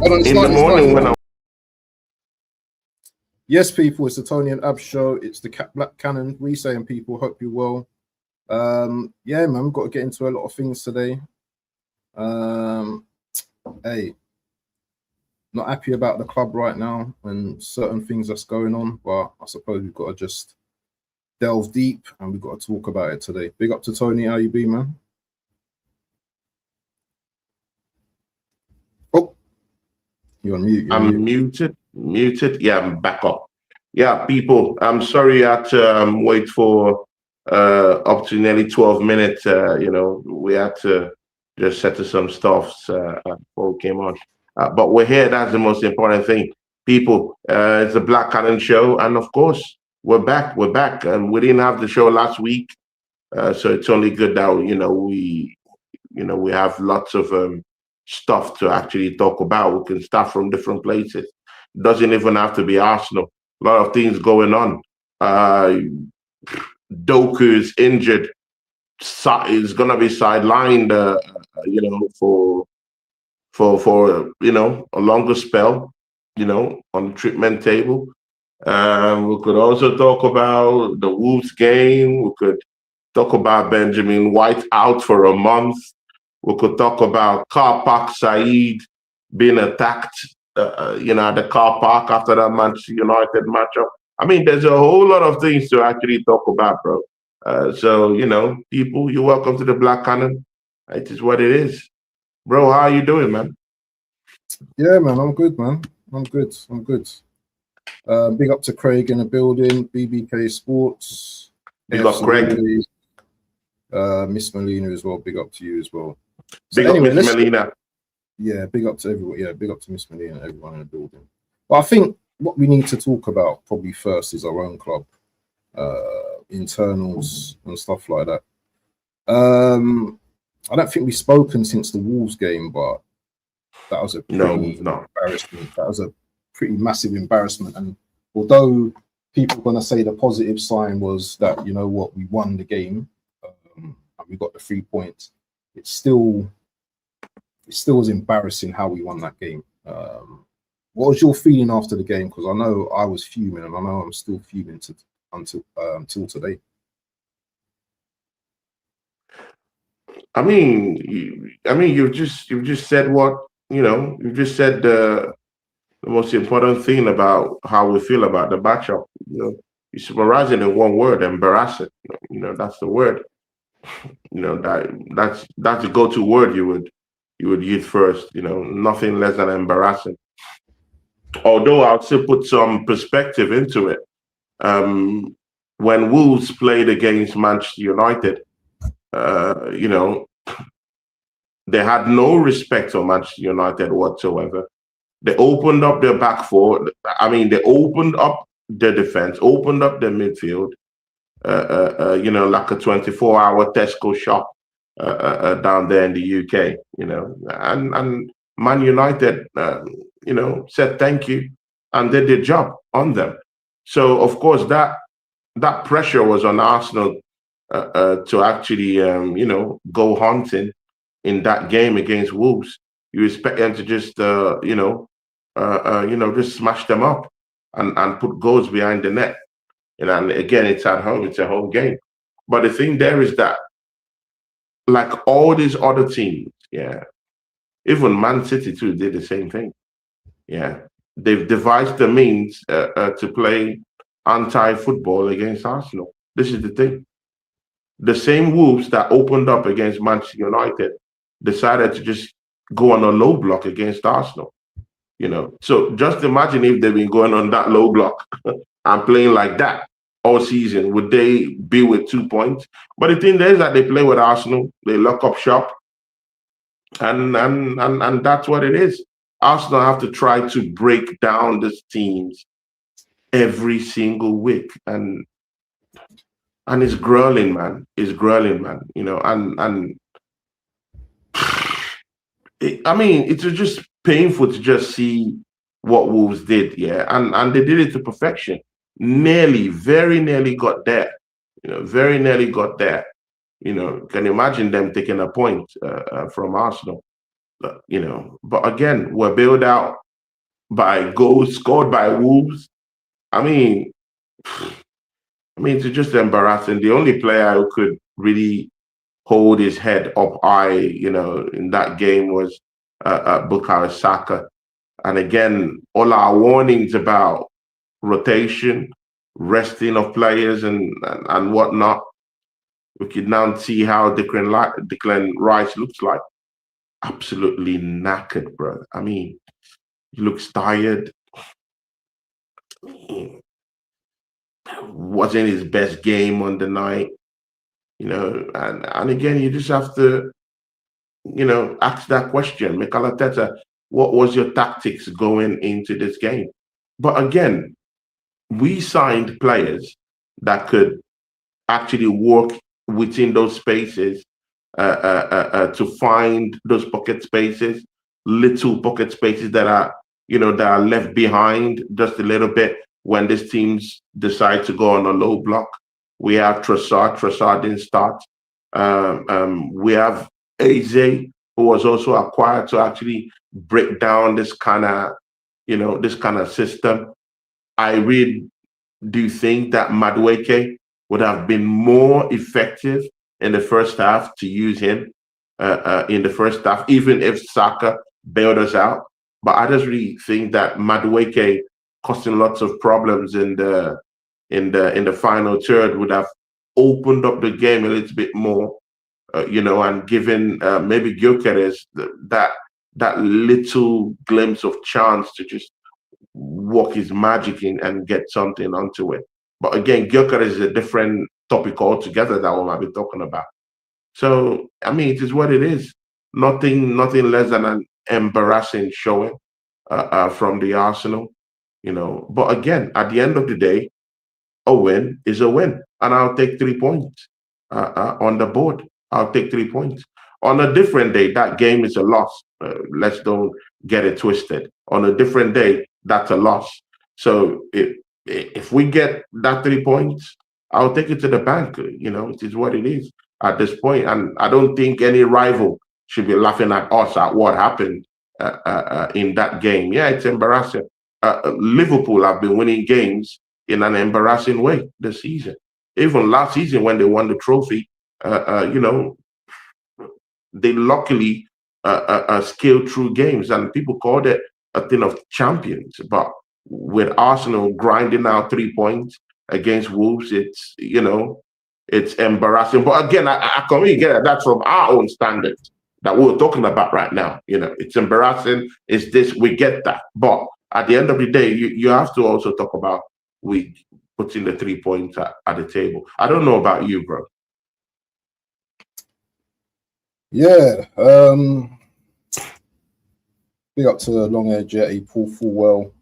Hold on, it's in the starting, morning when I. Yes, people, it's the Tony and Ab show. It's the Black Canon. We saying, people, hope you're well. Yeah, man, we've got to get into a lot of things today. Hey, not happy about the club right now and certain things that's going on, but I suppose we've got to just delve deep and we've got to talk about it today. Big up to Tony. How you be, man? Oh, you're on mute. I'm muted. Yeah, I'm back up. Yeah, people, I'm sorry I had to wait for up to nearly 12 minutes. We had to just settle some stuff before we came on. But we're here. That's the most important thing. People, it's the Black Canon Show. And of course, we're back. We're back. And we didn't have the show last week. So it's only good that, we have lots of stuff to actually talk about. We can start from different places. It doesn't even have to be Arsenal. A lot of things going on. Doku is injured. Is going to be sidelined, for a longer spell, on the treatment table. We could also talk about the Wolves game. We could talk about Benjamin White out for a month. We could talk about Car Park Saeed being attacked, at the car park after that Manchester United matchup. I mean, there's a whole lot of things to actually talk about, bro. So, people, you're welcome to the Black Canon. It is what it is. Bro, how are you doing, man? Yeah, man, I'm good, man. I'm good. Big up to Craig in the building, BBK Sports. Big up, Craig. Miss Melina as well. Big up to you as well. Big up, Miss Melina. Yeah, big up to everyone. Yeah, big up to Miss Melina and everyone in the building. But I think what we need to talk about probably first is our own club, internals and stuff like that. I don't think we've spoken since the Wolves game, but that was a pretty embarrassment. That was a pretty massive embarrassment. And although people are going to say the positive sign was that, we won the game and we got the 3 points, it still was embarrassing how we won that game. What was your feeling after the game? Because I know I was fuming, and I know I'm still fuming until today. I mean, you've just said what you just said the most important thing about how we feel about the matchup. You summarize it in one word: embarrassing. That's the word. That's the go-to word you would use first. Nothing less than embarrassing. Although I'll still put some perspective into it. When Wolves played against Manchester United, they had no respect for Manchester United whatsoever. They opened up their back four. They opened up their defense, opened up their midfield, like a 24-hour Tesco shop down there in the UK, and Man United, said thank you and did their job on them. So, of course, that pressure was on Arsenal to actually, go hunting in that game against Wolves. You expect them to just, just smash them up and put goals behind the net. And again, it's at home, it's a home game. But the thing there is that, like all these other teams, even Man City too did the same thing. Yeah, they've devised the means to play anti-football against Arsenal. This is the thing. The same Wolves that opened up against Manchester United decided to just go on a low block against Arsenal. So just imagine if they've been going on that low block and playing like that all season, would they be with 2 points? But the thing there is that they play with Arsenal, they lock up shop, and that's what it is. Arsenal have to try to break down these teams every single week, and it's grueling, man. It's grueling, man. It's just painful to just see what Wolves did, and they did it to perfection. Very nearly got there. Very nearly got there. Can you imagine them taking a point from Arsenal? But again, we're bailed out by goals scored by Wolves. I mean, it's just embarrassing. The only player who could really hold his head up high, in that game was Bukayo Saka. And again, all our warnings about rotation, resting of players, and whatnot, we could now see how Declan Rice looks like. Absolutely knackered, bro. I mean, he looks tired. Wasn't his best game on the night, and again, you just have to, ask that question. Mikel Arteta, what was your tactics going into this game? But again, we signed players that could actually work within those spaces to find those pocket spaces, little pocket spaces that are, that are left behind just a little bit when these teams decide to go on a low block. We have Trossard. Trossard didn't start. We have AJ, who was also acquired to actually break down this kind of system. I really do think that Madueke would have been more effective in the first half to use him in the first half, even if Saka bailed us out. But I just really think that Madueke causing lots of problems in the final third would have opened up the game a little bit more, and given maybe Gyökeres that little glimpse of chance to just work his magic in and get something onto it. But again, Gyökeres is a different topic altogether that we might be talking about. So, it is what it is. Nothing less than an embarrassing showing from the Arsenal, But again, at the end of the day, a win is a win, and I'll take 3 points on the board. I'll take 3 points. On a different day, that game is a loss. Let's don't get it twisted. On a different day, that's a loss. So if we get that 3 points, I'll take it to the bank. It is what it is at this point. And I don't think any rival should be laughing at us at what happened in that game. Yeah, it's embarrassing. Liverpool have been winning games in an embarrassing way this season. Even last season when they won the trophy, they luckily scaled through games, and people called it a thing of champions. But with Arsenal grinding out 3 points against Wolves, it's embarrassing. But again, I can really get that's from our own standards that we're talking about right now. It's embarrassing. It's this, we get that. But at the end of the day, you have to also talk about we putting the 3 points at the table. I don't know about you, bro. Yeah. Big up to Long-Haired Jetty, Paul Fulwell,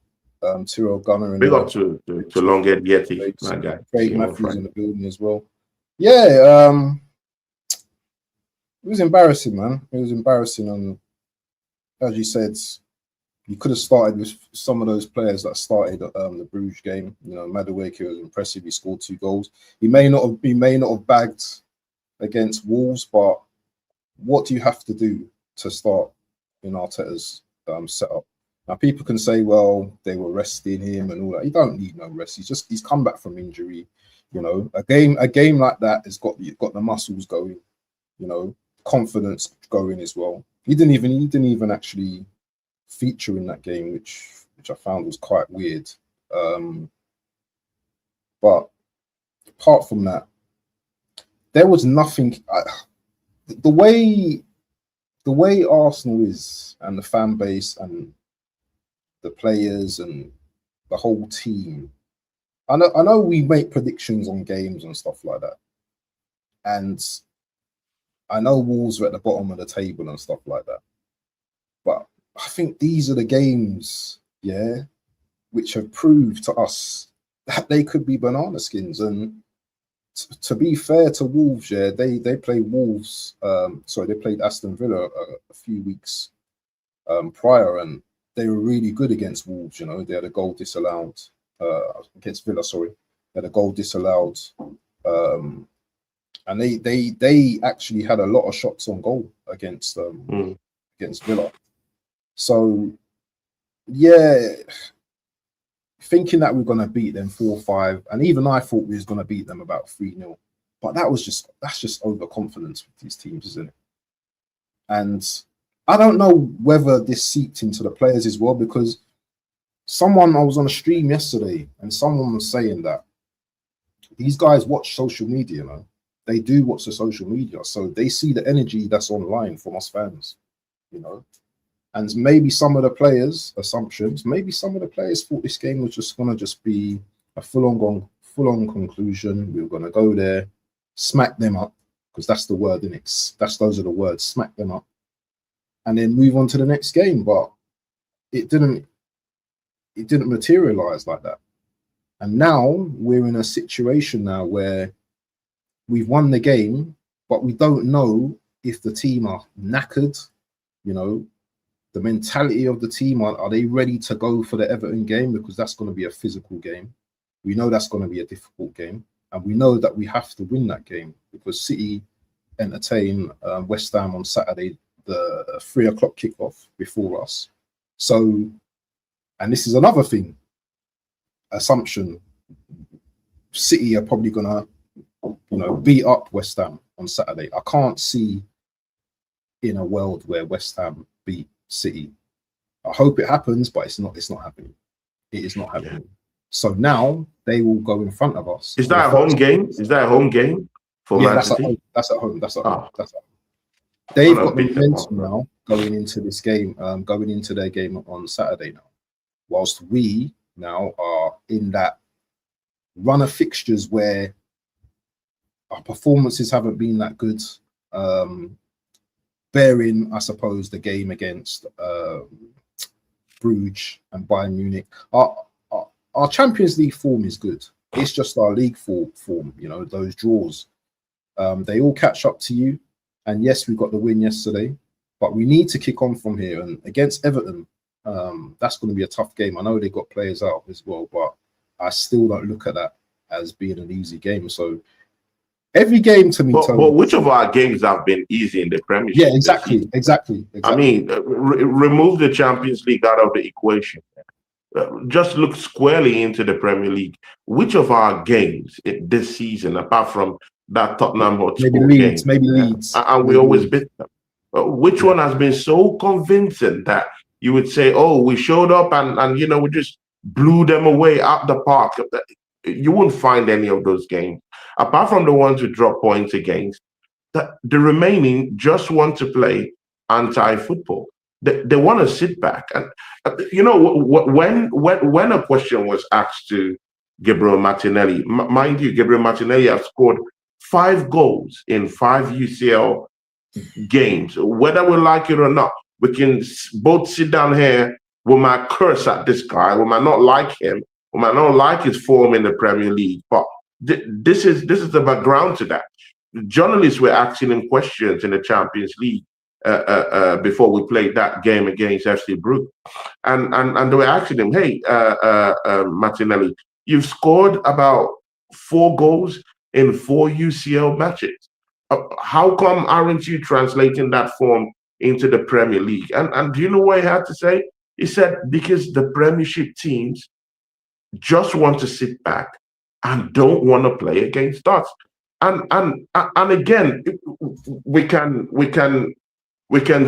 Tyrell Gunner. Big up to Long-Haired Jetty, my guy. Craig Matthews in the building as well. Yeah, it was embarrassing, man. It was embarrassing. And as you said, you could have started with some of those players that started the Bruges game. Madueke was impressive. He scored 2 goals. He may not have bagged against Wolves, but what do you have to do to start in Arteta's setup? Now, people can say, well, they were resting him and all that. He don't need no rest. He's come back from injury. A game like that has got the muscles going. Confidence going as well. He didn't even actually feature in that game, which I found was quite weird. But apart from that, there was nothing. The way Arsenal is, and the fan base and the players and the whole team. I know we make predictions on games and stuff like that, and I know Wolves are at the bottom of the table and stuff like that. But I think these are the games, which have proved to us that they could be banana skins. And to be fair to Wolves, they played Wolves. They played Aston Villa a few weeks prior, and they were really good against Wolves. They had a goal disallowed against Villa. Sorry, they had a goal disallowed, and they actually had a lot of shots on goal against against Villa. So, yeah, thinking that we're going to beat them 4-5, and even I thought we was going to beat them about 3-0. But that's just overconfidence with these teams, isn't it? And I don't know whether this seeped into the players as well, because I was on a stream yesterday and someone was saying that these guys watch social media, man. They do watch the social media, so they see the energy that's online from us fans, you know. And maybe some of the players' assumptions, maybe some of the players thought this game was just gonna be a full-on conclusion. We were gonna go there, smack them up, because that's the word, isn't it? Those are the words, smack them up, and then move on to the next game. But it didn't materialize like that. And now we're in a situation now where we've won the game, but we don't know if the team are knackered, you know, the mentality of the team. Are they ready to go for the Everton game? Because that's going to be a physical game. We know that's going to be a difficult game. And we know that we have to win that game, because City entertain West Ham on Saturday, the 3 o'clock kickoff before us. So, and this is another thing, assumption. City are probably going to, beat up West Ham on Saturday. I can't see in a world where West Ham beat City. I hope it happens, but it's not happening. It is not happening. Yeah. So now they will go in front of us. Is that a home game? Is that a home game for Man City? That's at home. That's at home. They've got the momentum now going into this game, going into their game on Saturday now. Whilst we now are in that run of fixtures where our performances haven't been that good, bearing, I suppose, the game against Bruges and Bayern Munich. Our Champions League form is good. It's just our league form, those draws. They all catch up to you. And yes, we got the win yesterday, but we need to kick on from here. And against Everton, that's going to be a tough game. I know they got players out as well, but I still don't look at that as being an easy game. So every game to me, but which of our games have been easy in the Premiership? Yeah, exactly. I mean, remove the Champions League out of the equation. Just look squarely into the Premier League. Which of our games this season, apart from that Tottenham Hotspur game, maybe Leeds, and we always beat them, which one has been so convincing that you would say, "Oh, we showed up and we just blew them away out the park"? You wouldn't find any of those games, apart from the ones we drop points against. The remaining just want to play anti-football. They want to sit back. And when a question was asked to Gabriel Martinelli, mind you, Gabriel Martinelli has scored 5 goals in 5 UCL games. Whether we like it or not, we can both sit down here. We might curse at this guy. We might not like him. We might not like his form in the Premier League. But this is the background to that. Journalists were asking him questions in the Champions League before we played that game against FC Brugge, and they were asking him, "Hey, Martinelli, you've scored about 4 goals in 4 UCL matches. How come aren't you translating that form into the Premier League?" And do you know what he had to say? He said, "Because the Premiership teams just want to sit back and don't want to play against us." And again, we can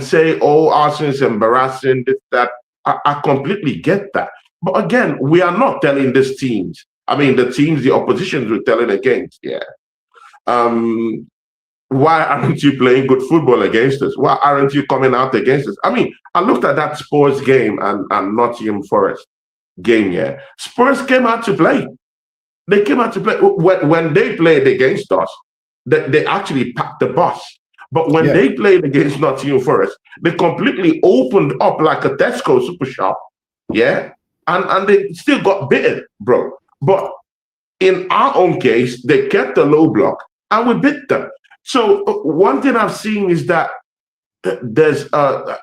say, "Oh, Arsenal is embarrassing, this, that." I completely get that. But again, we are not telling these teams. I mean, the teams, the oppositions we're telling against, why aren't you playing good football against us? Why aren't you coming out against us? I mean, I looked at that Spurs game and Nottingham Forest game, Spurs came out to play. They came out to play. When they played against us, they actually packed the bus. But when they played against Nottingham Forest, they completely opened up like a Tesco super shop, and they still got beaten, bro. But in our own case, they kept the low block and we beat them. So one thing I've seen is that there's a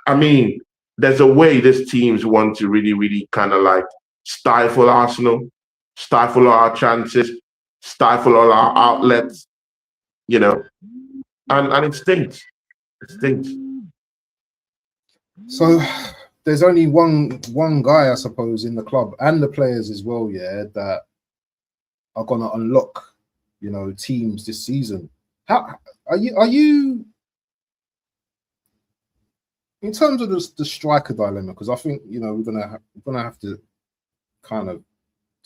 way these teams want to really, really kind of like stifle Arsenal, stifle our chances, stifle all our outlets, and it stinks. It stinks. So there's only one guy, I suppose, in the club and the players as well, yeah, that are gonna unlock, you know, teams this season. How are you in terms of the striker dilemma? Because I think, you know, we're gonna have to kind of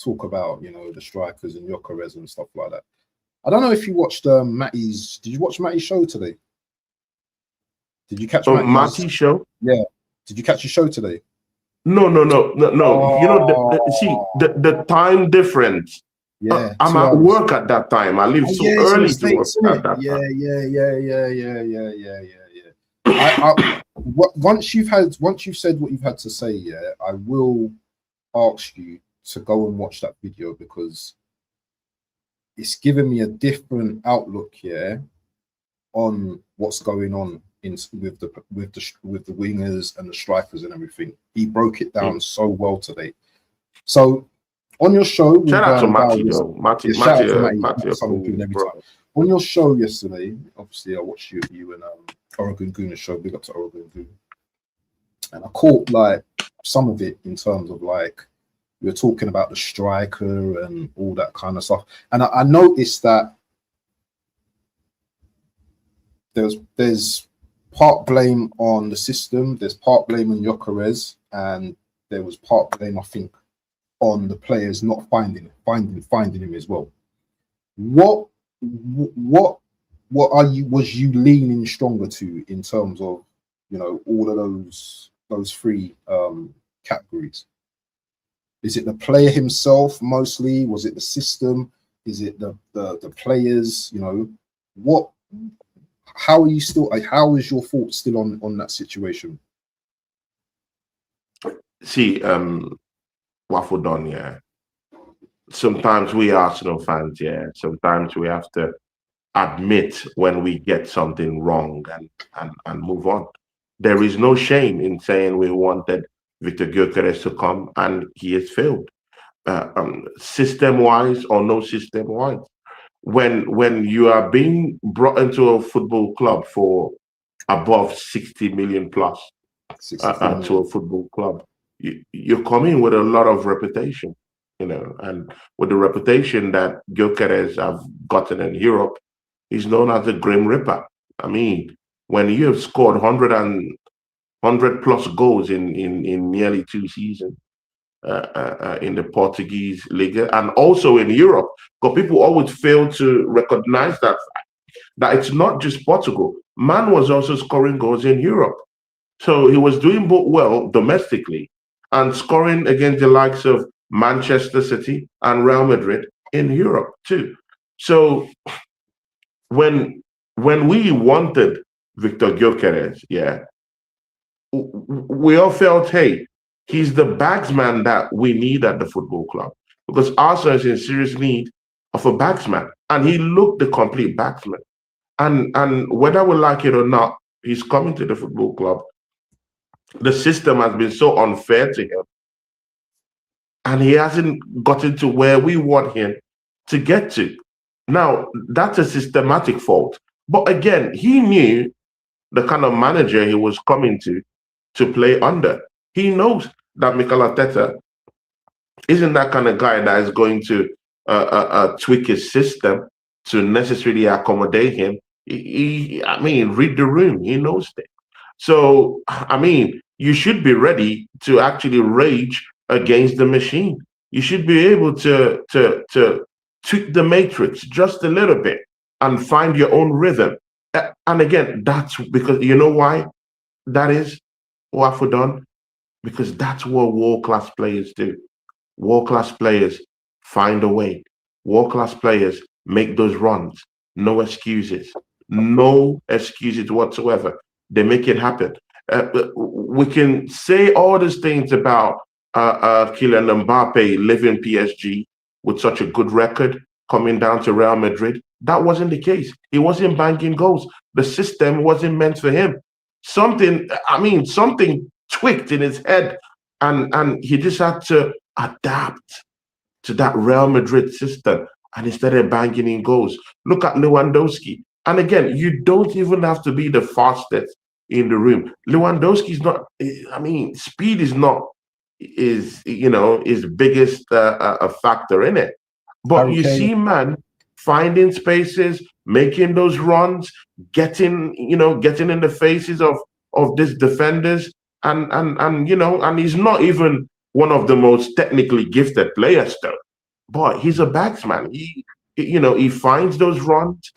talk about, you know, the strikers and Gyökeres and stuff like that. I don't know if you watched Matty's. Did you watch Matty's show today? Did you catch Matty's show? Yeah. Did you catch your show today? No. Oh. You know, see the time difference. Yeah, I'm at work at that time. I leave so early to work at that time. Once you've said what you've had to say, yeah, I will ask you to go and watch that video because it's given me a different outlook here on what's going on with the wingers and the strikers and everything. He broke it down so well today. So on your show, shout out to Matty. On your show yesterday, obviously I watched you and Oregon Gooner show. Big up to Oregon Gooner, and I caught like some of it in terms of like we were talking about the striker and all that kind of stuff, and I noticed that there's part blame on the system, there's part blame on Gyökeres, and there was part blame, I think, on the players not finding him as well. What was you leaning stronger to in terms of, you know, all of those three categories? Is it the player himself mostly? Was it the system? Is it the players? You know, how is your thought still on that situation? See, Waffle Don, yeah. Sometimes we Arsenal fans, yeah. Sometimes we have to admit when we get something wrong and move on. There is no shame in saying we wanted Victor Gyökeres to come and he has failed. System-wise or no system-wise. When you are being brought into a football club for above 60 million plus to a football club, you come in with a lot of reputation, you know, and with the reputation that Gyökeres have gotten in Europe, he's known as a Grim Ripper. I mean, when you have scored 100 plus goals in nearly 2 seasons in the Portuguese Liga and also in Europe, because people always fail to recognize that it's not just Portugal. Man was also scoring goals in Europe. So he was doing both well domestically and scoring against the likes of Manchester City and Real Madrid in Europe too. So when we wanted Victor Gyökeres, yeah, we all felt, hey, he's the bagsman that we need at the football club because Arsenal is in serious need of a bagsman, and he looked the complete bagsman. And whether we like it or not, he's coming to the football club. The system has been so unfair to him, and he hasn't gotten to where we want him to get to. Now, that's a systematic fault. But again, he knew the kind of manager he was coming to play under. He knows that Mikel Arteta isn't that kind of guy that is going to tweak his system to necessarily accommodate him. I mean, read the room. He knows that. So, I mean, you should be ready to actually rage against the machine. You should be able to tweak the matrix just a little bit and find your own rhythm. And again, that's because, you know why that is, Waffle Don? Because that's what world-class players do. World-class players find a way. World-class players make those runs. No excuses. No excuses whatsoever. They make it happen. We can say all these things about Kylian Mbappe leaving PSG with such a good record, coming down to Real Madrid. That wasn't the case. He wasn't banking goals. The system wasn't meant for him. Something tweaked in his head, and he just had to adapt to that Real Madrid system, and he started banging in goals. Look at Lewandowski. And again, you don't even have to be the fastest. in the room. Lewandowski's not. I mean, speed is not his biggest a factor in it. But Harry you Kane. see, man, finding spaces, making those runs, getting in the faces of these defenders, and he's not even one of the most technically gifted players, though. But he's a batsman. He finds those runs.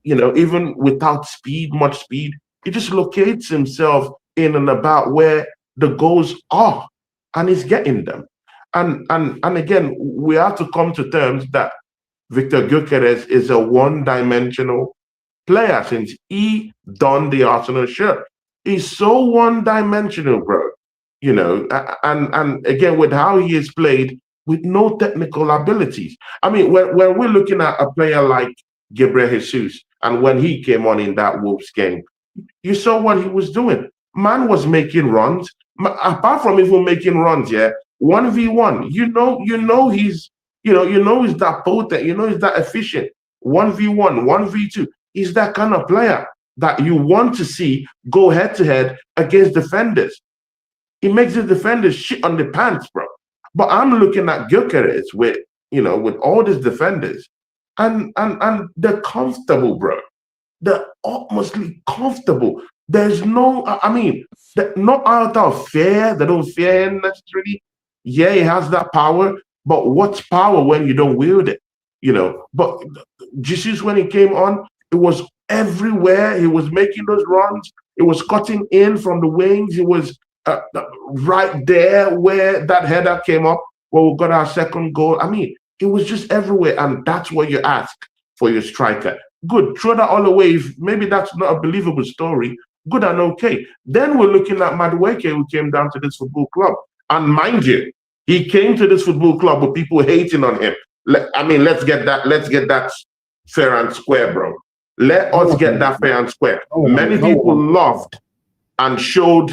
Even without much speed, he just locates himself in and about where the goals are, and he's getting them. And again, we have to come to terms that Victor Gyökeres is a one-dimensional player since he donned the Arsenal shirt. He's so one-dimensional, bro. And again, with how he is played, with no technical abilities. I mean, when we're looking at a player like Gabriel Jesus, and when he came on in that Wolves game, you saw what he was doing. Man was making runs. Apart from even making runs, 1v1. He's that potent. He's that efficient. 1v1, 1v2. He's that kind of player that you want to see go head to head against defenders. He makes the defenders shit on the pants, bro. But I'm looking at Gyökeres with all these defenders, and they're comfortable, bro. They're utmostly comfortable. There's no, they're not out of fear. They don't fear him necessarily. Yeah, he has that power, but what's power when you don't wield it? But Jesus, when he came on, it was everywhere. He was making those runs. It was cutting in from the wings. It was right there where that header came up, where we got our second goal. I mean, it was just everywhere, and that's what you ask for your striker. Good, throw that all away. If maybe that's not a believable story, good and okay. Then we're looking at Madueke, who came down to this football club. And mind you, he came to this football club with people hating on him. Let's get that fair and square, bro. Let us get that fair and square. Many people loved and showed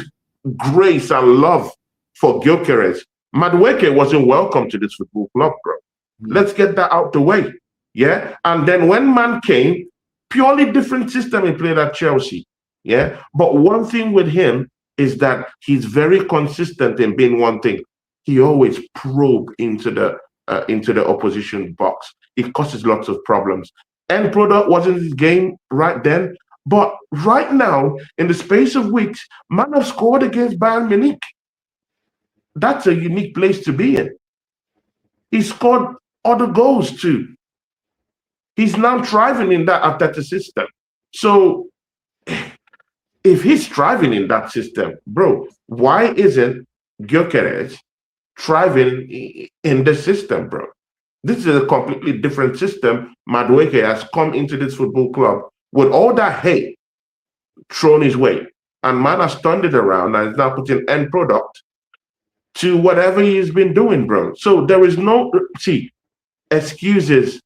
grace and love for Gyökeres. Madueke wasn't welcome to this football club, bro. Let's get that out the way. Yeah. And then when man came, purely different system he played at Chelsea. Yeah. But one thing with him is that he's very consistent in being one thing. He always probe into the opposition box. It causes lots of problems. End product wasn't his game right then. But right now, in the space of weeks, man have scored against Bayern Munich. That's a unique place to be in. He scored other goals too. He's now thriving in that Arteta system. So if he's thriving in that system, bro, why isn't Gyökeres thriving in the system, bro? This is a completely different system. Madueke has come into this football club with all that hate thrown his way. And man has turned it around and is now putting end product to whatever he's been doing, bro. So there is no, excuses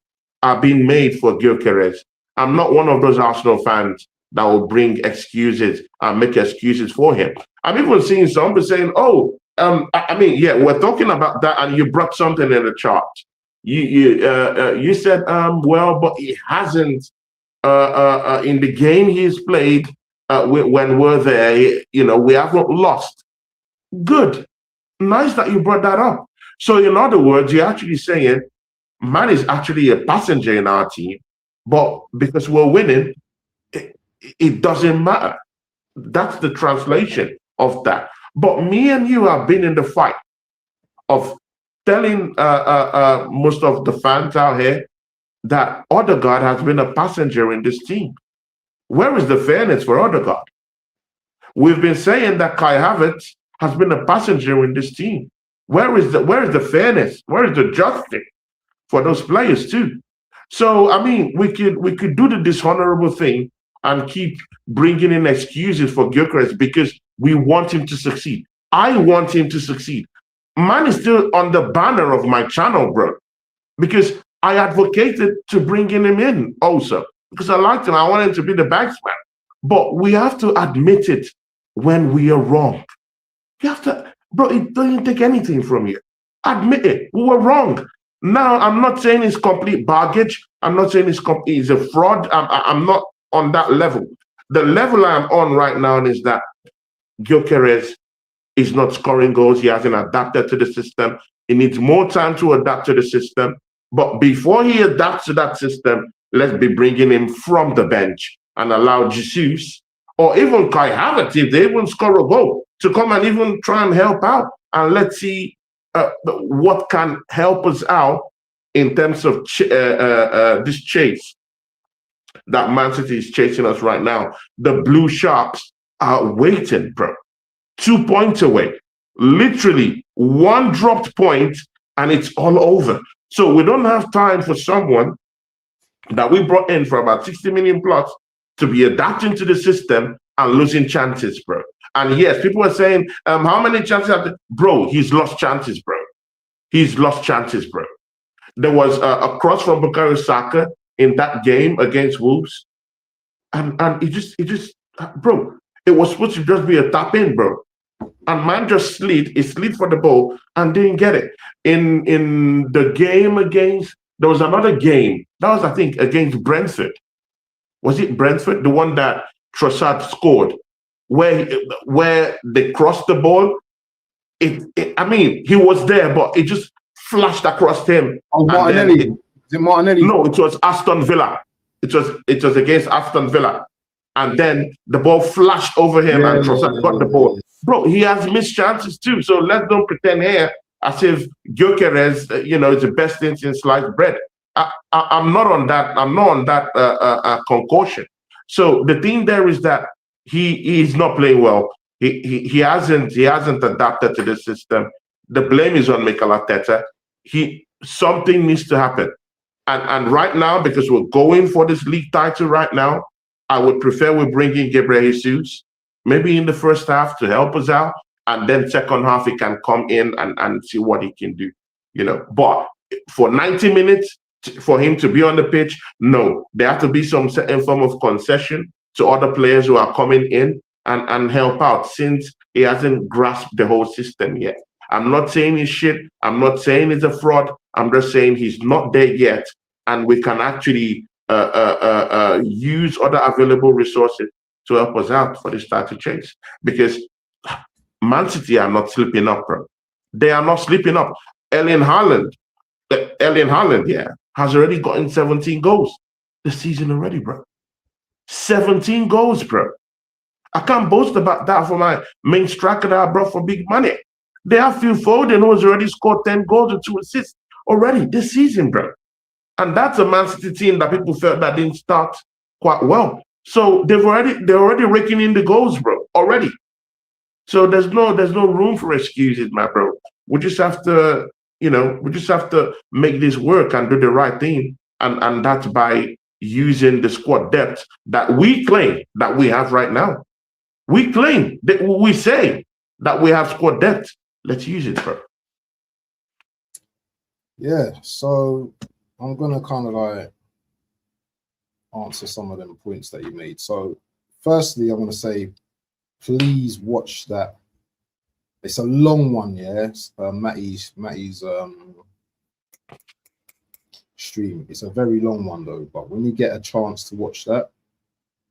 are being made for Gyökeres. I'm not one of those Arsenal fans that will bring excuses and make excuses for him. I'm even seeing some saying, we're talking about that, and you brought something in the chart. You said, but he hasn't in the game he's played when we're there. We haven't lost. Good, nice that you brought that up. So in other words, you're actually saying man is actually a passenger in our team, but because we're winning, it doesn't matter. That's the translation of that. But me and you have been in the fight of telling most of the fans out here that Odegaard has been a passenger in this team. Where is the fairness for Odegaard? We've been saying that Kai Havertz has been a passenger in this team. Where is the fairness? Where is the justice for those players too? So we could do the dishonorable thing and keep bringing in excuses for Gyökeres because we want him to succeed. I want him to succeed. Man is still on the banner of my channel, bro, because I advocated to bringing him in also because I liked him. I wanted him to be the batsman. But we have to admit it when we are wrong. You have to, bro, it doesn't take anything from you. Admit it. We were wrong. Now, I'm not saying it's complete baggage. I'm not saying he's a fraud. I'm not on that level. the level I'm on right now is that Gyökeres is not scoring goals. He hasn't adapted to the system. He needs more time to adapt to the system. But before he adapts to that system, let's be bringing him from the bench and allow Jesus or even Kai Havertz, if they even score a goal, to come and even try and help out. And let's see what can help us out in terms of this chase that Man City is chasing us right now. The Blue Sharks are waiting, bro. 2 points away. Literally one dropped point and it's all over. So we don't have time for someone that we brought in for about 60 million plus to be adapting to the system and losing chances, bro. And yes, people are saying, how many chances have they? Bro, he's lost chances, bro. He's lost chances, bro. There was a cross from Bukayo Saka in that game against Wolves. And it just, bro, it was supposed to just be a tap in, bro. And man just slid for the ball and didn't get it. In the game against, there was another game. That was, I think, against Brentford. Was it Brentford? The one that Trossard scored, where they crossed the ball. I mean, he was there, but it just flashed across him. Oh, Martinelli. Is it Martinelli? No, it was Aston Villa. It was against Aston Villa. And then the ball flashed over him and Trossard got the ball. Bro, he has missed chances too. So let's don't pretend here as if Gyökeres, is the best thing since sliced bread. I'm not on that. I'm not on that concoction. So the thing there is that he is not playing well. He hasn't adapted to the system. The blame is on Mikel Arteta. Something needs to happen. And right now, because we're going for this league title right now, I would prefer we bring in Gabriel Jesus, maybe in the first half to help us out, and then second half he can come in and see what he can do. But for 90 minutes, for him to be on the pitch, no. There has to be some certain form of concession to other players who are coming in and help out, since he hasn't grasped the whole system yet. I'm not saying he's shit. I'm not saying he's a fraud. I'm just saying he's not there yet, and we can actually use other available resources to help us out for this title chase. Because Man City are not sleeping up, bro. They are not sleeping up. Erling Haaland, has already gotten 17 goals this season already, bro. 17 goals, bro. I can't boast about that for my main striker that I brought for big money. They have Phil Foden, who has already scored 10 goals and 2 assists already this season, bro. And that's a Man City team that people felt that didn't start quite well. So they're already raking in the goals, bro, already. So there's no room for excuses, my bro. We just have to, make this work and do the right thing. And that's by using the squad depth that we claim that we have right now. We claim that we say that we have squad depth. Let's use it, bro. Yeah, so I'm gonna kind of answer some of them points that you made. So firstly, I want to say, please watch that. It's a long one, yeah. Matty's stream. It's a very long one though. But when you get a chance to watch that,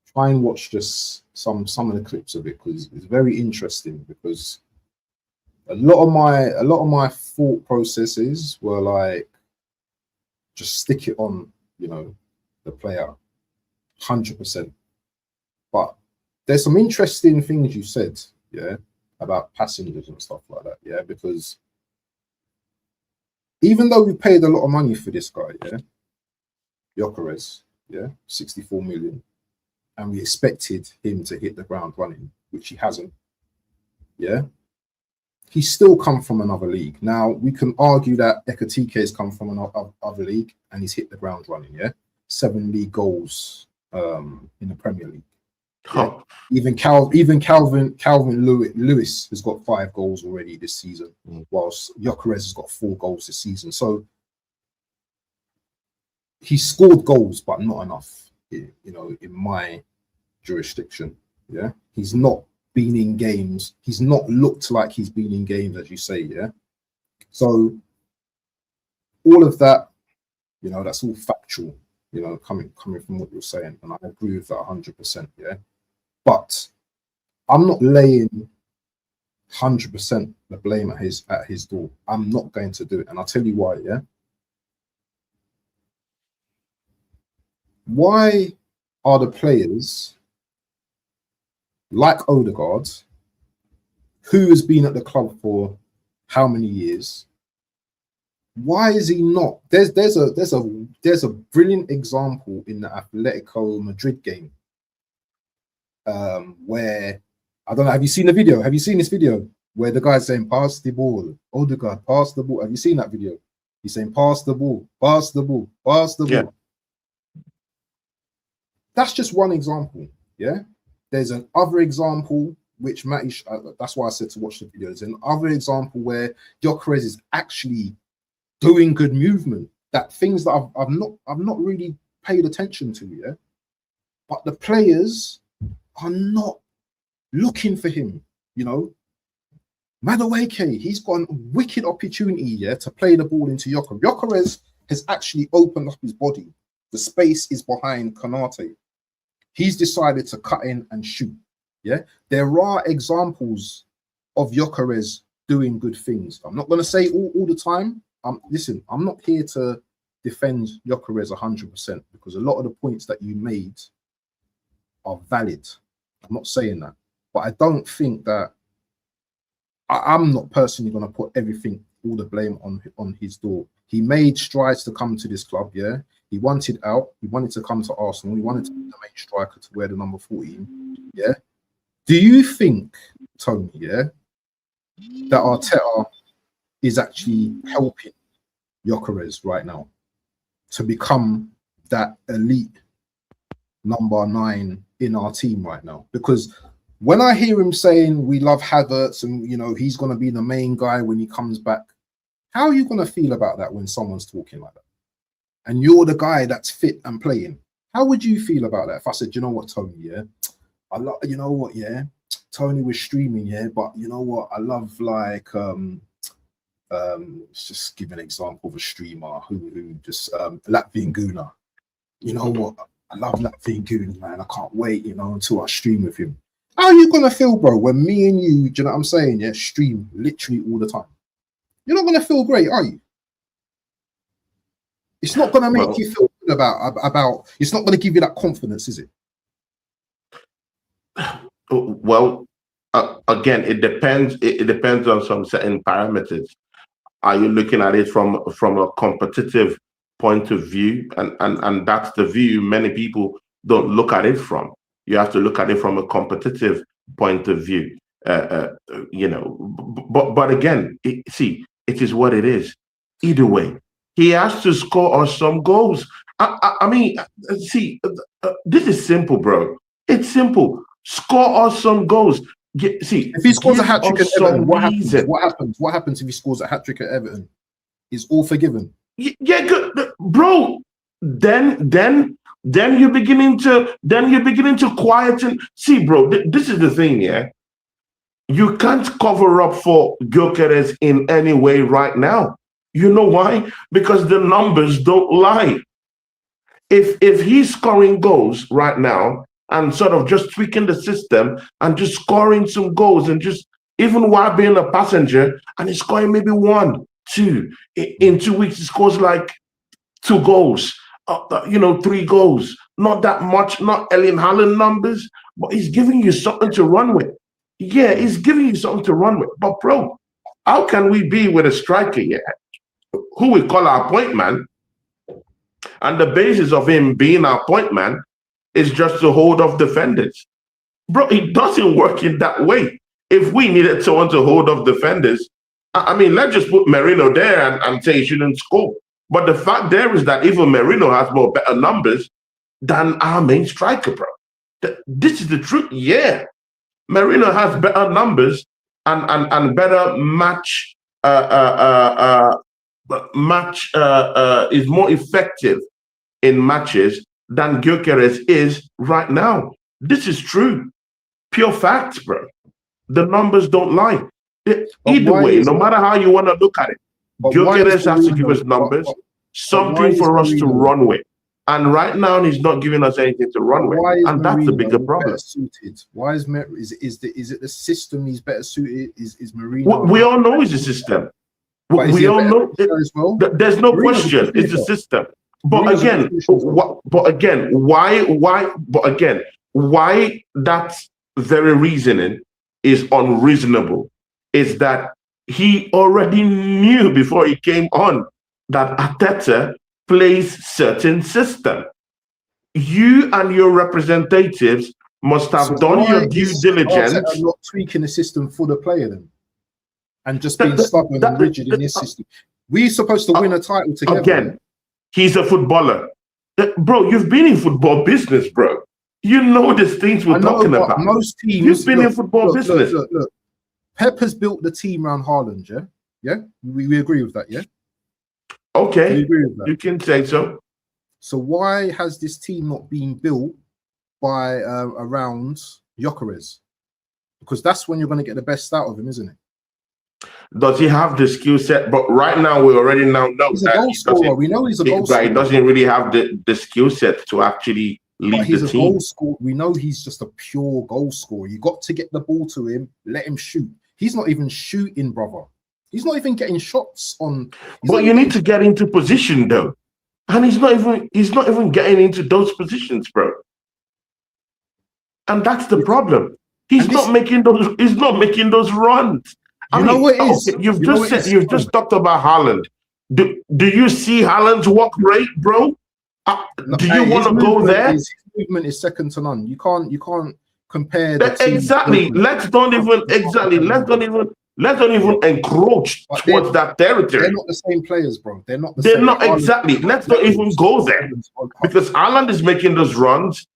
try and watch just some of the clips of it, because it's very interesting. Because a lot of my thought processes were like, just stick it on, the player, 100%. But there's some interesting things you said, yeah, about passengers and stuff like that, yeah, because even though we paid a lot of money for this guy, yeah, Gyökeres, yeah, 64 million, and we expected him to hit the ground running, which he hasn't, yeah, he's still come from another league. Now, we can argue that Ekatike has come from another league and he's hit the ground running, yeah, 7 league goals in the Premier League. Yeah. Even Calvin Lewis has got 5 goals already this season, whilst Gyökeres has got 4 goals this season. So he scored goals, but not enough, in my jurisdiction. Yeah, he's not been in games. He's not looked like he's been in games, as you say. Yeah, so all of that, that's all factual. Coming from what you're saying, and I agree with that 100%. Yeah. But I'm not laying 100% the blame at his door. I'm not going to do it, and I'll tell you why. Yeah. Why are the players like Odegaard, who has been at the club for how many years? Why is he not? There's a brilliant example in the Atletico Madrid game, where I don't know. Have you seen the video? Have you seen this video where the guy's saying pass the ball, Odegaard, pass the ball? Have you seen that video? He's saying pass the ball, pass the ball, pass the ball. That's just one example. Yeah, there's an other example which Matty. That's why I said to watch the video. There's an other example where Gyökeres is actually doing good movement. That things that I've not really paid attention to. Yeah, but the players are not looking for him. You know, Madueke, he's got a wicked opportunity, yeah, to play the ball into Gyökeres. Gyökeres has actually opened up his body. The space is behind Konate. He's decided to cut in and shoot. Yeah, there are examples of Gyökeres doing good things. I'm not going to say all the time. Listen, I'm not here to defend Gyökeres 100% because a lot of the points that you made are valid. I'm not saying that, but I don't think that I'm not personally going to put all the blame on his door. He made strides to come to this club. Yeah, he wanted out. He wanted to come to Arsenal. He wanted to be the main striker to wear the number 14. Yeah. Do you think, Tony, yeah, that Arteta is actually helping Gyökeres right now to become that elite number 9 in our team right now? Because when I hear him saying we love Havertz and, you know, he's going to be the main guy when he comes back, how are you going to feel about that when someone's talking like that? And you're the guy that's fit and playing. How would you feel about that if I said, you know what, Tony, yeah, you know what, yeah, Tony was streaming, yeah, but you know what, I love like let's just give an example of a streamer who just Latvian Guna. You know what, I love Latvian Guna, man. I can't wait, you know, until I stream with him. How are you gonna feel, bro, when me and you, do you know what I'm saying, yeah, stream literally all the time? You're not gonna feel great, are you? It's not gonna make you feel good about. It's not gonna give you that confidence, is it? Well, again, it depends. It depends on some certain parameters. Are you looking at it from a competitive point of view? And that's the view many people don't look at it from. You have to look at it from a competitive point of view. You know, but again, it is what it is. Either way, he has to score us some goals. I mean, see, this is simple, bro. It's simple. Score us some goals. See, if he scores a hat trick at Everton, what happens? What happens if he scores a hat trick at Everton? Is all forgiven? Yeah, good, bro. Then you're beginning to quieten. See, bro, this is the thing, yeah. You can't cover up for Gyökeres in any way right now. You know why? Because the numbers don't lie. If he's scoring goals right now and sort of just tweaking the system and just scoring some goals and just even while being a passenger and he's scoring maybe 1, 2 in 2 weeks, he scores like 2 goals, 3 goals. Not that much, not Erling Haaland numbers, but he's giving you something to run with. Yeah, he's giving you something to run with. But bro, how can we be with a striker here who we call our point man? And the basis of him being our point man is just to hold off defenders. Bro, it doesn't work in that way. If we needed someone to hold off defenders, I mean, let's just put Merino there and say he shouldn't score. But the fact there is that even Merino has better numbers than our main striker, bro. This is the truth. Yeah. Merino has better numbers and better match is more effective in matches than Gyökeres is right now. This is true. Pure facts, bro. The numbers don't lie. Either way, no matter how you want to look at it, Gyökeres has to give us numbers, something for us to run with. And right now, he's not giving us anything to run with, and that's the bigger problem. Suited? Why is it the system he's better suited? Is Mourinho? We all know it's a system. We all know it, as well? There's no question. It's a system. But again, why that very reasoning is unreasonable is that he already knew before he came on that Arteta plays certain system. You and your representatives must have done your due diligence. Arteta not tweaking the system for the player then, and just being stubborn and rigid in his system. We're supposed to win a title together. Again, he's a footballer. Bro, you've been in football business, bro. You know these things we're talking about. Most teams, you've been in football business. Look. Pep has built the team around Haaland, yeah? Yeah? We agree with that, yeah? Okay, you can say so. So why has this team not been built by around Gyökeres? Because that's when you're going to get the best out of him, isn't it? Does he have the skill set? But right now, we already now know he's a goal scorer. We know he's a goal scorer. He doesn't really have the skill set to actually lead the team. Goal scorer. We know he's just a pure goal scorer. You got to get the ball to him, let him shoot. He's not even shooting, brother. He's not even getting shots on. But you need to get into position though, and he's not even getting into those positions, bro. And that's the problem. He's not making those. He's not making those runs. You know what it is? Okay, you've just talked about Haaland. Do you see Haaland's walk rate, bro? Do you want to go there? His movement is second to none. You can't compare. Exactly. Let's don't even encroach towards that territory. They're not the same players, bro. They're not. They're not exactly. Let's not even go there because Haaland is making those runs.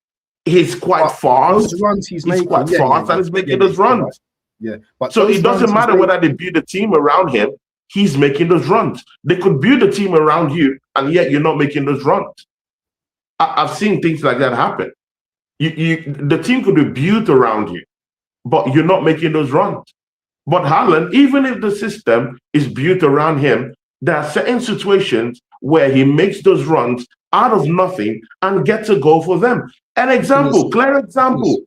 He's quite fast. Those runs he's quite fast and he's making those runs. Yeah, but so it doesn't matter whether they build a team around him. He's making those runs. They could build a team around you, and yet you're not making those runs. I've seen things like that happen. The team could be built around you, but you're not making those runs. But Haaland, even if the system is built around him, there are certain situations where he makes those runs out of nothing and gets a goal for them. An example, clear example.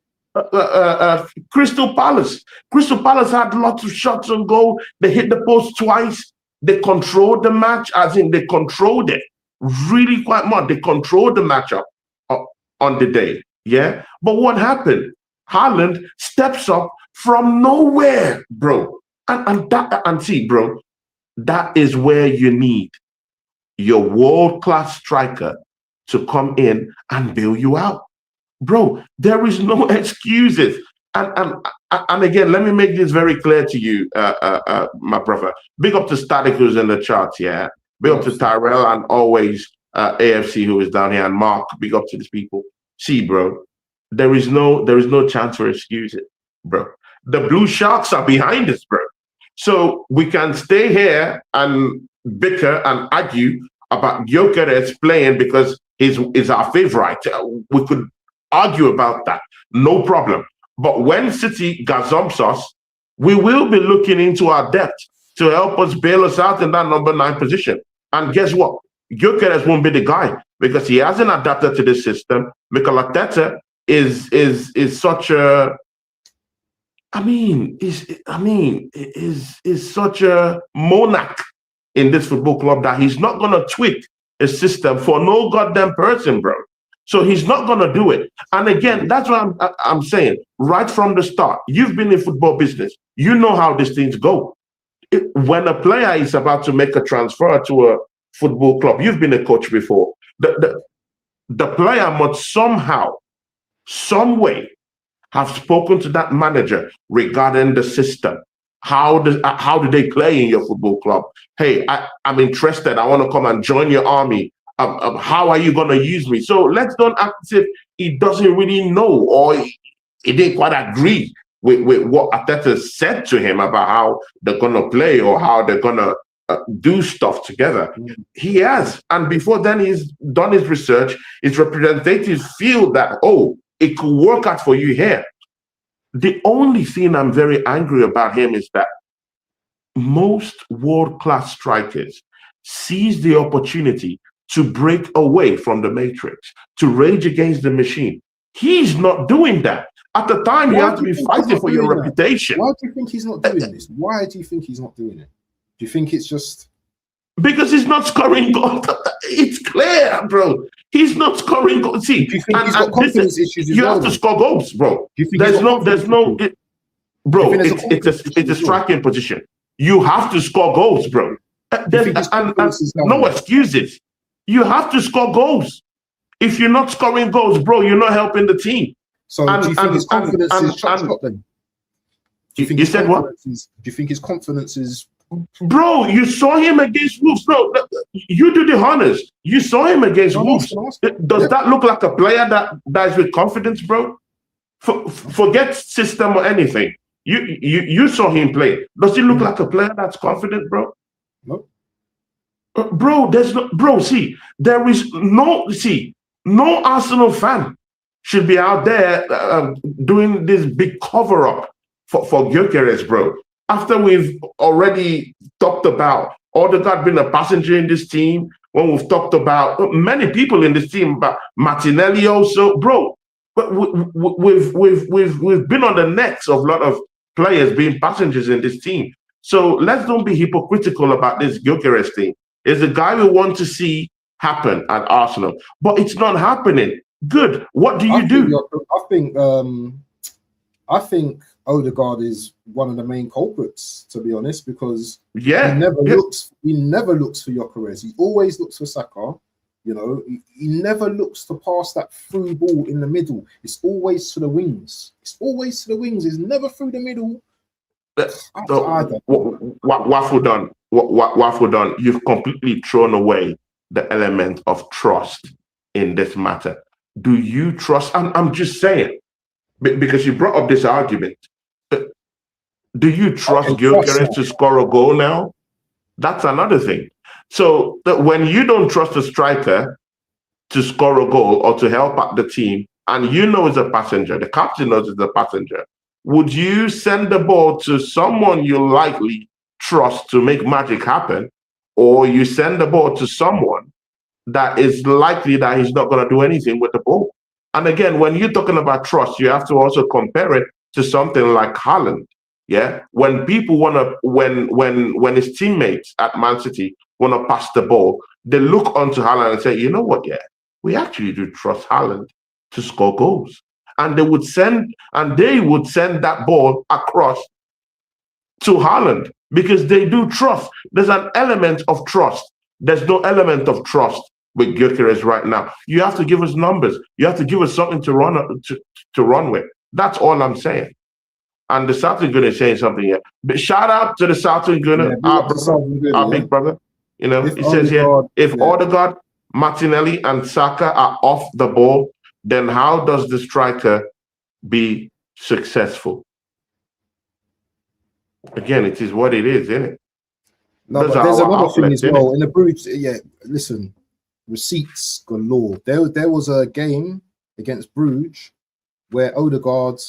Crystal Palace. Crystal Palace had lots of shots on goal. They hit the post twice. They controlled the match, as in they controlled it really quite much. They controlled the matchup on the day. Yeah. But what happened? Haaland steps up from nowhere, bro. And see, bro, that is where you need your world-class striker to come in and bail you out. Bro, there is no excuses. And again, let me make this very clear to you, my brother. Big up to Static who's in the chat, yeah. Big up to Tyrell and always AFC who is down here, and Mark. Big up to these people. See, bro, there is no chance for excuses, bro. The Blue Sharks are behind us, bro. So we can stay here and bicker and argue about Gyökeres playing because he's our favorite. We could argue about that, no problem. But when City gazumps us, we will be looking into our depth to help us bail us out in that number 9 position. And guess what? Gyökeres won't be the guy because he hasn't adapted to this system. Mikel Arteta is such a, is such a monarch in this football club that he's not gonna tweak a system for no goddamn person, bro. So he's not going to do it. And again, that's what I'm saying. Right from the start, you've been in football business. You know how these things go. When a player is about to make a transfer to a football club, you've been a coach before. The player must somehow, some way, have spoken to that manager regarding the system. How do they play in your football club? Hey, I'm interested. I want to come and join your army. How are you going to use me? So let's don't act as if he doesn't really know or he didn't quite agree with what Arteta said to him about how they're going to play or how they're going to do stuff together. He has. And before then, he's done his research. His representatives feel that, oh, it could work out for you here. The only thing I'm very angry about him is that most world-class strikers seize the opportunity to break away from the matrix, to rage against the machine. He's not doing that. At the time, you have to be fighting for your reputation. Why do you think he's not doing this? Why do you think he's not doing it? Do you think it's just... Because he's not scoring goals. It's clear, bro. He's not scoring goals. See, do you think he's got confidence issues? You have to score goals, bro. There's no, bro. It's a striking position. You have to score goals, bro. No excuses. You have to score goals. If you're not scoring goals, bro, you're not helping the team. So do you think his confidence is shot then? You said what? Do you think his confidence is... Bro, you saw him against Wolves, bro. You do the honors. You saw him against Wolves. Does that look like a player that is with confidence, bro? Forget system or anything. You saw him play. Does he look like a player that's confident, bro? No. Bro, there is no Arsenal fan should be out there doing this big cover-up for Gyökeres, bro. After we've already talked about Odegaard being a passenger in this team, when we've talked about many people in this team, about Martinelli also, bro. But we've been on the necks of a lot of players being passengers in this team. So let's don't be hypocritical about this Gyökeres thing. It's a guy we want to see happen at Arsenal, but it's not happening. Good. What do you do? I think Odegaard is one of the main culprits, to be honest, because he never looks for Gyökeres. He always looks for Saka. You know, he never looks to pass that through ball in the middle. It's always to the wings. It's never through the middle. Waffle done. You've completely thrown away the element of trust in this matter. Do you trust? I'm just saying, because you brought up this argument. Do you trust Gyökeres to score a goal now? That's another thing. So that when you don't trust a striker to score a goal or to help out the team, and you know it's a passenger, the captain knows it's a passenger, would you send the ball to someone you likely trust to make magic happen, or you send the ball to someone that is likely that he's not going to do anything with the ball? And again, when you're talking about trust, you have to also compare it to something like Haaland. Yeah, when people want to, when his teammates at Man City want to pass the ball, they look onto Haaland and say, you know what? Yeah, we actually do trust Haaland to score goals, and they would send that ball across to Haaland because they do trust. There's an element of trust. There's no element of trust with Gyökeres right now. You have to give us numbers. You have to give us something to run with. That's all I'm saying. And the Southern Gunner is saying something here. But shout out to the Southern Gunner, our big brother. You know, he says here, if Odegaard, Martinelli, and Saka are off the ball, then how does the striker be successful? Again, it is what it is, isn't it? No, but there's another thing as well. In the Bruges, listen, receipts galore. There was a game against Bruges where Odegaard,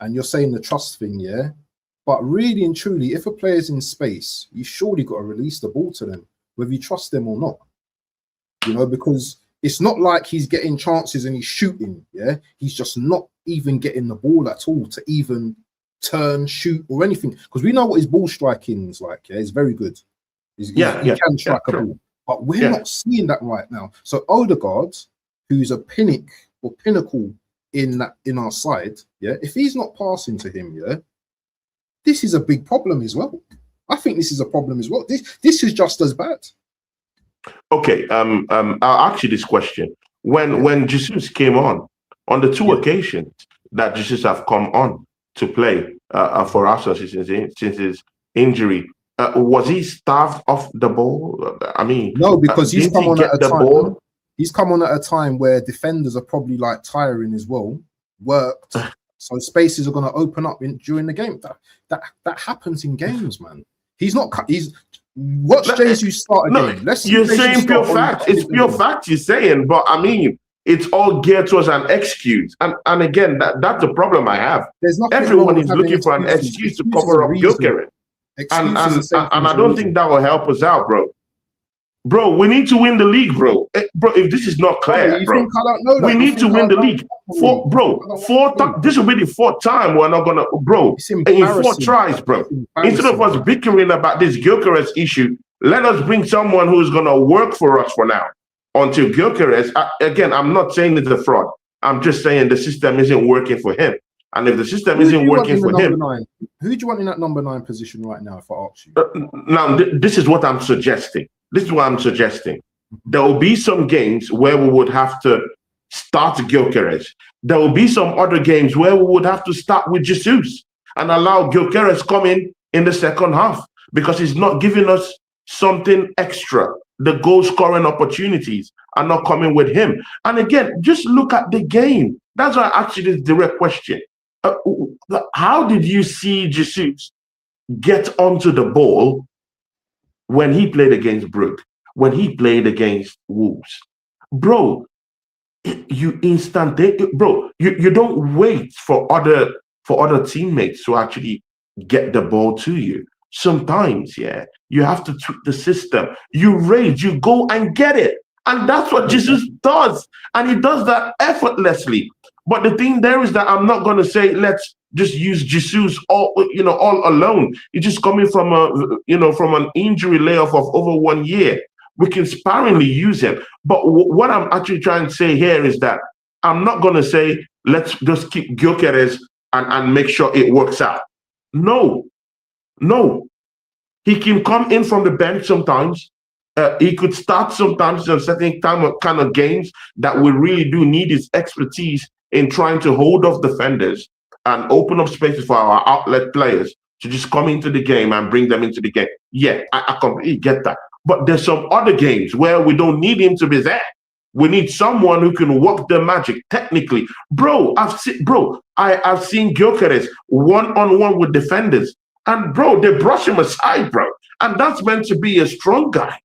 and you're saying the trust thing, yeah? But really and truly, if a player's in space, you surely got to release the ball to them, whether you trust them or not. You know, because it's not like he's getting chances and he's shooting, yeah? He's just not even getting the ball at all to even turn, shoot, or anything. Because we know what his ball striking is like, yeah? He's very good. He can strike a ball. But we're not seeing that right now. So Odegaard, who's a pinnacle in our side, yeah, if he's not passing to him, yeah, this is a big problem as well. I think this is a problem as well. This is just as bad. Okay, I'll ask you this question. When Jesus came on the two occasions that Jesus have come on to play for Arsenal since his injury, was he starved of the ball? I mean, no, because he's come on at a time. He's come on at a time where defenders are probably like tiring as well, worked, so spaces are going to open up during the game. That happens in games, man. Watch Jesus start a game. You're saying pure fact. It's pure fact you're saying, but I mean, it's all geared towards an excuse. And again, that's the problem I have. Everyone is looking for an excuse to cover up Gyökeres. And I don't think that will help us out, bro. Bro, we need to win the league, bro. Bro, if this is not clear, you bro, think I don't know that? we need to win the league. This will be the fourth time we're not gonna, bro. In 4 tries, bro. Instead of us bickering about this Gyökeres issue, let us bring someone who's gonna work for us for now. Until Gyökeres, again, I'm not saying it's a fraud. I'm just saying the system isn't working for him. And if the system isn't working for him, who do you want in that number 9 position right now? If I ask you, now this is what I'm suggesting. This is what I'm suggesting. There will be some games where we would have to start Gyökeres. There will be some other games where we would have to start with Jesus and allow Gyökeres come in the second half because he's not giving us something extra. The goal scoring opportunities are not coming with him. And again, just look at the game. That's why I asked you this direct question. How did you see Jesus get onto the ball when he played against Brugge, when he played against Wolves? Bro, you don't wait for other teammates to actually get the ball to you. Sometimes, you have to tweak the system. You rage, you go and get it. And that's what Jesus does. And he does that effortlessly. But the thing there is that I'm not going to say, let's just use Jesus all alone. He's just coming from from an injury layoff of over 1 year. We can sparingly use him. But what I'm actually trying to say here is that I'm not going to say, let's just keep Gyökeres and make sure it works out. No. He can come in from the bench sometimes. He could start sometimes in certain kind of games that we really do need his expertise in trying to hold off defenders and open up spaces for our outlet players to just come into the game and bring them into the game. Yeah, I completely get that. But there's some other games where we don't need him to be there. We need someone who can work the magic technically. Bro, I've seen Gyökeres one-on-one with defenders. And bro, they brush him aside, bro. And that's meant to be a strong guy.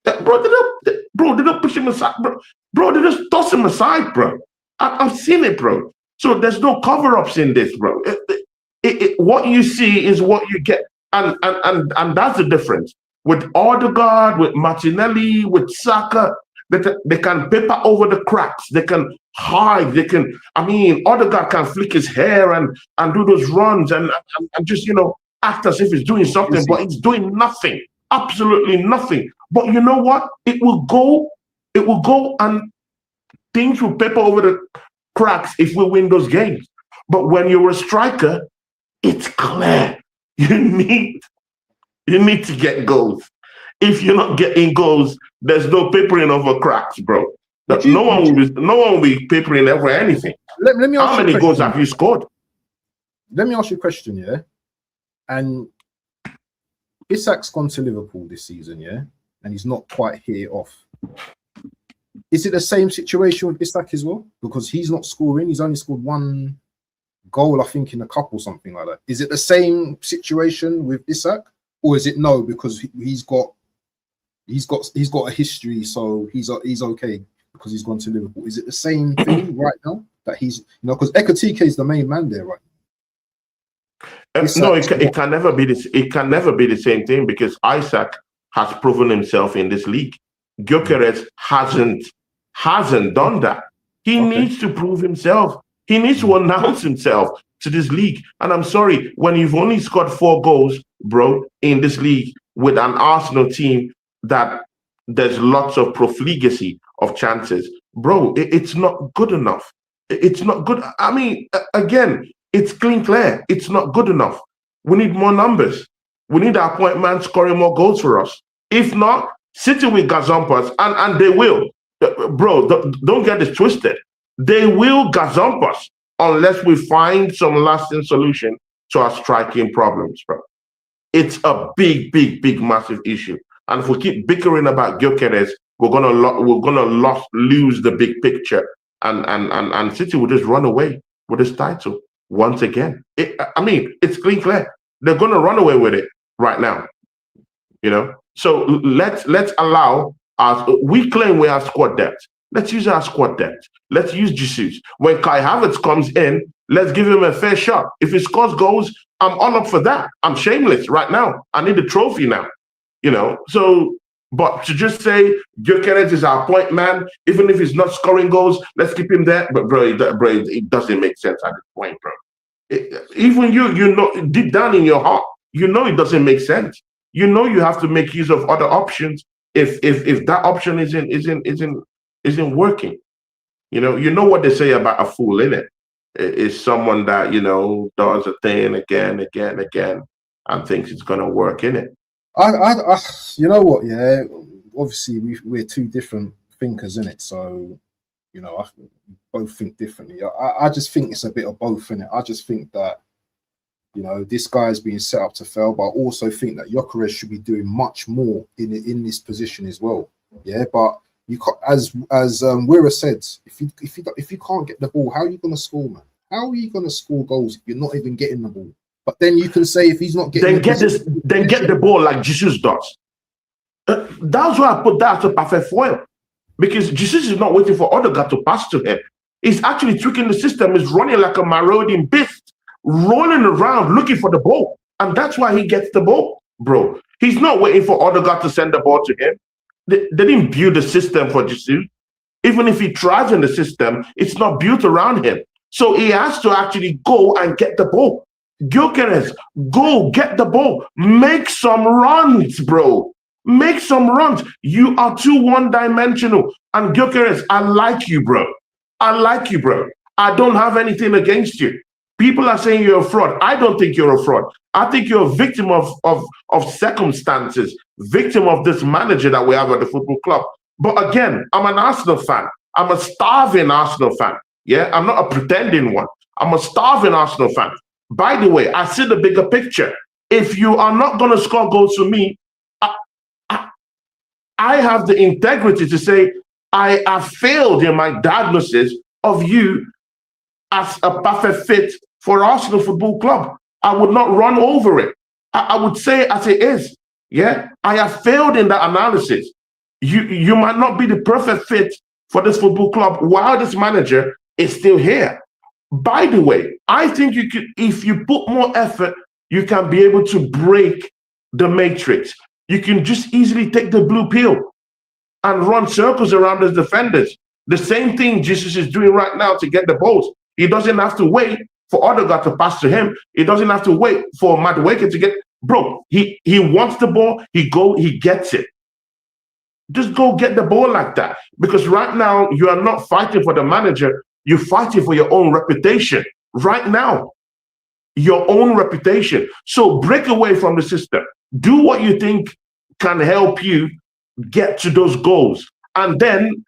Bro, they don't push him aside, bro. Bro, they just toss him aside, bro. I've seen it, bro. So there's no cover-ups in this, bro. What you see is what you get. And that's the difference. With Odegaard, with Martinelli, with Saka, they can paper over the cracks. They can hide. Odegaard can flick his hair and do those runs and just, act as if he's doing something, but he's doing nothing. Absolutely nothing. But you know what? It will go and things will paper over the cracks if we win those games. But when you're a striker, it's clear. You need to get goals. If you're not getting goals, there's no papering over cracks, bro. No one will be papering over anything. Let me ask How many goals have you scored? Let me ask you a question, yeah? And Isak's gone to Liverpool this season, yeah? And he's not quite hit it off. Is it the same situation with Isak as well? Because he's not scoring. He's only scored 1 goal, I think, in a cup or something like that. Is it the same situation with Isak? Or is it no, because he's got a history, so he's okay because he's gone to Liverpool? Is it the same thing right now that he's because Ekatike is the main man there, right? No, it can never be this. It can never be the same thing because Isak has proven himself in this league. Gyökeres hasn't done that. He needs to prove himself. He needs to announce himself to this league. And I'm sorry, when you've only scored 4 goals, bro, in this league with an Arsenal team that there's lots of profligacy of chances, bro, it's not good enough. It's not good. I mean, again, it's clear. It's not good enough. We need more numbers. We need our point man scoring more goals for us. If not, City will gazump us, and they will. Bro, don't get this twisted. They will gazump us unless we find some lasting solution to our striking problems, bro. It's a big, massive issue. And if we keep bickering about Gyökeres, we're gonna lose the big picture, and City will just run away with this title once again. It's clear. They're gonna run away with it right now. So let's allow us. We claim we have squad depth. Let's use our squad depth. Let's use Jesus. When Kai Havertz comes in, let's give him a fair shot. If he scores goals, I'm all up for that. I'm shameless right now. I need a trophy now. So But to just say Gyökeres is our point man, even if he's not scoring goals, let's keep him there. But bro, it doesn't make sense at this point, bro. Even you know, deep down in your heart, you know it doesn't make sense. You know you have to make use of other options if that option isn't working. You know what they say about a fool, innit? It's someone that, you know, does a thing again and thinks it's gonna work, innit? I you know what, yeah, obviously we're two different thinkers, innit? So, you know, we both think differently. I just think it's a bit of both, innit? I just think that, you know, this guy's being set up to fail, but I also think that Gyökeres should be doing much more in this position as well. Yeah, but you can't, as Wira said, if you can't get the ball, how are you going to score, man? How are you going to score goals if you're not even getting the ball? But then you can say if he's not getting, get the ball like Jesus does. That's why I put that as a perfect foil, because Jesus is not waiting for Odegaard to pass to him. He's actually tweaking the system. He's running like a marauding beast, rolling around looking for the ball, and that's why he gets the ball, bro. He's not waiting for Odegaard to send the ball to him. They didn't build the system for Jesus. Even if he tries in the system, it's not built around him. So he has to actually go and get the ball. Gyökeres, go get the ball. Make some runs, bro. Make some runs. You are too one-dimensional. And Gyökeres, I like you, bro. I like you, bro. I don't have anything against you. People are saying you're a fraud. I don't think you're a fraud. I think you're a victim of circumstances, victim of this manager that we have at the football club. But again, I'm an Arsenal fan. I'm a starving Arsenal fan. Yeah, I'm not a pretending one. I'm a starving Arsenal fan. By the way, I see the bigger picture. If you are not going to score goals for me, I have the integrity to say I have failed in my diagnosis of you as a perfect fit for Arsenal Football Club. I would not run over it. I would say as it is. Yeah, I have failed in that analysis. You might not be the perfect fit for this football club while this manager is still here. By the way, I think you could, if you put more effort, you can be able to break the matrix. You can just easily take the blue pill and run circles around the defenders. The same thing Jesus is doing right now to get the balls. He doesn't have to wait for Odegaard to pass to him. He doesn't have to wait for Madueke to get. Bro, he wants the ball. He gets it. Just go get the ball like that. Because right now, you are not fighting for the manager. You're fighting for your own reputation. Right now, your own reputation. So break away from the system. Do what you think can help you get to those goals. And then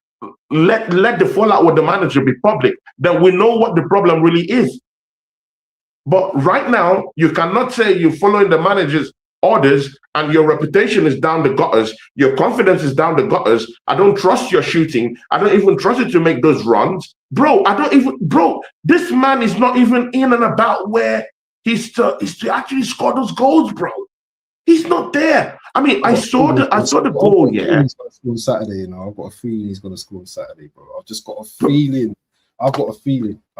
let the fallout with the manager be public. Then we know what the problem really is. But right now, you cannot say you're following the manager's orders and your reputation is down the gutters. Your confidence is down the gutters. I don't trust your shooting. I don't even trust you to make those runs. Bro, this man is not even in and about where he's to actually score those goals, bro. He's not there. I mean, I saw the goal, yeah. He's going to score on Saturday, you know. I've got a feeling he's going to score on Saturday, bro. I've just got a feeling.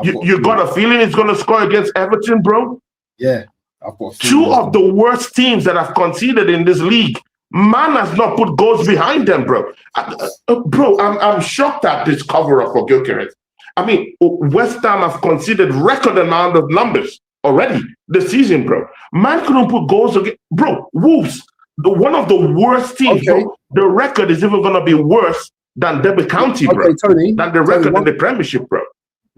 You got a feeling he's going to score against Everton, bro? Yeah. I've got a feeling. Two of the worst teams that have conceded in this league. Man has not put goals behind them, bro. I'm shocked at this cover-up for Gyökeres. I mean, West Ham have conceded record amount of numbers already this season, bro. Man couldn't put goals against, bro. Wolves, one of the worst teams. Okay. Bro. The record is even going to be worse than Derby County, bro. Okay, Tony, than the record in the Premiership, bro.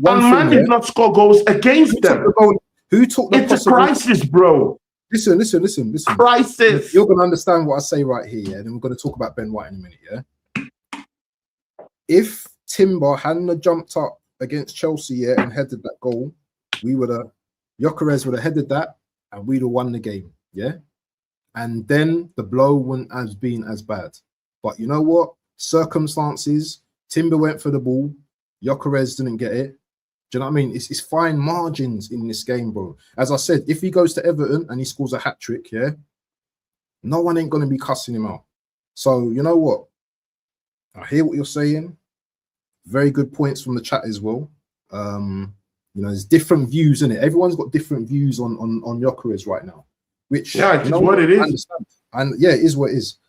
And man did not score goals against them. Who took the It's a crisis, bro. Listen. Crisis. You're going to understand what I say right here, yeah? And then we're going to talk about Ben White in a minute, yeah? If Timber hadn't jumped up against Chelsea, yeah, and headed that goal, Gyökeres would have headed that, and we'd have won the game, yeah? And then the blow wouldn't have been as bad. But you know what? Circumstances, Timber went for the ball, Gyökeres didn't get it. Do you know what I mean? It's fine margins in this game, bro. As I said, if he goes to Everton and he scores a hat-trick, yeah, no one ain't going to be cussing him out. So, you know what? I hear what you're saying. Very good points from the chat as well. You know, there's different views in it. Everyone's got different views on Gyökeres right now. Which, yeah, it's what it is. I understand. And yeah, it is what it is.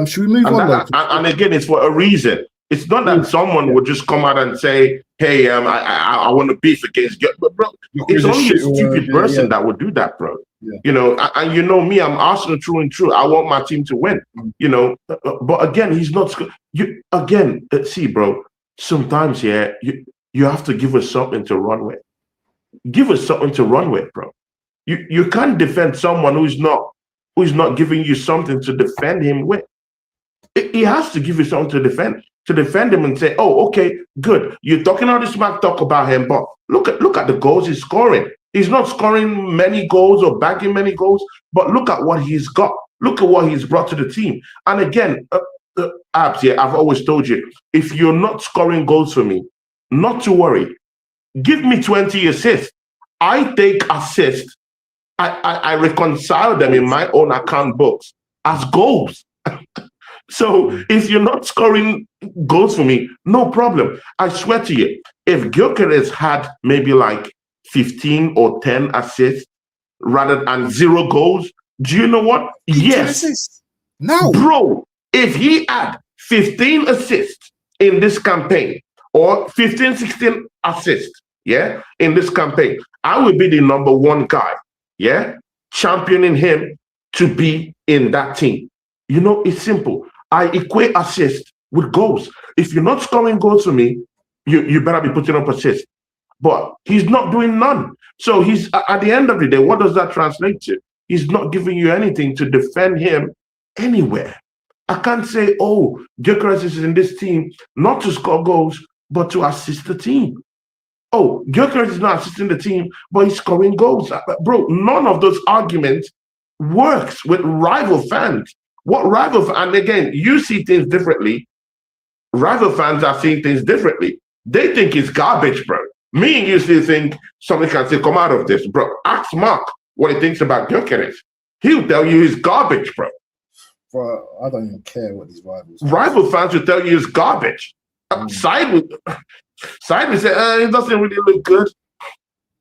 Should we move on? And again, it's for a reason. It's not that someone would just come out and say, "Hey, I want to beef against." But bro, it's only a stupid person that would do that, bro. Yeah. You know, and you know me, I'm Arsenal true and true. I want my team to win. You know, but again, he's not. See, bro. Sometimes, you have to give us something to run with. Give us something to run with, bro. You can't defend someone who's not giving you something to defend him with. He has to give you something to defend him and say, "Oh, okay, good. You're talking all this smack talk about him, but look at the goals he's scoring. He's not scoring many goals or bagging many goals, but look at what he's got. Look at what he's brought to the team." And again, Abs, I've always told you, if you're not scoring goals for me, not to worry. Give me 20 assists. I take assists. I reconcile them in my own account books as goals. So if you're not scoring goals for me, no problem. I swear to you, if Gyökeres had maybe like 15 or 10 assists rather than 0 goals, do you know what? Yes. No. Bro, if he had 15 assists in this campaign or 15, 16 assists, in this campaign, I would be the number 1 guy, championing him to be in that team. You know, it's simple. I equate assist with goals. If you're not scoring goals for me, you better be putting up assists. But he's not doing none. So he's at the end of the day, what does that translate to? He's not giving you anything to defend him anywhere. I can't say, oh, Gyökeres is in this team not to score goals, but to assist the team. Oh, Gyökeres is not assisting the team, but he's scoring goals. Bro, none of those arguments works with rival fans. What rival, and again, you see things differently. Rival fans are seeing things differently. They think it's garbage, bro. Me and you still think something can still come out of this, bro. Ask Mark what he thinks about Gyökeres. He'll tell you it's garbage, bro. Bro, I don't even care what these rivals. Rival fans will tell you it's garbage. Side will say, it doesn't really look good.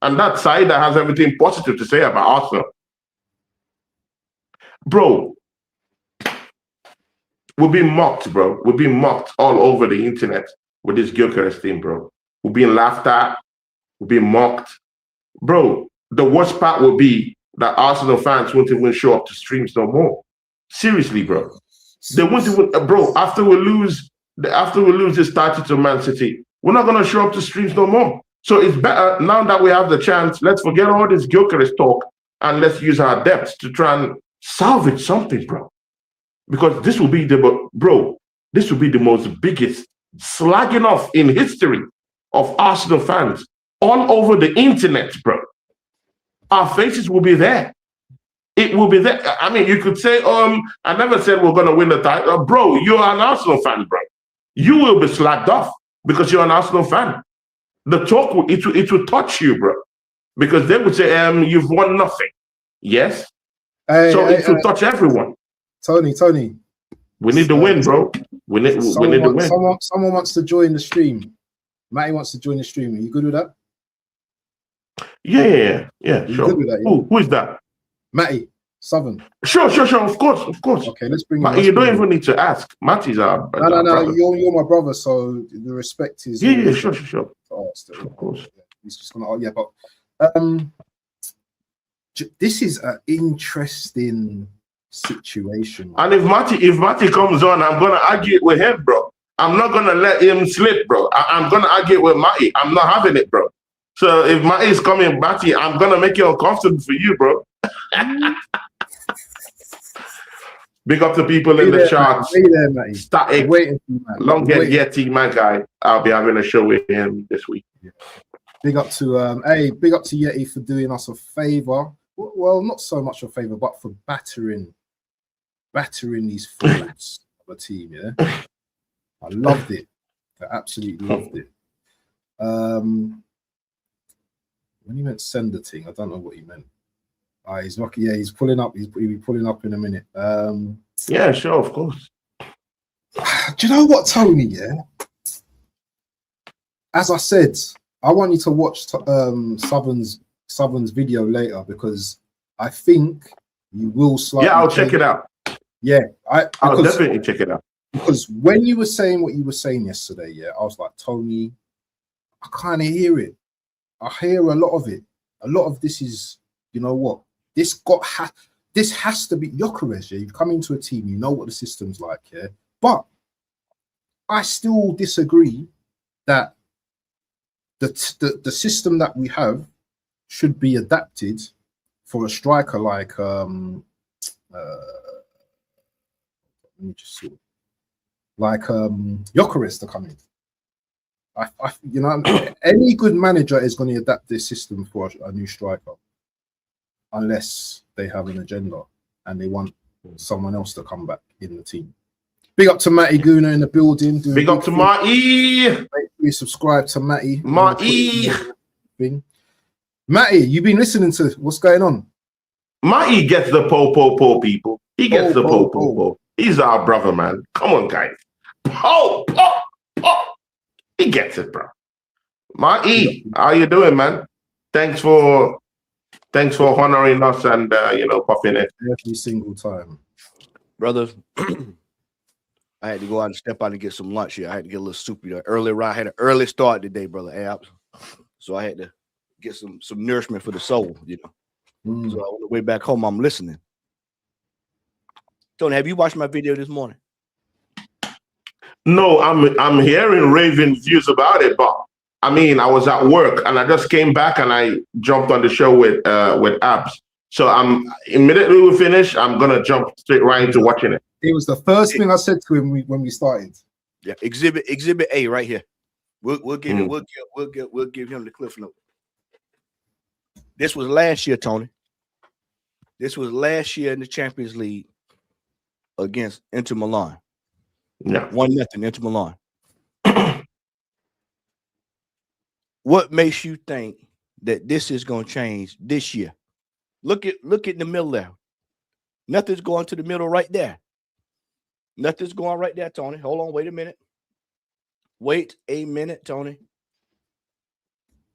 And that side that has everything positive to say about Arsenal. Bro, we're being mocked, bro. We're being mocked all over the internet with this Gyökeres thing, bro. We're being laughed at. We're being mocked. Bro, the worst part will be that Arsenal fans won't even show up to streams no more. Seriously, bro. They won't even, bro, after we lose this title to Man City, we're not going to show up to streams no more. So it's better now that we have the chance, let's forget all this Gyökeres talk and let's use our depth to try and salvage something, bro. Because this will be the most biggest slagging off in history of Arsenal fans all over the internet, bro. Our faces will be there. It will be there. I mean, you could say, I never said we're going to win the title. Bro, you're an Arsenal fan, bro. You will be slagged off because you're an Arsenal fan. The talk, it will touch you, bro. Because they would say, you've won nothing. Yes? It will touch everyone. Tony. We need to win, bro. We need to win. Someone wants to join the stream. Matty wants to join the stream. Are you good with that? Yeah, sure. Good with that, yeah? Who is that? Matty, Southern. Sure. Of course. Okay, let's bring him. You don't even need to ask. Matty's our No. You're my brother, so the respect is. Yeah, sure. Of course. He's just gonna. But this is an interesting situation. And if Matty comes on, I'm gonna argue with him, bro. I'm not gonna let him slip, bro. I'm gonna argue with Matty. I'm not having it, bro. So if Matty is coming, Matty, I'm gonna make it uncomfortable for you, bro. Big up to people in the charts. Static, long head Yeti, my guy. I'll be having a show with him this week. Yeah. Big up to Yeti for doing us a favor. Well, not so much a favor, but for battering these frauds of a team. Yeah, I loved it. I absolutely loved it. When he meant send the thing, I don't know what he meant. He's lucky. Yeah, he's pulling up. He'll be pulling up in a minute. Yeah, sure, of course. Do you know what, Tony? Yeah. As I said, I want you to watch Southern's video later because I think you will slightly. Yeah, I'll check it out. Yeah, I'll definitely check it out. Because when you were saying what you were saying yesterday, yeah, I was like, Tony, I kind of hear it. I hear a lot of it. A lot of this is, you know what? This has to be Gyökeres, yeah. You've come into a team, you know what the system's like, yeah. But I still disagree that the system that we have should be adapted for a striker like let me just see, like Gyökeres to come in. You know, any good manager is going to adapt this system for a new striker, unless they have an agenda and they want someone else to come back in the team. Big up to Matty Guna in the building. Big up to Matty. Make sure you subscribe to Matty. Matty. Matty, you've been listening to what's going on. Matty gets the po, people. He gets the po. He's our brother, man. Come on, guys. Po. He gets it, bro. Matty, how you doing, man? Thanks for honoring us and popping it every single time, brothers. I had to go out and step out and get some lunch here. I had to get a little soupy. I had an early start today, brother Abs. So I had to get some nourishment for the soul, you know. So on the way back home, I'm listening. Tony, have you watched my video this morning? No, I'm hearing raving views about it, but I mean, I was at work and I just came back and I jumped on the show with Abs. So I'm immediately we finish, I'm gonna jump straight right into watching it. It was the first thing I said to him when we started. Yeah, exhibit A right here. We'll give him the cliff note. This was last year, Tony. This was last year in the Champions League against Inter Milan. Yeah, 1-0 Inter Milan. What makes you think that this is going to change this year? Look at the middle there. Nothing's going to the middle right there. Nothing's going right there, Tony. Hold on. Wait a minute. Wait a minute, Tony.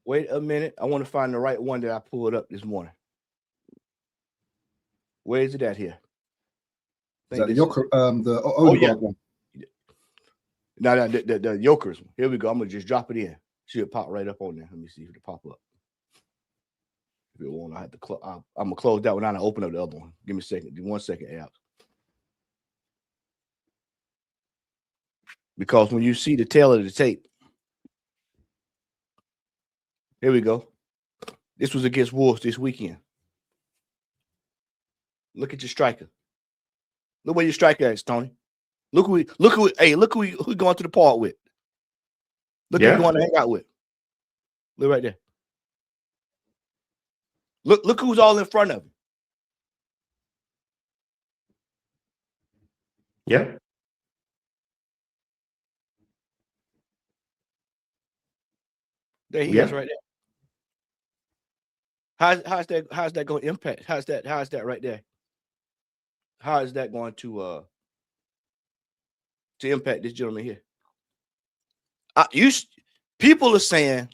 Wait a minute. I want to find the right one that I pulled up this morning. Where is it at here? The Odegaard one. No, the Gyökeres one. Here we go. I'm going to just drop it in. Should pop right up on there. Let me see if it'll pop up. If it won't, I have to close. I'm going to close that one out and open up the other one. Give me a second. Give me 1 second, Abs. Because when you see the tail of the tape, here we go. This was against Wolves this weekend. Look at your striker. Look where your striker is, Tony. Look who we going to the park with. Look who we going to hang out with. Look right there. Look who's all in front of him. Yeah. There he is right there. How's that going to impact? How's that right there? How is that going to impact this gentleman here? People are saying,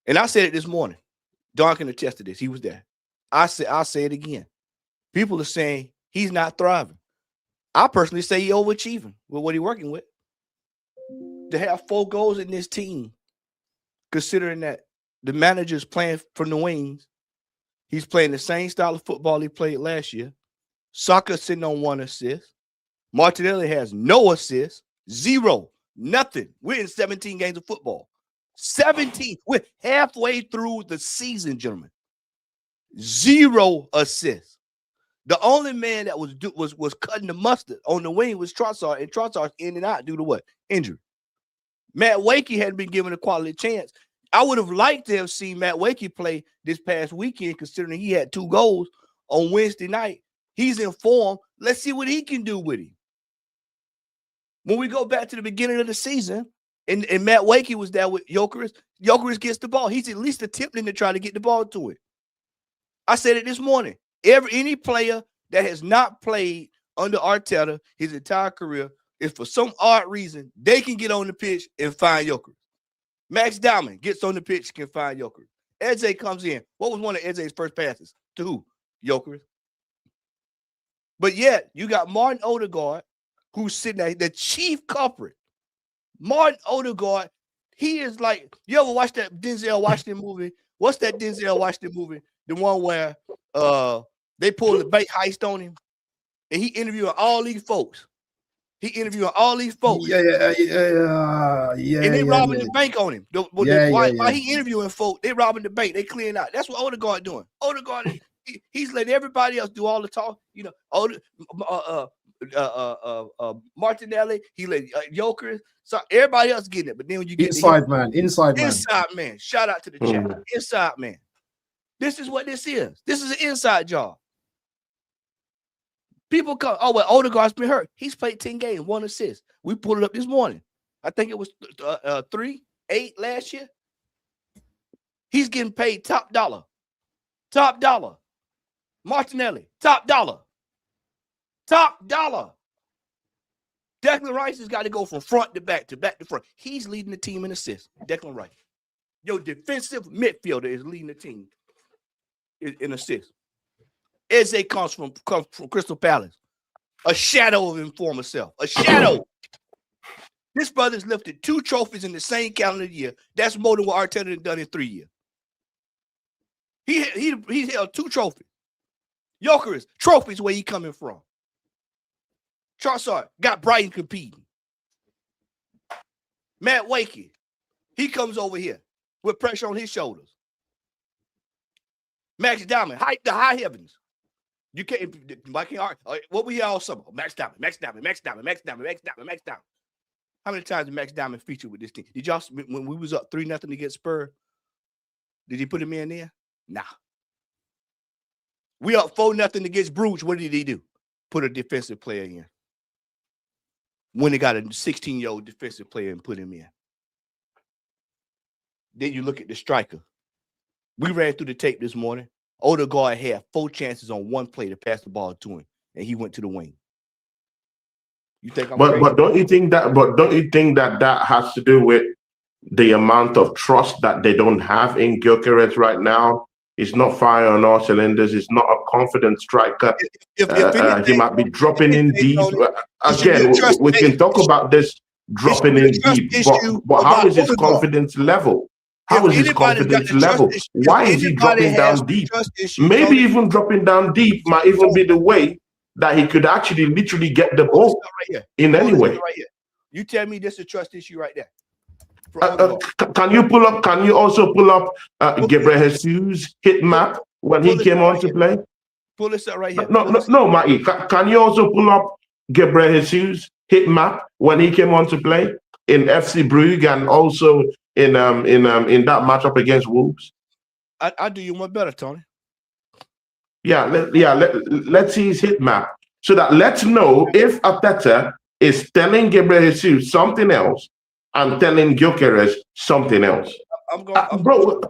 and I said it this morning. Don can attest to this. He was there. I'll say it again. People are saying he's not thriving. I personally say he's overachieving with what he's working with. To have 4 goals in this team, considering that the manager's playing from the wings, he's playing the same style of football he played last year. Saka sitting on 1 assist. Martinelli has no assists, 0, nothing. We're in 17 games of football. 17. We're halfway through the season, gentlemen. 0 assists. The only man that was cutting the mustard on the wing was Trossard, and Trossard's in and out due to what? Injury. Matt Wakey hadn't been given a quality chance. I would have liked to have seen Matt Wakey play this past weekend, considering he had 2 goals on Wednesday night. He's in form. Let's see what he can do with him. When we go back to the beginning of the season, and Matt Wakey was there with Gyökeres, Gyökeres gets the ball. He's at least attempting to try to get the ball to it. I said it this morning. Any player that has not played under Arteta his entire career, if for some odd reason they can get on the pitch and find Gyökeres. Max Diamond gets on the pitch, can find Gyökeres. Eze comes in. What was one of Eze's first passes? To who? Gyökeres. But yet you got Martin Odegaard, who's sitting there, the chief culprit. Martin Odegaard, he is like, you ever watch that Denzel Washington movie? What's that Denzel Washington movie? The one where they pulled the bank heist on him, and he interviewing all these folks. And they robbing the bank on him. While he interviewing folks, they robbing the bank. They clearing out. That's what Odegaard doing. Odegaard, he's letting everybody else do all the talk. You know, Martinelli, he let Jokers. So everybody else getting it. But then when you get inside man. Shout out to the chat. Inside man. This is what this is. This is an inside job. People come, oh, well, Odegaard's been hurt. He's played 10 games, 1 assist. We pulled it up this morning. I think it was 3-8 last year. He's getting paid top dollar. Top dollar. Martinelli, top dollar. Top dollar. Declan Rice has got to go from front to back to front. He's leading the team in assists. Declan Rice. Your defensive midfielder is leading the team in assists. Eze comes from Crystal Palace. A shadow of his former self. A shadow. This brother's lifted 2 trophies in the same calendar year. That's more than what Arteta has done in 3 years. He held 2 trophies. Jokers, trophies where he coming from. Trossard got Brighton competing. Matt Wakey, he comes over here with pressure on his shoulders. Max Diamond, the high heavens. You can't. What we hear all summer? Max Diamond. How many times did Max Diamond feature with this team? Did y'all, when we was up 3-0 against Spurs, did he put him in there? Nah. We up 4-0 against Bruges. What did he do? Put a defensive player in. When they got a 16-year-old defensive player and put him in. Then you look at the striker. We ran through the tape this morning. Odegaard had 4 chances on 1 play to pass the ball to him, and he went to the wing. You think? But don't you think that? But don't you think that has to do with the amount of trust that they don't have in Gyökeres right now? He's not firing on all cylinders. He's not a confident striker. He might be dropping in deep. Again, we can talk about this dropping in deep, but how is his confidence level? How is his confidence level? Why is he dropping down deep? Maybe even dropping down deep might even be the way that he could actually literally get the ball in any way. You tell me this is a trust issue right there. Can you also pull up Gabriel Jesus hit map when he came on to play? Pull this up right here. No, Matty. Can you also pull up Gabriel Jesus hit map when he came on to play in FC Brugge and also in that matchup against Wolves? I do you one better, Tony. Let's see his hit map so that let's know if Arteta is telling Gabriel Jesus something else and telling Gyökeres something else. Bro,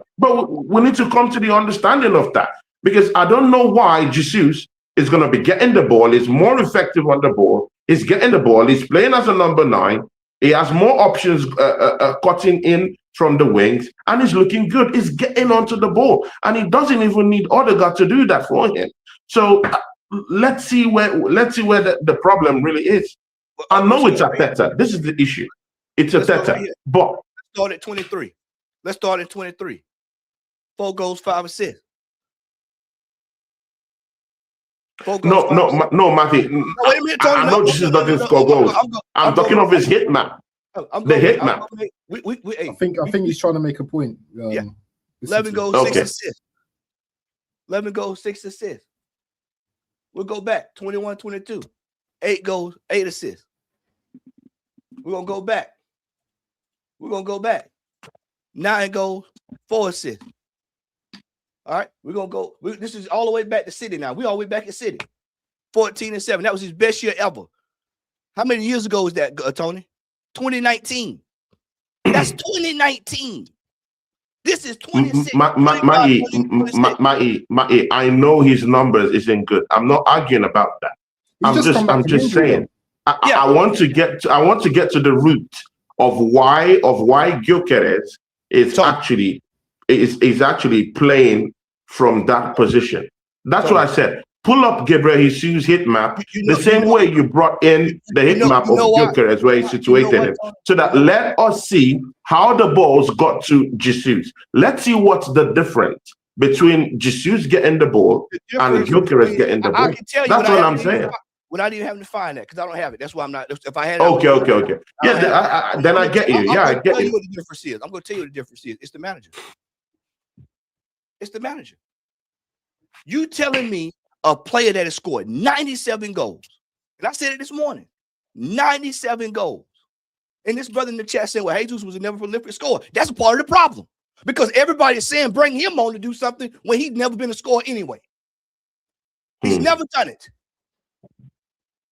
we need to come to the understanding of that, because I don't know why Jesus is going to be getting the ball. He's more effective on the ball. He's getting the ball. He's playing as a number 9. He has more options cutting in from the wings, and he's looking good. He's getting onto the ball, and he doesn't even need Odegaard to do that for him. So let's see where the problem really is. I know it's Arteta. This is the issue. It's Arteta. But let's start at 23. Let's start at 23. 4 goals, 5 assists. 4 goals, no, Matty. No, wait a minute, Tony. I know Jesus doesn't score goals. I'm talking of his hit map. The hit map. I think he's trying to make a point. 11 goals, 6 assists. 11 goals, 6 assists. We'll go back. 21, 22. 8 goals, 8 assists. We're going to go back. 9 goals, 4 assists. All right, we're going to go. This is all the way back to City now. We're all the way back at City. 14-7. That was his best year ever. How many years ago was that, Tony? 2019. That's 2019. This is 26. I know his numbers isn't good. I'm not arguing about that. I'm just saying. I want to get to the root of why Gyökeres is actually playing from that position. That's what I said. pull up Gabriel Jesus hit map the same way you brought in the hit map of Gyökeres where he situated him. So that let us see how the balls got to Jesus. Let's see what's the difference between Jesus getting the ball and Gyökeres getting the ball. That's what I'm saying. Without even having to find that, because I don't have it. That's why I'm not. If I had it, okay. Yeah, then I get you. Yeah, I get you. I'm going to tell you what the difference is. I'm going to tell you what the difference is. It's the manager. It's the manager. You telling me a player that has scored 97 goals, and I said it this morning, 97 goals, and this brother in the chat saying, well, Jesus was a never prolific scorer. That's a part of the problem, because everybody's saying bring him on to do something when he's never been a scorer anyway. He's never done it.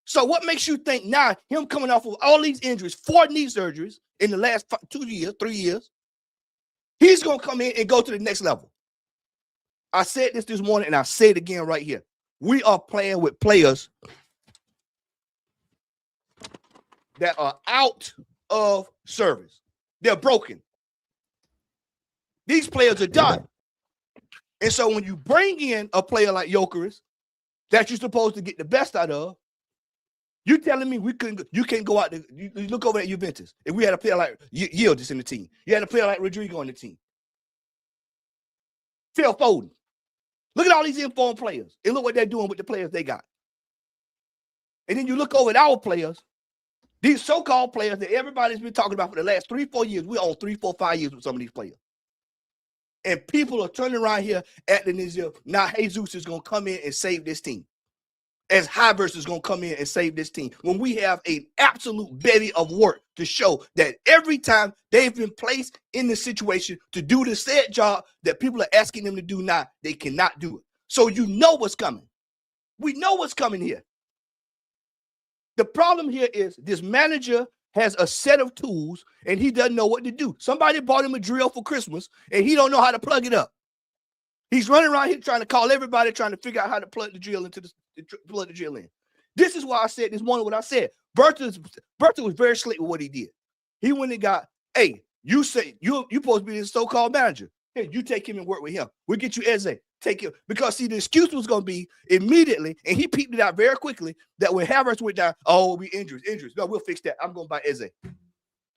So what makes you think now him coming off of all these injuries, 4 knee surgeries in the last 3 years, he's going to come in and go to the next level? I said this morning, and I say it again right here. We are playing with players that are out of service. They're broken. These players are done. And so when you bring in a player like Gyökeres that you're supposed to get the best out of, you telling me you can't go out there, you look over at Juventus, and we had a player like Yildiz in the team. You had a player like Rodrigo on the team. Phil Foden. Look at all these informed players, and look what they're doing with the players they got. And then you look over at our players, these so-called players that everybody's been talking about for the last 3-4 years. We're on 3, 4, 5 years with some of these players. And people are turning around here acting as if now Jesus is going to come in and save this team. As Havertz is going to come in and save this team, when we have an absolute bevy of work to show that every time they've been placed in the situation to do the said job that people are asking them to do now, they cannot do it. So you know what's coming. We know what's coming here. The problem here is this manager has a set of tools and he doesn't know what to do. Somebody bought him a drill for Christmas and he don't know how to plug it up. He's running around here trying to call everybody, trying to figure out how to plug the drill into plug the drill in. This is why I said this morning what I said. Bertha was very slick with what he did. He went and got, hey, you say you supposed to be this so-called manager. Hey, you take him and work with him. We'll get you Eze. Take him. Because see, the excuse was going to be immediately, and he peeped it out very quickly, that when Havertz went down, oh, we injuries. No, we'll fix that. I'm going to buy Eze.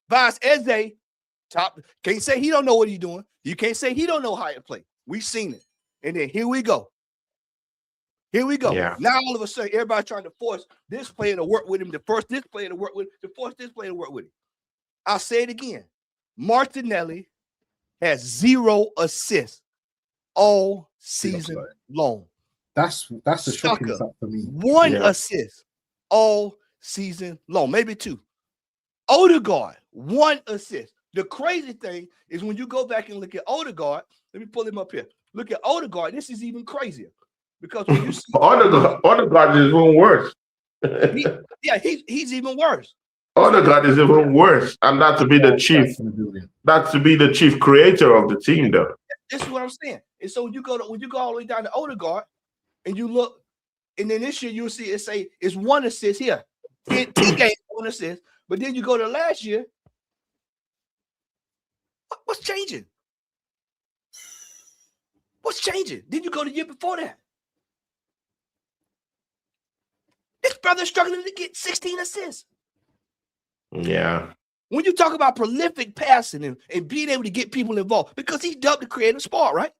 Buys Eze, top. Can't say he don't know what he's doing. You can't say he don't know how to play. We've seen it. And then here we go. Here we go. Yeah. Now all of a sudden, everybody trying to force this player to work with him, to force this player to work with him, to force this player to work with him. I'll say it again. Martinelli has 0 assists all season long. That's a shocking fact for me. 1 assist all season long, maybe 2. Odegaard, 1 assist. The crazy thing is when you go back and look at Odegaard, let me pull him up here. Look at Odegaard. This is even crazier. Because when you see Odegaard is even worse. He's even worse. Odegaard is even worse, and not to be the chief. Not to be the chief creator of the team, though. This is what I'm saying. And so when you go all the way down to Odegaard, and you look, and then this year you'll see it say it's 1 assist here, 10 games 1 assist. But then you go to last year. What's changing? What's changing? Then you go the year before that. This brother's struggling to get 16 assists. Yeah. When you talk about prolific passing and being able to get people involved, because he's dubbed the creative spark, right?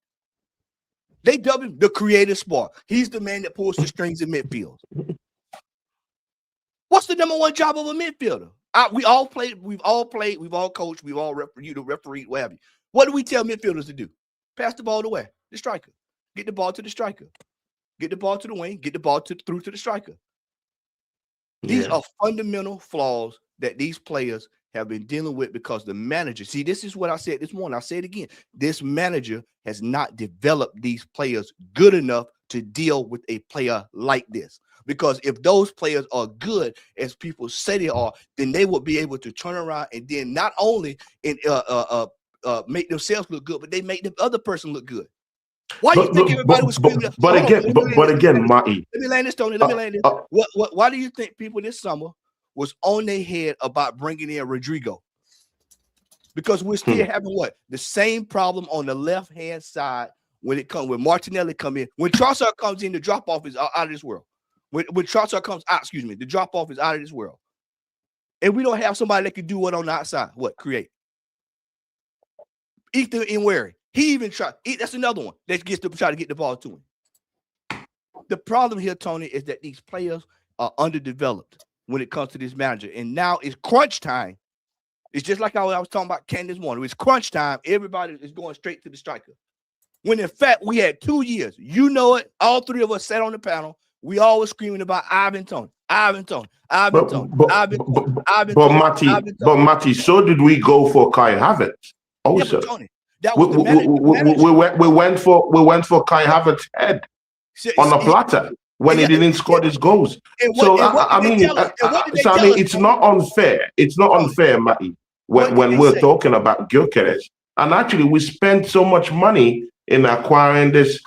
They dub him the creative spark. He's the man that pulls the strings in midfield. What's the number 1 job of a midfielder? We've all coached, we've all refereed, what have you. What do we tell midfielders to do? Pass the ball to where? The striker. Get the ball to the striker. Get the ball to the wing. Get the ball through to the striker. These are fundamental flaws that these players have been dealing with because the manager, see, this is what I said this morning. I'll say it again. This manager has not developed these players good enough to deal with a player like this. Because if those players are good, as people say they are, then they will be able to turn around and then not only make themselves look good, but they make the other person look good. Why do you think everybody was screaming? But again, Marty. Let me land this, Tony. Let me land this. Why do you think people this summer was on their head about bringing in Rodrigo? Because we're still having what? The same problem on the left-hand side when Martinelli come in, when Trossard comes in, the drop off is out of this world. When Trossard comes out, the drop off is out of this world. And we don't have somebody that can do it on the outside. What? Create. Ethan Nweri. He even tried. That's another one that gets to try to get the ball to him. The problem here, Tony, is that these players are underdeveloped when it comes to this manager. And now it's crunch time. It's just like I was talking about Ken this morning. It's crunch time. Everybody is going straight to the striker. When in fact, we had 2 years. You know it. All three of us sat on the panel. We all were screaming about Ivan Toney. But Matty, so did we go for Kai Havertz also. Yeah, Tony, that was we went for Kai Havertz's head on a platter when he didn't score his goals. So I mean, it's not unfair. It's not unfair, Matty, when we're talking about Gyökeres. And actually, we spent so much money in acquiring this.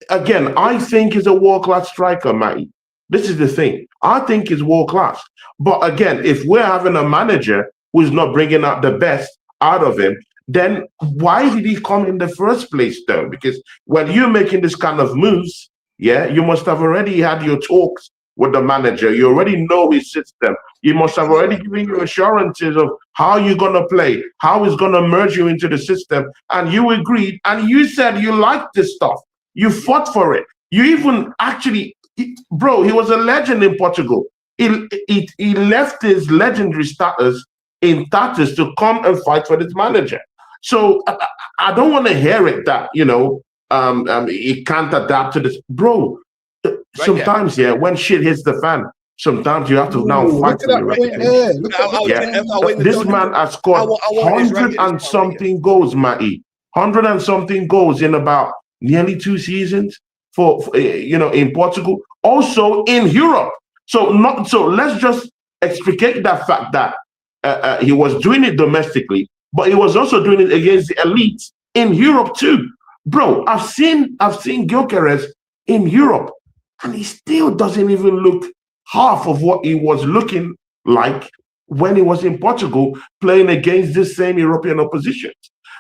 Again, I think he's a world-class striker, Matty. This is the thing. I think he's world-class. But again, if we're having a manager who's not bringing out the best out of him, then why did he come in the first place, though? Because when you're making this kind of moves, yeah, you must have already had your talks with the manager. You already know his system. You must have already given you assurances of how you're going to play, how he's going to merge you into the system. And you agreed, and you said you liked this stuff. You fought for it. You even actually, bro, he was a legend in Portugal. He left his legendary status in Tatis to come and fight for this manager. So I don't want to hear it that, he can't adapt to this. Bro, sometimes, when shit hits the fan, sometimes you have to now fight for the reputation. This man has scored 100 and something goals, Matty. 100 and something goals in about nearly 2 seasons for in Portugal, also in Europe. So let's just explicate that fact that he was doing it domestically, but he was also doing it against the elites in Europe too. Bro, I've seen Gyökeres in Europe, and he still doesn't even look half of what he was looking like when he was in Portugal playing against this same European opposition.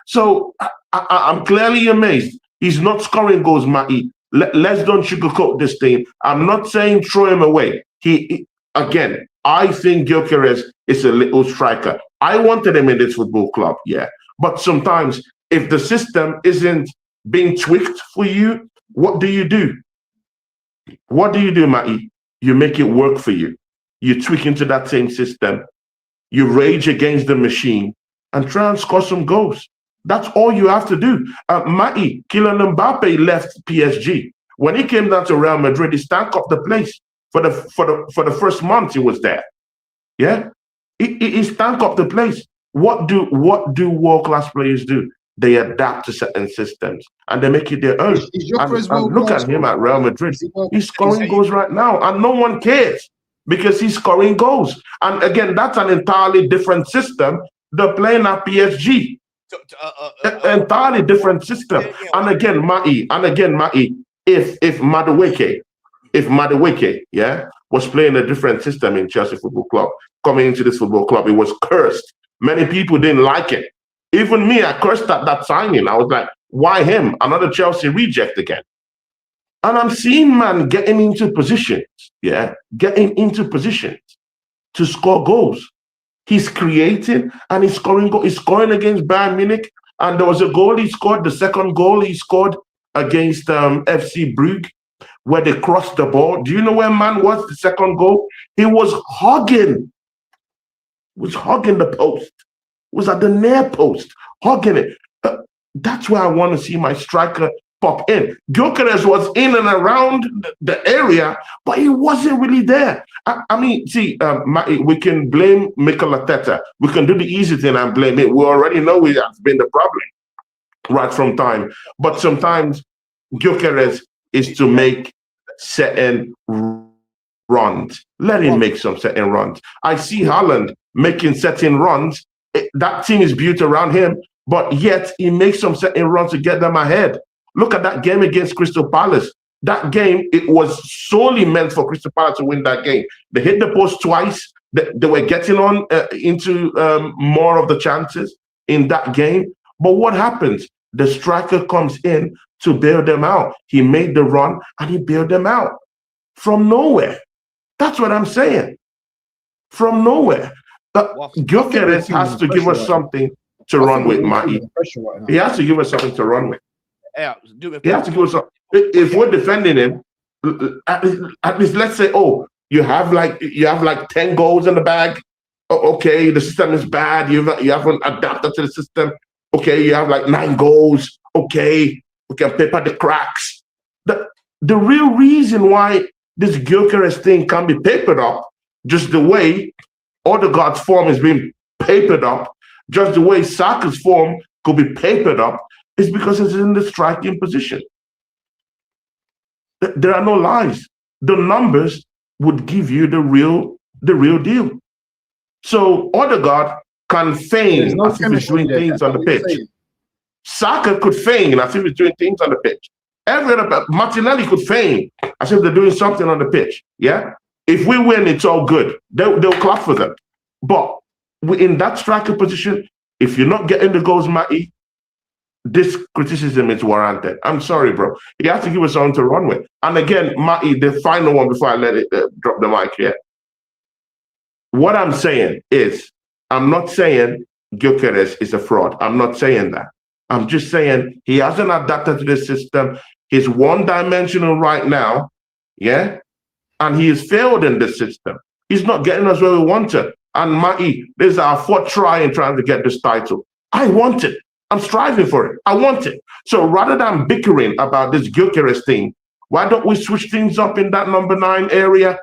So I'm clearly amazed. He's not scoring goals, Matty. Let's don't sugarcoat this thing. I'm not saying throw him away. Again, I think Gyökeres is a little striker. I wanted him in this football club, yeah. But sometimes if the system isn't being tweaked for you, what do you do? What do you do, Matty? You make it work for you. You tweak into that same system. You rage against the machine and try and score some goals. That's all you have to do. Matty, Kylian Mbappe left PSG. When he came down to Real Madrid, he stank up the place for the first month he was there. Yeah, he stank up the place. What do world-class players do? They adapt to certain systems and they make it their own. And look at him at Real Madrid. He's scoring goals right now, and no one cares because he's scoring goals. And again, that's an entirely different system. They're playing at PSG. Entirely different system. And again, Matty, if Madueke, yeah, was playing a different system in Chelsea Football Club, coming into this football club, it was cursed. Many people didn't like it. Even me, I cursed at that signing. I was like, why him? Another Chelsea reject again. And I'm seeing man getting into positions, to score goals. He's creating and he's scoring. He's scoring against Bayern Munich. And there was a goal he scored, the second goal he scored against FC Brugge, where they crossed the ball. Do you know where man was, the second goal? He was hugging the post. Was at the near post, hugging it. That's where I want to see my striker pop in. Gyökeres was in and around the area, but he wasn't really there. I mean, see, we can blame Mikel Arteta. We can do the easy thing and blame it. We already know it has been the problem right from time. But sometimes Gyökeres is to make certain runs. Let him make some certain runs. I see Haaland making certain runs. That team is built around him, but yet he makes some certain runs to get them ahead. Look at that game against Crystal Palace. That game, it was solely meant for Crystal Palace to win that game. They hit the post twice. They were getting on into more of the chances in that game. But what happens? The striker comes in to bail them out. He made the run and he bailed them out from nowhere. That's what I'm saying. From nowhere. Gyökeres has to give us something to run with, Matty. He has to give us something to run with. He has to give us something. If we're defending him, at least let's say, oh, you have like 10 goals in the bag. Okay, the system is bad. You haven't adapted to the system. Okay, you have like 9 goals. Okay, we can paper the cracks. The real reason why this Gyökeres thing can be papered up, just the way Odegaard's form is being papered up, just the way Saka's form could be papered up, is because it's in the striking position. There are no lies. The numbers would give you the real deal. So Odegaard can feign as if he's doing things on the pitch. Saka could feign as if he's doing things on the pitch. Every other Martinelli could feign as if they're doing something on the pitch. Yeah. If we win, it's all good. They'll clap for them. But in that striker position, if you're not getting the goals, Matty, this criticism is warranted. I'm sorry, bro. He has to give us something to run with. And again, Matty, the final one before I let it drop the mic here. What I'm saying is, I'm not saying Gyökeres is a fraud. I'm not saying that. I'm just saying he hasn't adapted to the system. He's one-dimensional right now, yeah? And he has failed in the system. He's not getting us where we wanted. And Matty, this is our 4th try in trying to get this title. I want it. I'm striving for it. I want it. So rather than bickering about this Gyökeres thing, why don't we switch things up in that number 9 area?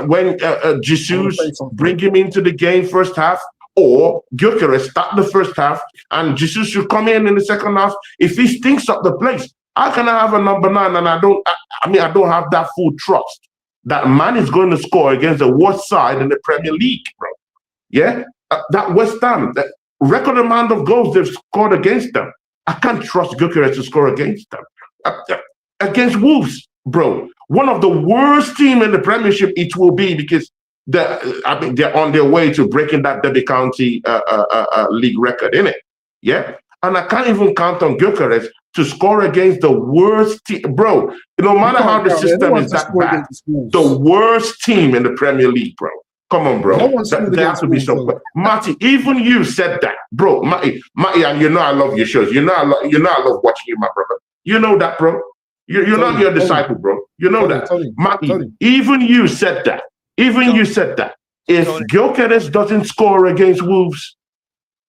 When Jesus bring him into the game first half, or Gyökeres start the first half, and Jesus should come in the second half. If he stinks up the place, how can I have a number 9 and I don't have that full trust that man is going to score against the worst side in the Premier League, bro? Yeah, that West Ham, that record amount of goals they've scored against them. I can't trust Gyökeres to score against them. Against Wolves, bro, one of the worst team in the Premiership it will be, because they're on their way to breaking that Derby County league record, innit? Yeah, and I can't even count on Gyökeres to score against the worst team, bro. No matter how the system is that bad, the worst team in the Premier League, bro. Come on, bro. There has to be some. Matty, even you said that, bro. Matty, and you know I love your shows. You know I love watching you, my brother. You know that, bro. You're not your disciple, bro. You know that. Matty, even you said that. Even you said that. If Gyökeres doesn't score against Wolves,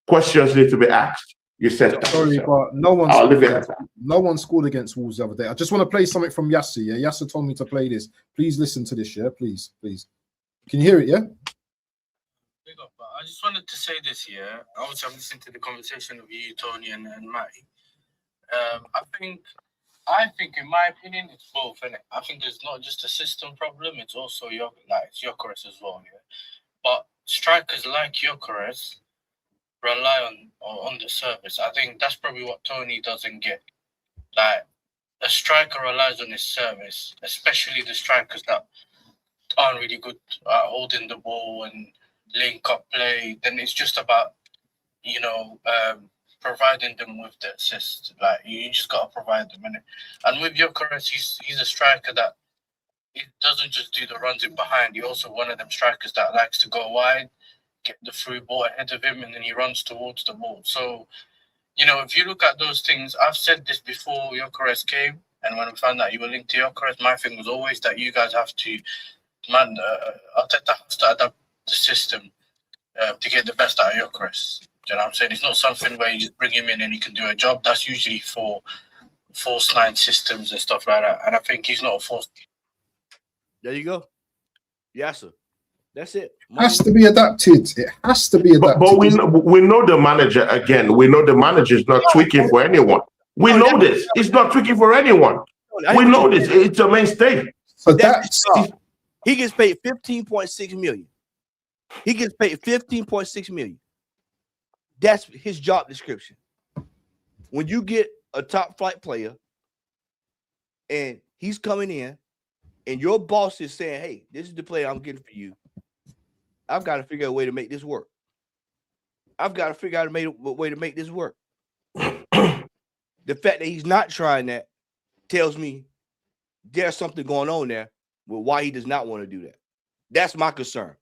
questions need to be asked. You said that. Sorry, but no one scored against Wolves the other day. I just want to play something from Yasser. Yeah, Yasser told me to play this. Please listen to this. Yeah, please. Can you hear it? Yeah. I just wanted to say this. Yeah, obviously I'm listening to the conversation of you, Tony, and Matty. I think, in my opinion, it's both. And I think it's not just a system problem; it's also it's Gyökeres as well. Yeah, but strikers like Gyökeres rely on the service. I think that's probably what Tony doesn't get. Like, a striker relies on his service, especially the strikers that aren't really good at holding the ball and link up play. Then it's just about providing them with the assist. Like, you just gotta provide them, innit? And with Gyökeres, he's a striker that he doesn't just do the runs in behind. He's also one of them strikers that likes to go wide, get the through ball ahead of him, and then he runs towards the ball. So, if you look at those things, I've said this before Gyökeres came, and when we found out you were linked to Gyökeres, my thing was always that you guys have to, Arteta has to adapt the system to get the best out of Gyökeres. You know what I'm saying? It's not something where you just bring him in and he can do a job. That's usually for false 9 systems and stuff like that. And I think he's not a false. There you go. Yes, sir. That's it. Has to be adapted. It has to be adapted. But we know the manager, again. We know the manager is not tweaking for anyone. We know this. It's not tweaking for anyone. We know this. It's a mainstay. So he gets paid $15.6 million. He gets paid $15.6 million. That's his job description. When you get a top flight player and he's coming in and your boss is saying, hey, this is the player I'm getting for you, I've got to figure out a way to make this work. I've got to figure out a way to make this work. The fact that he's not trying that tells me there's something going on there with why he does not want to do that. That's my concern.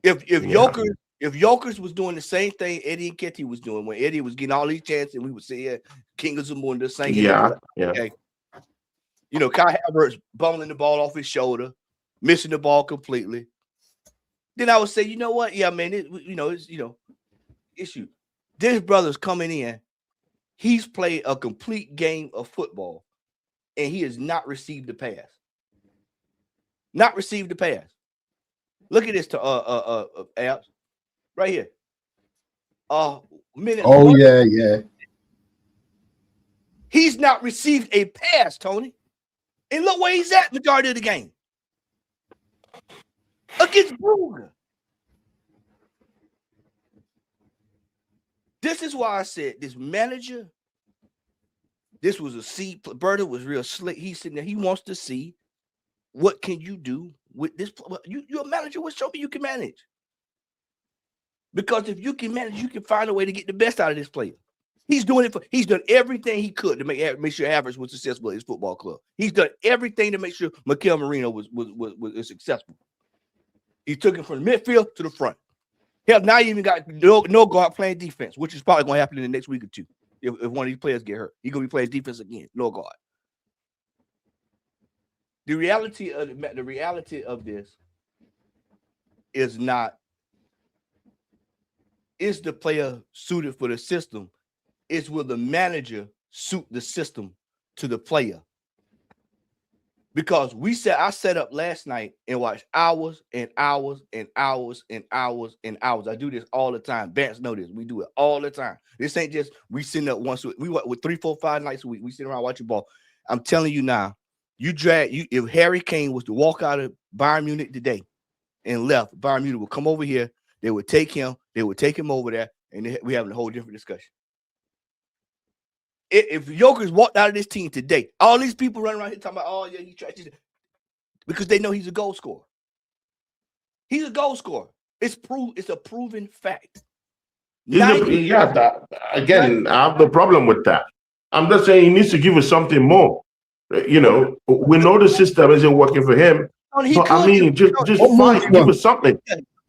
If Jokers was doing the same thing Eddie Nketiah was doing when Eddie was getting all these chances and we would say King of Zamunda singing. Okay. You know, Kai Havertz bumming the ball off his shoulder, missing the ball completely. Then I would say, you know what? Yeah, man, it's issue. This brother's coming in. He's played a complete game of football, and he has not received the pass. Not received the pass. Look at this Abs. Right here. Minute. Oh, yeah. He's not received a pass, Tony. And look where he's at majority of the game. Against Brugge. This is why I said this manager, this was a seed. Berta was real slick. He's sitting there. He wants to see what can you do with this. You're a manager. Show me you can manage. Because if you can manage, you can find a way to get the best out of this player. He's done everything he could to make sure Havertz was successful at his football club. He's done everything to make sure Mikel Merino was successful. He took him from the midfield to the front. Hell, now you even got no guard playing defense, which is probably going to happen in the next week or two. If one of these players get hurt, he's going to be playing defense again. No guard. The reality of this is not, is the player suited for the system? It's will the manager suit the system to the player? Because I set up last night and watched hours and hours and hours and hours and hours. I do this all the time. Bants know this. We do it all the time. This ain't just we sitting up once. We work with 3, 4, 5 nights a week. We sit around watching ball. I'm telling you now, if Harry Kane was to walk out of Bayern Munich today and left, Bayern Munich would come over here. They would take him. They would take him over there, and we having a whole different discussion. If Jokers walked out of this team today, all these people running around here talking about, oh, yeah, he tried to, because they know he's a goal scorer. He's a goal scorer. It's a proven fact. I have no problem with that. I'm just saying he needs to give us something more. We know the system isn't working for him. Just fine, give us something.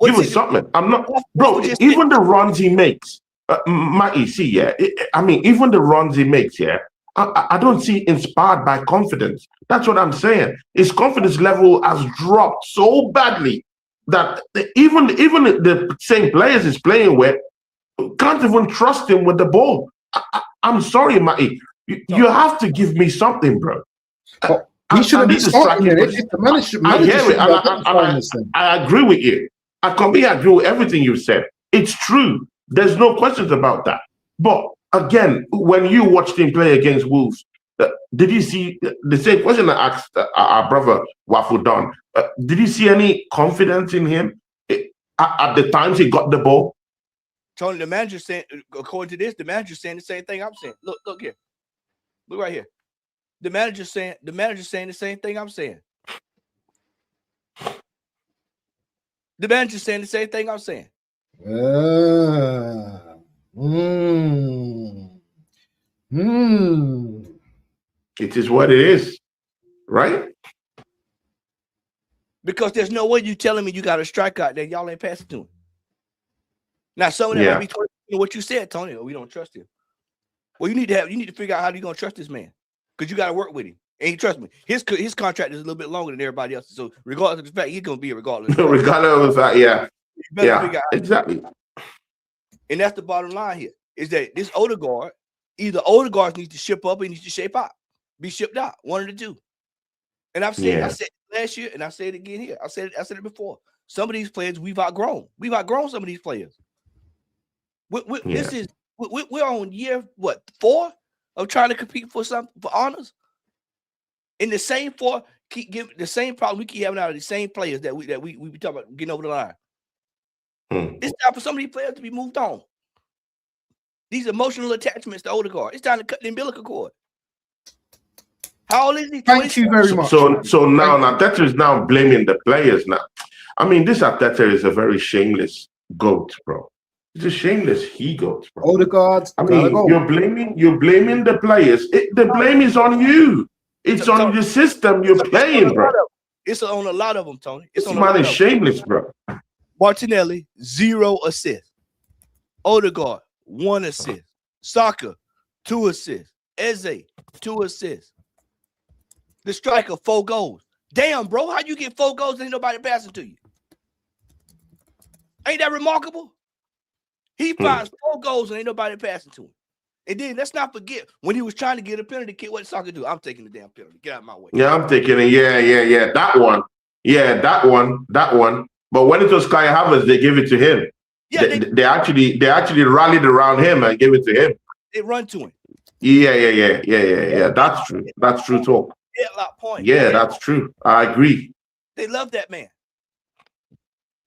Give us something. I'm not, bro. Even the runs he makes. Even the runs he makes, I don't see inspired by confidence. That's what I'm saying. His confidence level has dropped so badly that even the same players he's playing with can't even trust him with the ball. I'm sorry, Matty. You have to give me something, bro. He shouldn't be starting it. I agree with you. I completely agree with everything you said. It's true. There's no questions about that. But again, when you watched him play against Wolves, did you see the same question I asked our brother Wafu Don? Did you see any confidence in him at the times he got the ball? Tony, the manager saying, according to this, the manager saying the same thing I'm saying. Look here. Look right here. The manager saying the same thing I'm saying. The manager saying the same thing I'm saying. It is what it is, right? Because there's no way you telling me you got a strike out there, y'all ain't passing to him. Now, some of that might be what you said, Tony. We don't trust him. Well, you need to figure out how you're gonna trust this man, because you got to work with him. And he trust me, his contract is a little bit longer than everybody else's. So regardless of the fact, he's gonna be regardless. Regardless of the fact, exactly. And that's the bottom line here: is that this Odegaard, either Odegaard needs to ship up or he needs to shape out, be shipped out, one of the two. And I said it last year, and I say it again here. I said it before. Some of these players we've outgrown. We've outgrown some of these players. We're on year 4 of trying to compete for honors. In the same 4, keep giving the same problem we keep having out of the same players that we be talking about getting over the line. It's time for some of these players to be moved on. These emotional attachments to Odegaard. It's time to cut the umbilical cord. How old is he? Thank you very much. So now Arteta is now blaming the players now. I mean, this Arteta is a very shameless goat, bro. It's a shameless he goes, bro. Odegaard, I mean, you're blaming the players. The blame is on you. It's on the system you're playing, bro. It's on a lot of them, Tony. It's This on man is shameless, bro. Martinelli, 0 assists. Odegaard, 1 assist. Saka, 2 assists. Eze, 2 assists. The striker, 4 goals. Damn, bro, how you get 4 goals and ain't nobody passing to you? Ain't that remarkable? He finds 4 goals and ain't nobody passing to him. And then let's not forget when he was trying to get a penalty kick, what did Saka do? I'm taking the damn penalty. Get out of my way. Yeah, I'm taking it. Yeah. That one. Yeah, that one. But when it was Kai Havertz, they gave it to him. Yeah, they actually rallied around him and gave it to him. They run to him. Yeah. That's true. That's true talk. Point. Yeah, that's true. I agree. They love that man.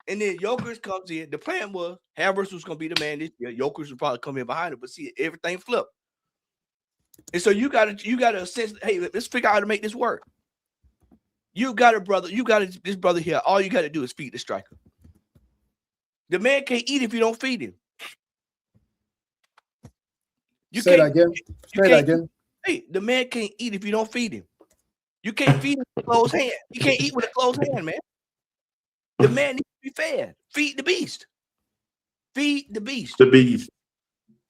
And then Jokers comes in. The plan was Havertz was going to be the man this year. Jokers would probably come in behind him, but see, everything flipped. And so you got to sense, hey, let's figure out how to make this work. You got a brother. You got this brother here. All you got to do is feed the striker. The man can't eat if you don't feed him. Say that again. Hey, the man can't eat if you don't feed him. You can't feed him with a closed hand. You can't eat with a closed hand, man. The man needs to be fed. Feed the beast. Feed the beast.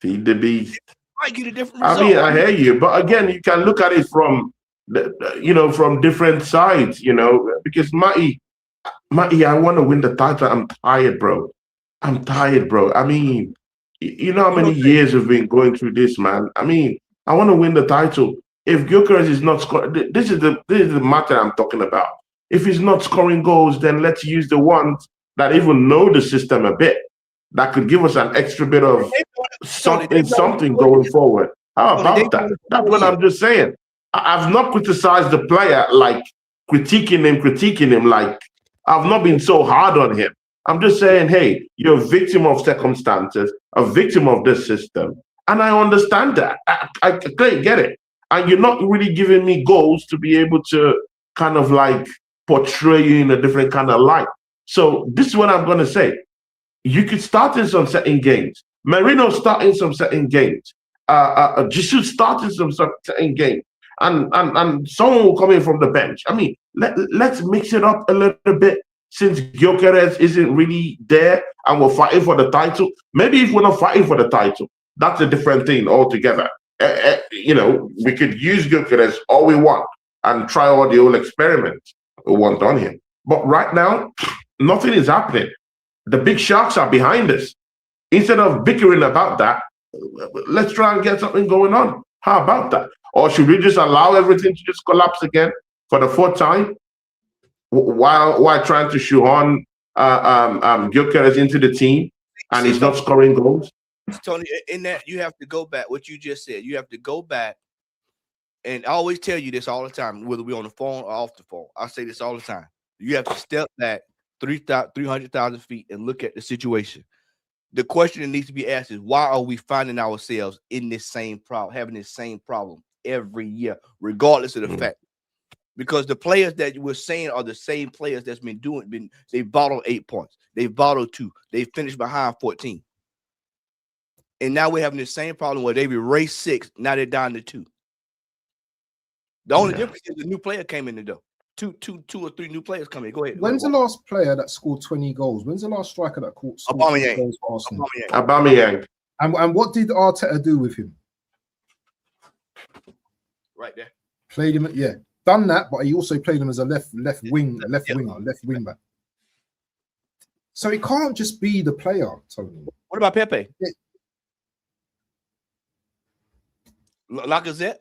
Feed the beast. Might get a different result. I mean, I hear you, but again, you can look at it from from different sides, because Matty, I want to win the title. I'm tired, bro. I mean, you know how many years we've been going through this, man. I mean, I want to win the title. If Gyökeres is not scoring, this is the matter I'm talking about. If he's not scoring goals, then let's use the ones that even know the system a bit, that could give us an extra bit of something going forward. How about that? That's what I'm just saying. I've not criticized the player, like critiquing him, like I've not been so hard on him. I'm just saying, hey, you're a victim of circumstances, a victim of this system. And I understand that. I clearly get it. And you're not really giving me goals to be able to kind of like portray you in a different kind of light. So this is what I'm going to say. You could start in some certain games. Merino starting some certain games. Jesus starting some certain games. And someone will come in from the bench. I mean, let's mix it up a little bit. Since Gyökeres isn't really there and we're fighting for the title, maybe if we're not fighting for the title, that's a different thing altogether. We could use Gyökeres all we want and try all the old experiments we want on him. But right now, nothing is happening. The big sharks are behind us. Instead of bickering about that, let's try and get something going on. How about that? Or should we just allow everything to just collapse again for the 4th time? While trying to shoehorn Gyökeres into the team and he's not scoring goals? Tony, in that you have to go back, what you just said, you have to go back, and I always tell you this all the time, whether we're on the phone or off the phone. I say this all the time. You have to step back 300,000 feet and look at the situation. The question that needs to be asked is, why are we finding ourselves in this same problem, having this same problem every year, regardless of the fact? Because the players that we're saying are the same players that's they bottled 8 points. They bottled 2. They finished behind 14. And now we're having the same problem where they've erased 6. Now they're down to 2. The only difference is the new player came in the door. Two or three new players coming. Go ahead. When's the last player that scored 20 goals? When's the last striker that scored 20 goals for Arsenal? Aubameyang. And what did Arteta do with him? Right there. Played him, done that, but he also played him as a left wing back. So it can't just be the player, Tony. What about Pepe? Lacazette?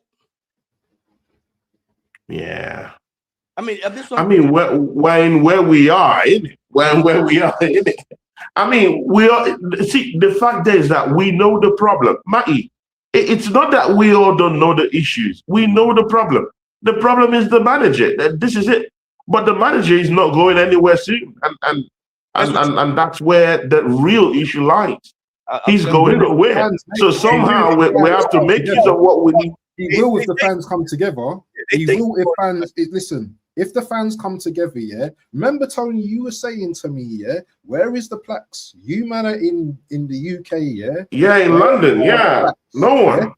Yeah. I mean, where we are in it. Where we are in it. I mean, we are. See, the fact is that we know the problem, Matty. It's not that we all don't know the issues. We know the problem. The problem is the manager. This is it. But the manager is not going anywhere soon, and that's where the real issue lies. He's going nowhere. So somehow we have to make use of what we need. He will if the fans come together. He will if fans listen. If the fans come together, yeah. Remember, Tony, you were saying to me, yeah, where is the plaques? You man are in the UK, yeah. Yeah, in London, yeah. No one. Yeah?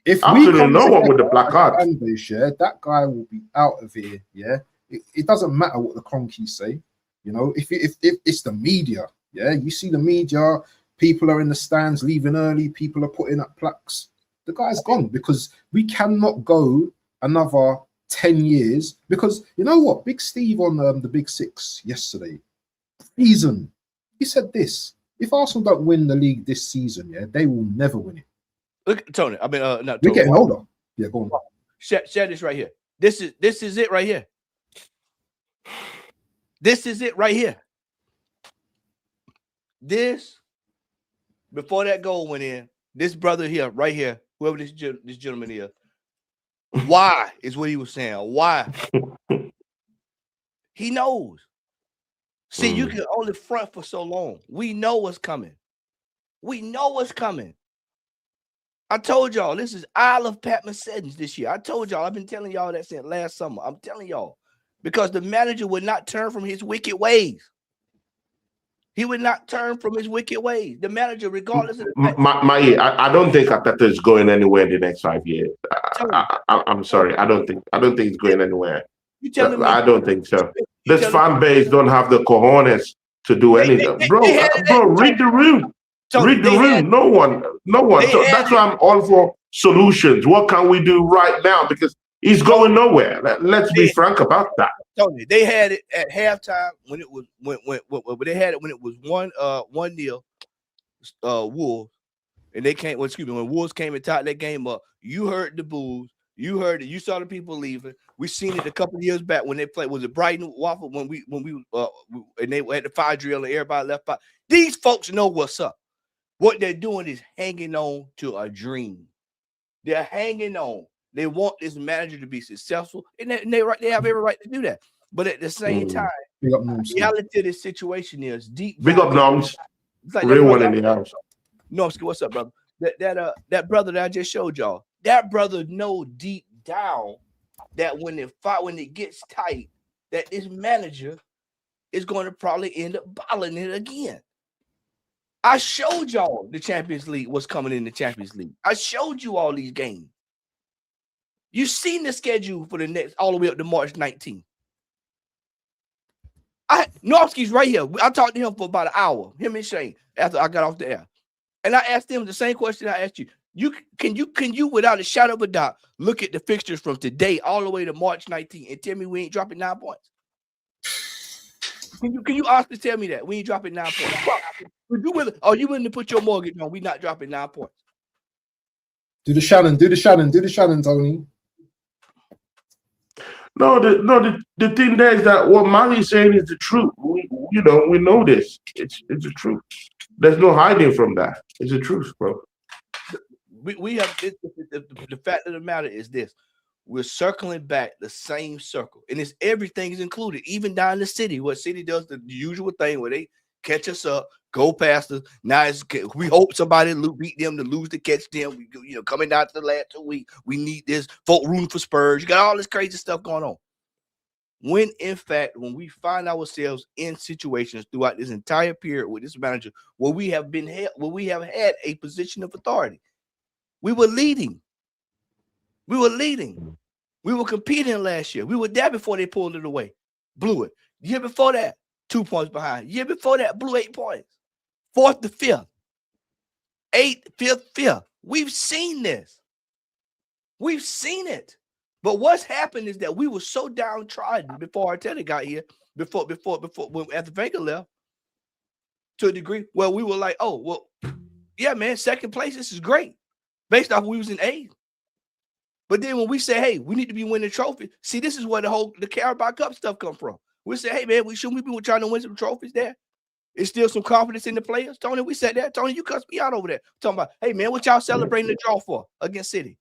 If Absolutely we come no one with the together placard. as a fan base, yeah, that guy will be out of here. Yeah, it doesn't matter what the cronkies say. You know, if it's the media, yeah, you see the media, people are in the stands leaving early, people are putting up plaques. The guy's gone because we cannot go another 10 years. Because you know what, Big Steve on the Big Six yesterday, season, he said this: if Arsenal don't win the league this season, yeah, they will never win it. Look, Tony. I mean, not We're Tony. getting older. Yeah, go on. Share this right here. This is it right here. This is it right here. This, before that goal went in, this brother here, right here, whoever this gentleman is, why is what he was saying. Why? He knows. See, you can only front for so long. We know what's coming. We know what's coming. I told y'all this is Isle of Patmos settings this year. I told y'all, I've been telling y'all that since last summer. I'm telling y'all, because the manager would not turn from his wicked ways. He would not turn from his wicked ways. The manager, regardless of I don't think Ateta is going anywhere in the next 5 years. I'm sorry. I don't think it's going anywhere. You telling me? I don't think so. This fan base don't have the cojones to do anything. Bro, read the room. Read the room. No one. So that's why I'm all for solutions. What can we do right now? Because he's going nowhere. Let's be frank about that. Tony, they had it at halftime when it was when they had it when it was 1-0 Wolves, and they came. Well, excuse me, when Wolves came and tied that game up, you heard the boos. You heard it. You saw the people leaving. We seen it a couple of years back when they played. Was it Brighton Waffle when we and they had the fire drill and everybody left by. These folks know what's up. What they're doing is hanging on to a dream. They're hanging on. They want this manager to be successful, and they have every right to do that. But at the same time, the reality of this situation is deep. Big up, Noms. Like real one in the house. Nomsky, what's up, brother? That brother that I just showed y'all, that brother know deep down that when it gets tight, that this manager is going to probably end up bottling it again. I showed y'all the Champions League, what's coming in the Champions League. I showed you all these games. You've seen the schedule for the next all the way up to March 19th. Norski's right here. I talked to him for about an hour, him and Shane, after I got off the air. And I asked him the same question I asked you. Can you, without a shadow of a doubt, look at the fixtures from today all the way to March 19th and tell me we ain't dropping 9 points? Can you honestly tell me that we ain't dropping 9 points? Are you willing to put your mortgage on? We not dropping 9 points. Do the Shannon, Tony. No, the thing there is that what Mali's saying is the truth. We know this. It's the truth. There's no hiding from that. It's the truth, bro. We have the fact of the matter is this: we're circling back the same circle, and it's everything is included, even down the city. What city does the usual thing where they catch us up, go past us. Now we hope somebody beat them to lose to catch them. We coming down to the last 2 weeks. We need this folk rooting for Spurs. You got all this crazy stuff going on. When in fact, when we find ourselves in situations throughout this entire period with this manager, where we have had a position of authority, we were leading. We were competing last year. We were there before they pulled it away, blew it. The year before that, 2 points behind. Year before that, blew 8 points. 4th to 5th. 8th, 5th. We've seen this. We've seen it. But what's happened is that we were so downtrodden before Arteta got here, before when after Wenger left, to a degree where we were like, oh, well, yeah, man, second place, this is great. Based off we was in 8th. But then when we say, hey, we need to be winning trophies, see, this is where the Carabao Cup stuff come from. We say, hey, man, shouldn't we be trying to win some trophies there? It's still some confidence in the players. Tony, we said that. Tony, you cussed me out over there. Talking about, hey, man, what y'all celebrating the draw for against City?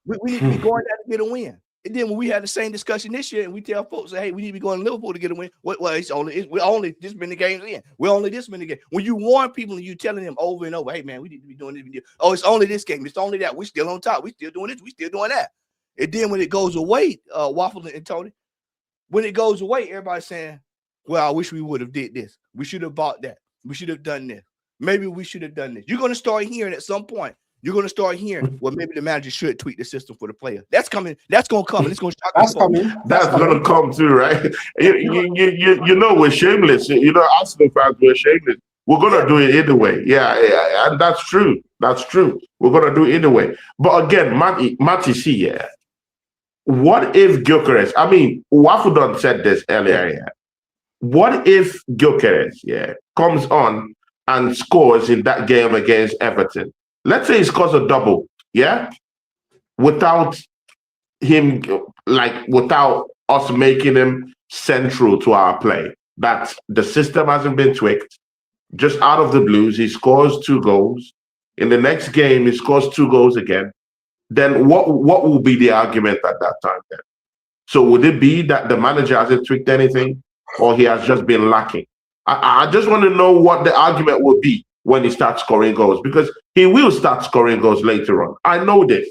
We need to be going there to get a win. And then when we had the same discussion this year and we tell folks, hey, we need to be going to Liverpool to get a win. Well, we're only this many games in. We're only this many games. When you warn people and you telling them over and over, hey, man, we need to be doing this. Oh, it's only this game. It's only that. We're still on top. We're still doing this. We're still doing that. And then when it goes away, Waffle and Tony, when it goes away, everybody's saying, well, I wish we would have did this. We should have bought that. We should have done this. Maybe we should have done this. You're going to start hearing at some point. You're going to start hearing, well, maybe the manager should tweak the system for the player. That's coming. That's going to come. And it's going to shock. That's coming. That's going to come too, right? You know, we're shameless. You know, Arsenal fans, we're shameless. We're going to do it either way. Yeah, and that's true. That's true. We're going to do it either way. But again, Matty C, yeah. What if Gyökeres, I mean, Wafudon said this earlier, yeah. What if Gyökeres, yeah, comes on and scores in that game against Everton? Let's say he scores a double, yeah? Without him, without us making him central to our play. That the system hasn't been tweaked. Just out of the blues, he scores 2 goals. In the next game, he scores 2 goals again. Then what will be the argument at that time then? So would it be that the manager hasn't tweaked anything or he has just been lacking? I just want to know what the argument will be when he starts scoring goals, because he will start scoring goals later on. I know this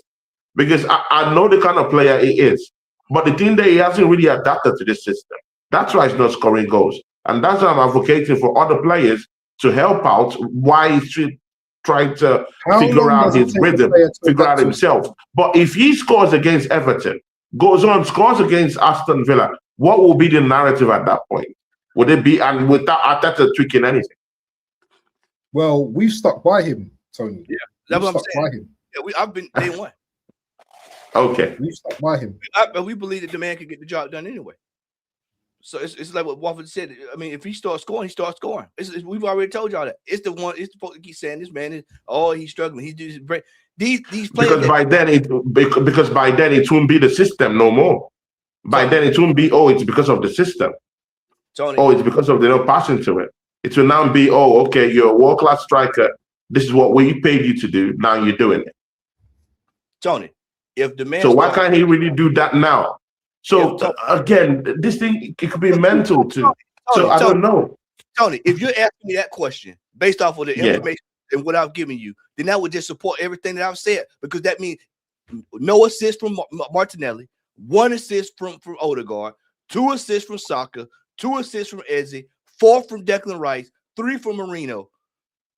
because I know the kind of player he is. But the thing that he hasn't really adapted to this system. That's why he's not scoring goals. And that's why I'm advocating for other players to help out while he's trying to figure out his rhythm, figure out himself. But if he scores against Everton, goes on, scores against Aston Villa, what will be the narrative at that point? Would it be, and without Arteta tweaking anything? Well, we've stuck by him, Tony. Yeah, that's what I'm saying. Yeah, I've been day one. Okay. We've stuck by him. We believe that the man can get the job done anyway. So it's like what Waffle said. I mean, if he starts scoring, he starts scoring. We've already told y'all that. It's the one. It's supposed to keep saying this man is. Oh, he's struggling. He's doing these players. Because by then it won't be the system no more. By then it won't be. Oh, it's because of the system. Tony. Oh, it's because of they're not passing to it. It will now be. Oh, okay, you're a world-class striker. This is what we paid you to do. Now you're doing it. Tony, if the man. So why can't he really do that now? So again, this thing it could be mental too. So I don't know. Tony, if you're asking me that question based off of the information and what I've given you, then that would just support everything that I've said, because that means no assist from Martinelli, 1 assist from Odegaard, 2 assists from Saka, 2 assists from Eze, 4 from Declan Rice, 3 from Marino,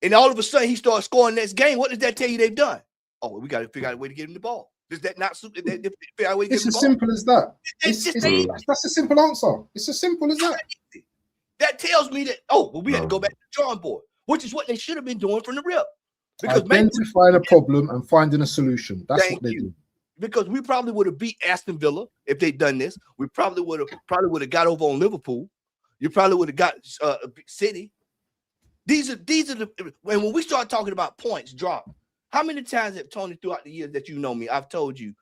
and all of a sudden he starts scoring next game. What does that tell you they've done? Oh, we got to figure out a way to get him the ball. Does that not suit? It's as simple as that. That's a simple answer. It's as simple as that. That tells me that, we had to go back to the drawing board, which is what they should have been doing from the rip. Because identifying a problem and finding a solution. That's what they do. Because we probably would have beat Aston Villa if they'd done this. We probably would have got over on Liverpool. You probably would have got City. These are when we start talking about points drop. How many times have Tony throughout the years that you know me, I've told you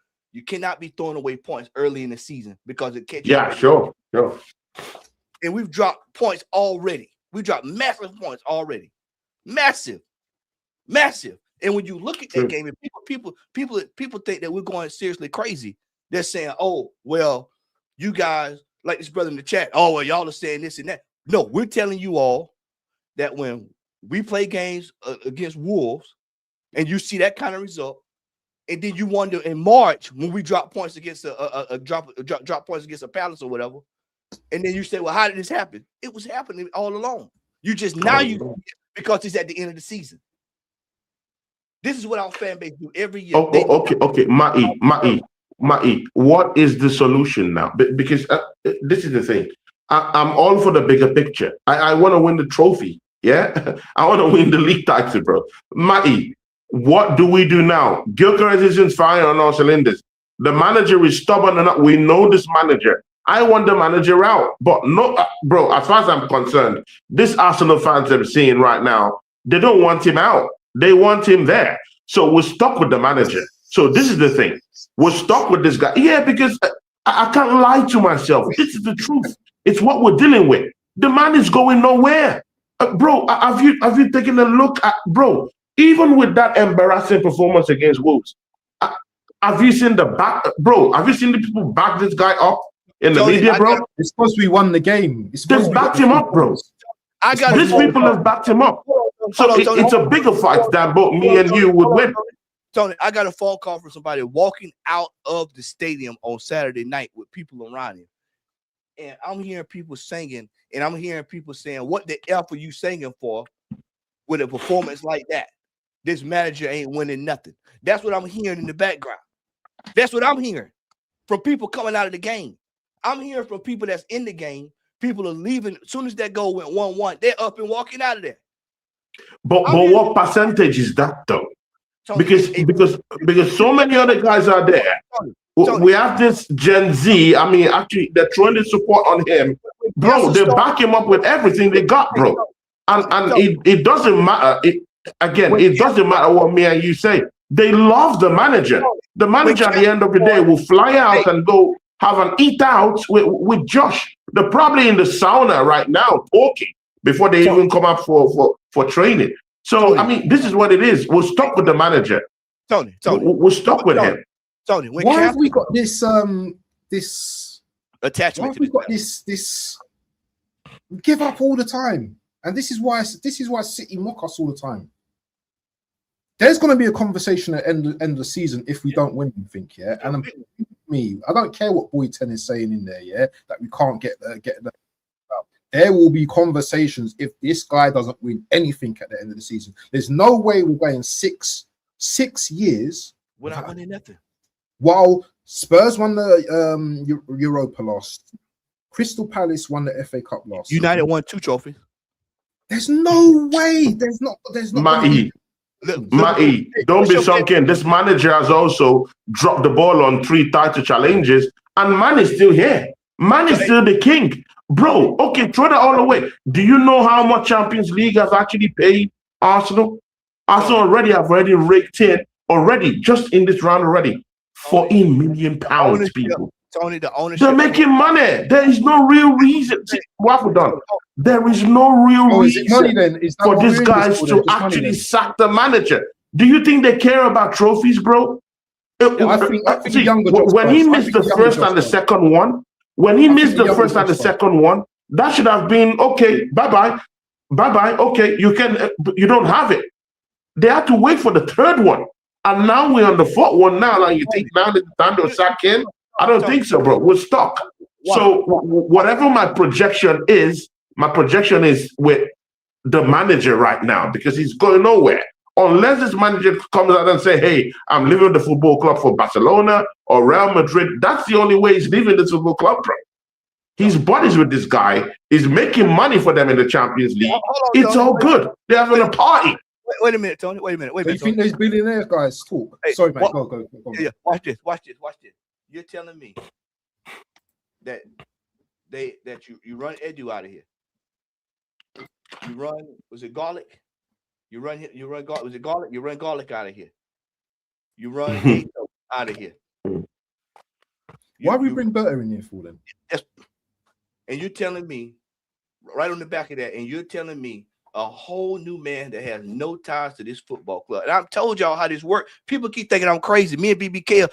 cannot be throwing away points early in the season because it catches. Yeah, sure. And we've dropped points already. We dropped massive points already. Massive. And when you look at that game, and people think that we're going seriously crazy. They're saying, "Oh, well, you guys like this brother in the chat. Oh, well, y'all are saying this and that." No, we're telling you all that when we play games against Wolves, and you see that kind of result, and then you wonder in March when we drop points against drop points against a Palace or whatever, and then you say, "Well, how did this happen?" It was happening all along. You just because it's at the end of the season. This is what our fan base do every year. Okay. Mai, what is the solution now? Because this is the thing. I'm all for the bigger picture. I want to win the trophy. Yeah, I want to win the league title, bro. Mai, what do we do now? Gyökeres isn't firing on all cylinders. The manager is stubborn enough. We know this manager. I want the manager out. But no, bro, as far as I'm concerned, this Arsenal fans I'm seeing right now, they don't want him out. They want him there. So we're stuck with the manager. So this is the thing. We're stuck with this guy. Yeah, because I can't lie to myself. This is the truth. It's what we're dealing with. The man is going nowhere. Bro, have you taken a look at, bro, even with that embarrassing performance against Wolves, have you seen the people back this guy up in the media, bro? It's because we won the game. They've backed him up, bro. These people have backed him up. So it's a bigger fight than both me and you would win. Tony, I got a phone call from somebody walking out of the stadium on Saturday night with people around him. And I'm hearing people singing, and I'm hearing people saying, what the F are you singing for with a performance like that? This manager ain't winning nothing. That's what I'm hearing in the background. That's what I'm hearing from people coming out of the game. I'm hearing from people that's in the game. People are leaving. As soon as that goal went 1-1, they're up and walking out of there. But what percentage is that though? Tony, because so many other guys are there. Tony, we have this Gen Z. I mean, actually, they're throwing the support on him, bro. They back him up with everything they got, bro. And it doesn't matter. It doesn't matter what me and you say. They love the manager. The manager at the end of the day will fly out and go have an eat out with Josh. They're probably in the sauna right now talking before they even come up for training. So, I mean, this is what it is. We're stuck with the manager. Tony. We're stuck with him. Tony, why have we got this this attachment? Why have we got this? We give up all the time, and this is why City mock us all the time. There's going to be a conversation at the end of the season if we don't win anything, yeah. And I don't care what Boy 10 is saying in there, yeah, that we can't get the. There will be conversations if this guy doesn't win anything at the end of the season. There's no way we're going six years without winning nothing. While Spurs won the Europa last, Crystal Palace won the FA Cup last. United won 2 trophies. There's no way. There's not. Matty, don't be sunk in. This manager has also dropped the ball on 3 title challenges, and man is still here. Man is still the king. Bro, okay, throw that all away. Do you know how much Champions League has actually paid Arsenal? Arsenal have already raked in just in this round already. 14 million pounds, people. Tony, the ownership. They're making money. There is no real reason. See, what have we done? There is no real reason for these guys to actually sack the manager. Do you think they care about trophies, bro? I think when he missed the first and the second one, that should have been okay. Bye bye. Okay, you don't have it. They had to wait for the third one. And now we're on the 4th one now. And you think now is the time to sack him? I don't think so, bro. We're stuck. So whatever my projection is with the manager right now because he's going nowhere. Unless this manager comes out and say, hey, I'm leaving the football club for Barcelona or Real Madrid. That's the only way he's leaving this football club, bro. He's buddies with this guy. He's making money for them in the Champions League. It's all good. They're having a party. Wait a minute, Tony. Wait a minute. You think those billionaire guys talk? Hey, sorry, mate. Go. Yeah, watch this. You're telling me that you run Edu out of here. You run, was it garlic? You run garlic. Was it garlic? You run garlic out of here. You run out of here. Why we bring Berta in here for then? And you're telling me, right on the back of that, and you're telling me a whole new man that has no ties to this football club. And I've told y'all how this works. People keep thinking I'm crazy. Me and BBK,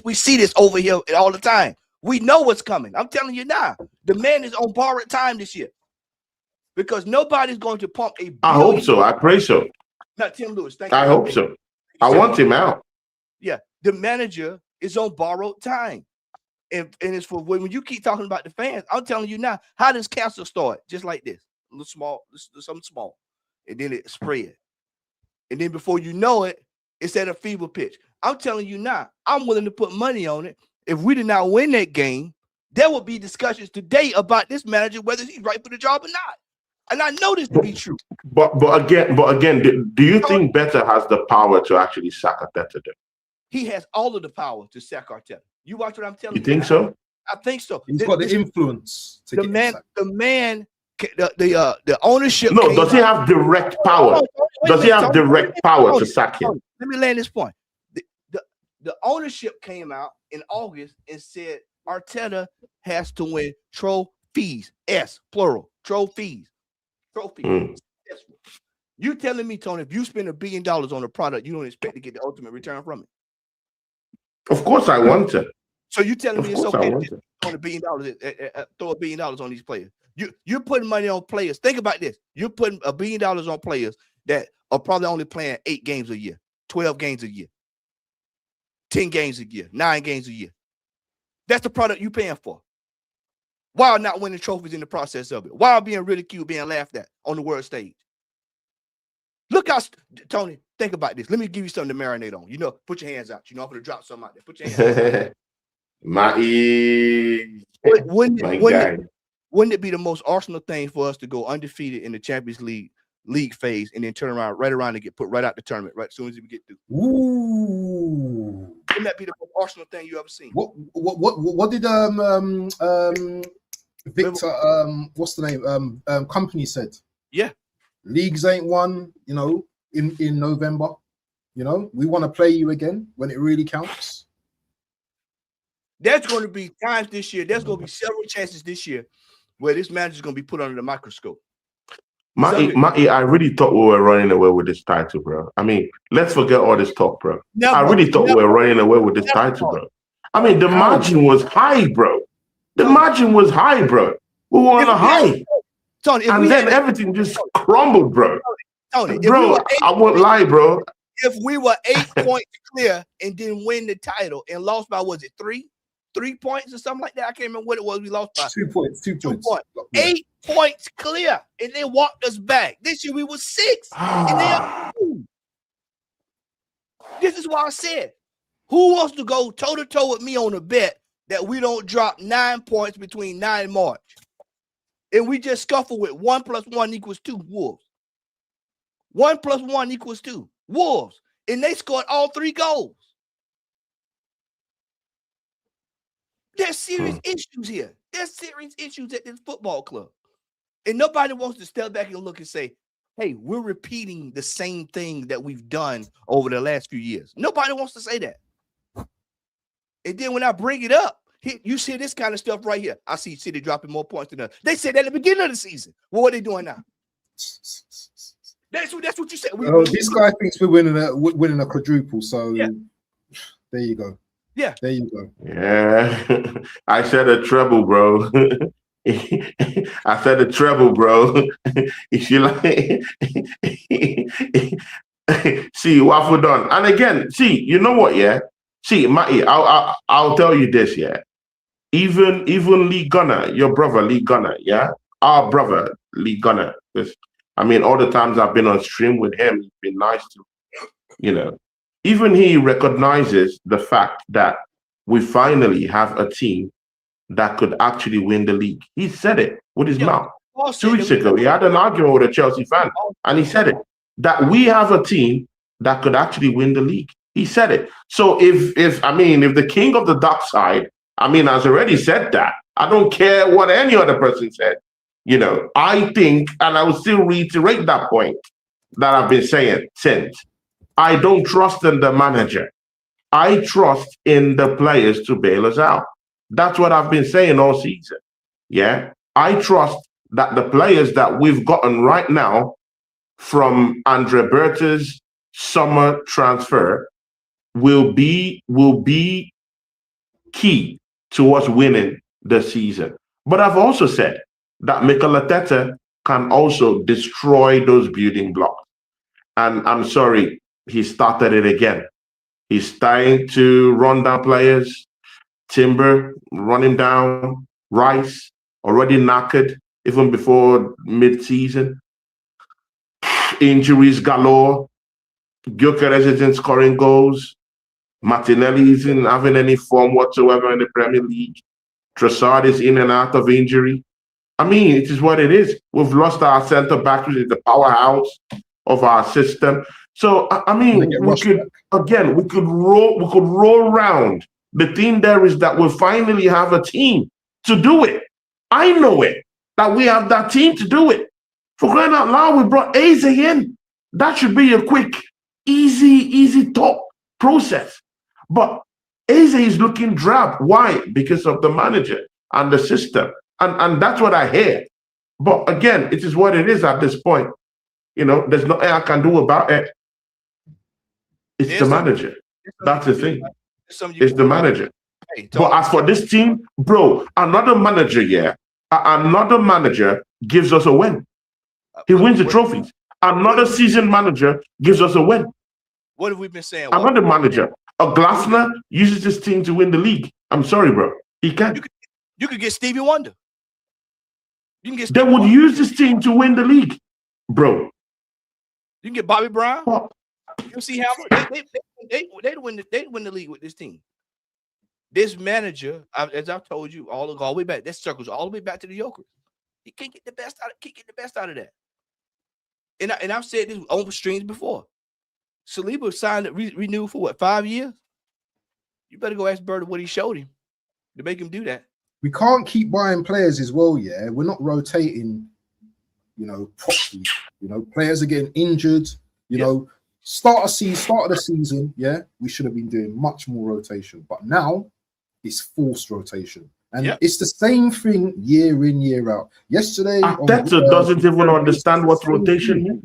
we see this over here all the time. We know what's coming. I'm telling you now. The man is on borrowed time this year. Because nobody's going to pump a billion. I hope so. I pray so. Not Tim Lewis. Thank you. I hope so. I want him out. Yeah. The manager is on borrowed time. And it's for when you keep talking about the fans, I'm telling you now, how does cancer start? Just like this. A little small, something small. And then it spread. And then before you know it, it's at a fever pitch. I'm telling you now, I'm willing to put money on it. If we did not win that game, there will be discussions today about this manager, whether he's right for the job or not. And I know this to be true. But again, do you think Beta has the power to actually sack Arteta? He has all of the power to sack Arteta. You watch what I'm telling you. You think so? I think so. He's got the influence. The ownership. No, does he have direct power? Does he have direct power to sack him? Let me land this point. The ownership came out in August and said Arteta has to win trophies. S plural. Trophies. You telling me, Tony, if you spend $1 billion on a product, you don't expect to get the ultimate return from it? Of course, I want to. So you telling me it's okay to throw $1 billion on these players? You're putting money on players. Think about this. You're putting $1 billion on players that are probably only playing 8 games a year, 12 games a year. 10 games a year, 9 games a year. That's the product you're paying for. While not winning trophies in the process of it. While being ridiculed, being laughed at on the world stage. Look how, Tony, think about this. Let me give you something to marinate on. You know, put your hands out. You know, I'm going to drop something out there. Put your hands out. Wouldn't it be the most Arsenal thing for us to go undefeated in the Champions League phase and then turn around and get put right out the tournament right as soon as we get through? Ooh. Wouldn't that be the most Arsenal thing you ever seen? What did Victor what's the name? Company said? Yeah. Leagues ain't won, you know, in November. You know, we want to play you again when it really counts. There's going to be times this year. There's going to be several chances this year where this manager's going to be put under the microscope. I really thought we were running away with this title, bro. I mean, let's forget all this talk, bro. I really thought we were running away with this title, bro. I mean, the margin was high, bro. The margin was high, bro. We were on a high. Tony, and then everything just crumbled, bro. Tony, bro, I won't lie, bro. If we were 8 points clear and didn't win the title and lost by, was it 3 points or something like that? I can't remember what it was. We lost by 2 points. 2 points. 8 points clear, and they walked us back. This year we were 6, and they are 2. This is why I said, who wants to go toe to toe with me on a bet that we don't drop 9 points between 9 and March, and we just scuffle with 1 + 1 = 2 Wolves? 1 + 1 = 2 Wolves, and they scored all 3 goals. There's serious issues here. There's serious issues at this football club. And nobody wants to step back and look and say, hey, we're repeating the same thing that we've done over the last few years. Nobody wants to say that. And then when I bring it up, you see this kind of stuff right here. I see City dropping more points than us. They said that at the beginning of the season. Well, what are they doing now? That's what you said. This guy thinks we're winning a quadruple. So yeah. There you go. Yeah. There you go. Yeah. I said a treble, bro. I said a treble, bro. If you like, see, waffle done. And again, see, you know what, yeah? See, Matty, I'll tell you this, yeah. Even Lee Gunner, your brother Lee Gunner, yeah? Our brother Lee Gunner. I mean, all the times I've been on stream with him, he's been nice to, you know. Even he recognizes the fact that we finally have a team that could actually win the league. He said it with his mouth. 2 weeks ago, he had an argument with a Chelsea fan, and he said it, that we have a team that could actually win the league. He said it. So if the king of the dark side, has already said that, I don't care what any other person said. You know, I think, and I will still reiterate that point that I've been saying since, I don't trust in the manager. I trust in the players to bail us out. That's what I've been saying all season. Yeah. I trust that the players that we've gotten right now from Andre Berta's summer transfer will be key to us winning the season. But I've also said that Mikel Arteta can also destroy those building blocks. And I'm sorry, he started it again. He's trying to run down players. Timber, run him down. Rice, already knackered even before mid-season. Injuries galore. Gyökeres isn't scoring goals. Martinelli isn't having any form whatsoever in the Premier League. Trossard is in and out of injury. I mean, it is what it is. We've lost our centre back, which is the powerhouse of our system. So I mean, we could roll around. The thing there is that we finally have a team to do it. I know it, that we have that team to do it. For crying out loud, we brought Eze in. That should be a quick, easy talk process. But Eze is looking drab. Why? Because of the manager and the system. And that's what I hear. But again, it is what it is at this point. You know, there's nothing I can do about it. It's the manager. That's the thing. It's the manager. But as for this team, bro, another manager gives us a win. He wins the trophies. Another seasoned manager gives us a win. What have we been saying? Another manager. A Glasner uses this team to win the league. I'm sorry, bro. He can't. You could get Stevie Wonder. You can get. They would use this team to win the league, bro. You can get Bobby Brown. What? You see how they win the league with this team. This manager, as I've told you, all the way back. That circles all the way back to the Yokers. He can't get the best out. Can't get the best out of that. And I've said this on streams before. Saliba signed renewed for what, 5 years? You better go ask Bird what he showed him to make him do that. We can't keep buying players as well. Yeah, we're not rotating. Properly. Players are getting injured. Start of the season. Yeah, we should have been doing much more rotation, but now it's forced rotation, and it's the same thing year in, year out. Yesterday, Arteta doesn't even understand what rotation means.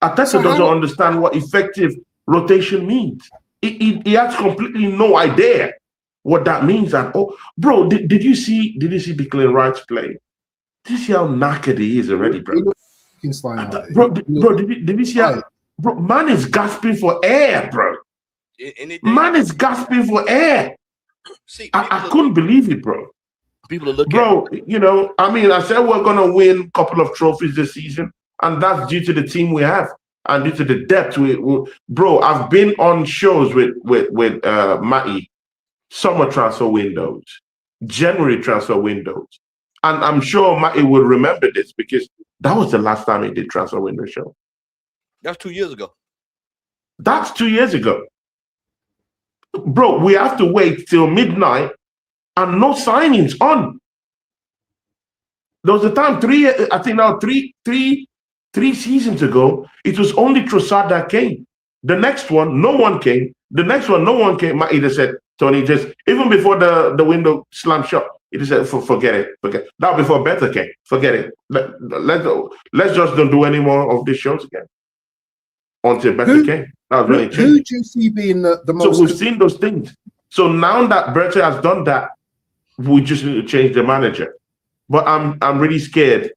Arteta doesn't understand what effective rotation means. He has completely no idea what that means. And bro, did you see Declan Rice play? Did you see how knackered he is already, bro? Bro, did you see how? Bro, man is gasping for air, bro. Man is gasping for air. See, I couldn't believe it, bro. People are looking. Bro, I said we're gonna win a couple of trophies this season, and that's due to the team we have and due to the depth. Bro, I've been on shows with Matty, summer transfer windows, January transfer windows, and I'm sure Matty will remember this because that was the last time he did transfer window show. That's 2 years ago. That's 2 years ago. Bro, we have to wait till midnight and no signings on. There was a time three seasons ago, it was only Trossard that came. The next one, no one came. The next one, no one came. He just said, Tony, even before the window slammed shut, he just said, forget it. That before Better came. Forget it. Let's just don't do any more of these shows again. Until Better came. That was really Who do you see being the most? So we've seen those things. So now that Better has done that, we just need to change the manager. But I'm really scared.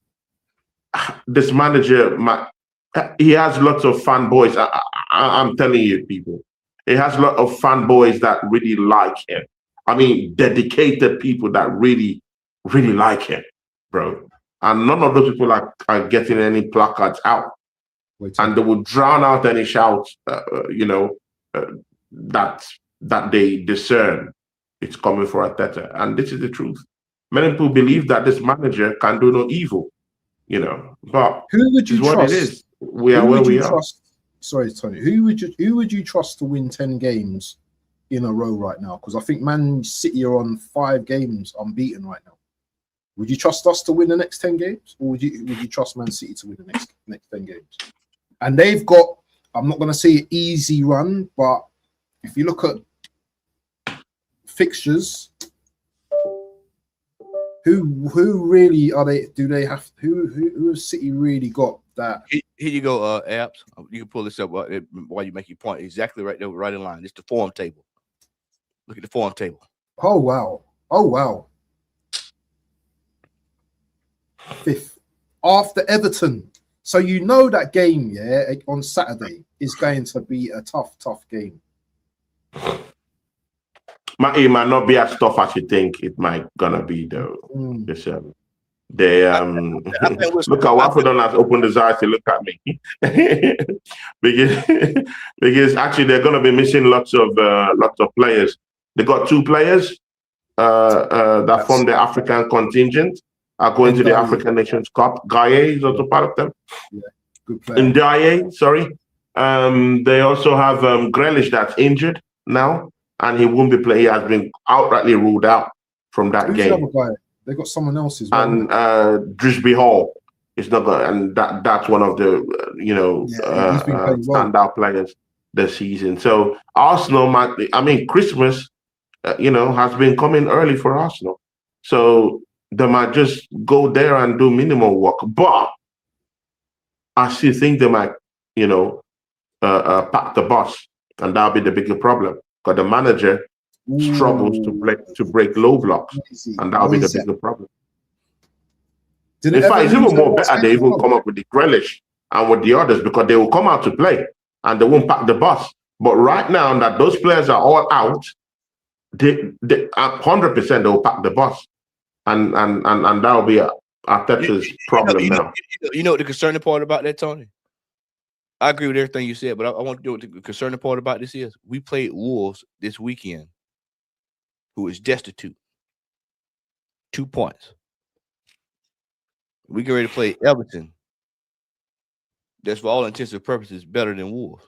This manager, he has lots of fanboys. I'm telling you, people. He has a lot of fanboys that really like him. I mean, dedicated people that really, really like him, bro. And none of those people are getting any placards out. And they will drown out any shouts, that they discern it's coming for Arteta. And this is the truth. Many people believe that this manager can do no evil, But who would you trust? What it is. We are where we are. Sorry, Tony. Who would you trust to win 10 games in a row right now? Because I think Man City are on 5 games unbeaten right now. Would you trust us to win the next 10 games, or would you trust Man City to win the next 10 games? And they've got, I'm not going to say an easy run, but if you look at fixtures, who really are they? Do they have who has City really got that? Here you go, Abs. You can pull this up while you make your point. Exactly right there, right in line. It's the form table. Look at the form table. Oh wow. 5th after Everton. So that game, on Saturday is going to be a tough game. It might not be as tough as you think it might gonna be, though. They look at Watford has opened his eyes to look at me because actually they're gonna be missing lots of players. They got 2 players that from the African contingent are going to the African Nations Cup. Gaye is also part of them. Yeah, good player. Ndiaye, sorry. They also have Grealish that's injured now, and he won't be playing. He has been outrightly ruled out from that game. The other guy? They got someone else as well. And Drisby Hall is not going, and that's one of the standout players this season. So Arsenal Christmas, has been coming early for Arsenal. So they might just go there and do minimal work. But I still think they might, pack the bus, and that'll be the bigger problem. Because the manager struggles to break low blocks, and that'll be the bigger problem. In fact, it's even more better they even come up with the Grealish and with the others, because they will come out to play and they won't pack the bus. But right now that those players are all out, they 100% they'll pack the bus, and that'll be Arteta's problem now. You know what the concerning part about that, Tony? I agree with everything you said, but I want to do what the concerning part about this is. We played Wolves this weekend, who is destitute. 2 points. We get ready to play Everton. That's for all intents and purposes better than Wolves.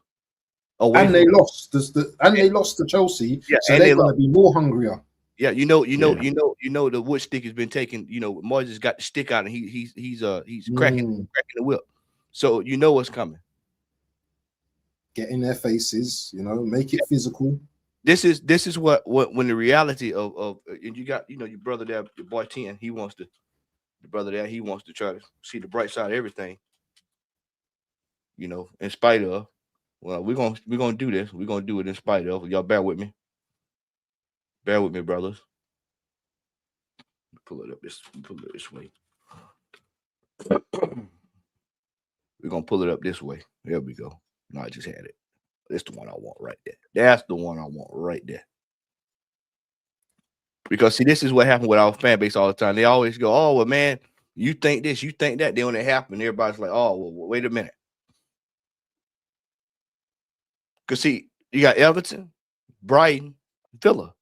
And they lost. They lost to Chelsea. Yeah, so they're going to be more hungrier. Yeah, you know, the wood stick has been taken. You know, Moises got the stick out, and he's cracking the whip. So you know what's coming. Get in their faces, you know, make it physical. This is what when the reality of and you got, you know, your brother there, your boy 10, he wants to try to see the bright side of everything. You know, in spite of, well, we're gonna do this. We're gonna do it in spite of. Y'all bear with me. Bear with me, brothers. Pull it this way. We're gonna pull it up this way. There we go. No, I just had it. That's the one I want right there. That's the one I want right there. Because see, this is what happened with our fan base all the time. They always go, "Oh, well, man, you think this, you think that." Then when it happened, everybody's like, "Oh, well, wait a minute." Because see, you got Everton, Brighton, Villa.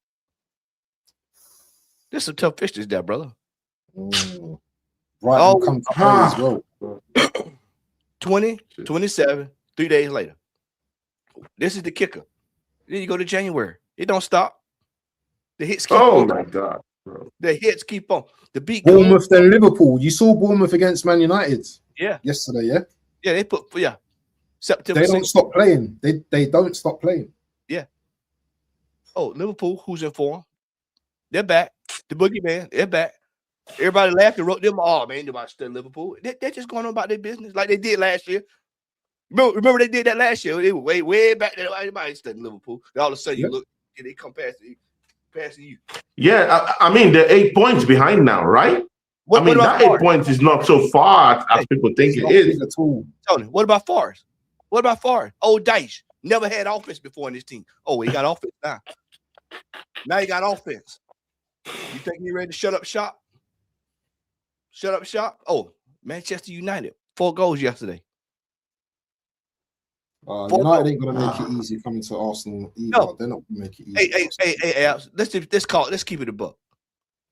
There's some tough fixtures there, brother. Brighton come to play as well. 20, 27, 3 days later. This is the kicker. Then you go to January. It don't stop. The hits keep on. My God, bro. The hits keep on. The beat. Bournemouth then Liverpool. You saw Bournemouth against Man United. Yeah. Yesterday, yeah. Yeah, they put September. They don't stop playing. They don't stop playing. Yeah. Oh, Liverpool, who's in form? They're back. The boogeyman, they're back. Everybody laughed and wrote them. Oh man, nobody studying Liverpool. They're just going on about their business like they did last year. Remember they did that last year. They were way back there. Everybody studying Liverpool. And all of a sudden you look, and they come passing you. Yeah, I mean they're 8 points behind now, right? That 8 points is not so far as people think it is. Tony, what about Forrest? What about Forrest? Old Dice never had offense before in this team. Oh, he got offense now. Now he got offense. You think he ready to shut up shop? Shut up shop? Oh, Manchester United. 4 goals yesterday. United ain't gonna make it easy coming to Arsenal either. No. They're not gonna make it easy. Hey, let's keep it a buck.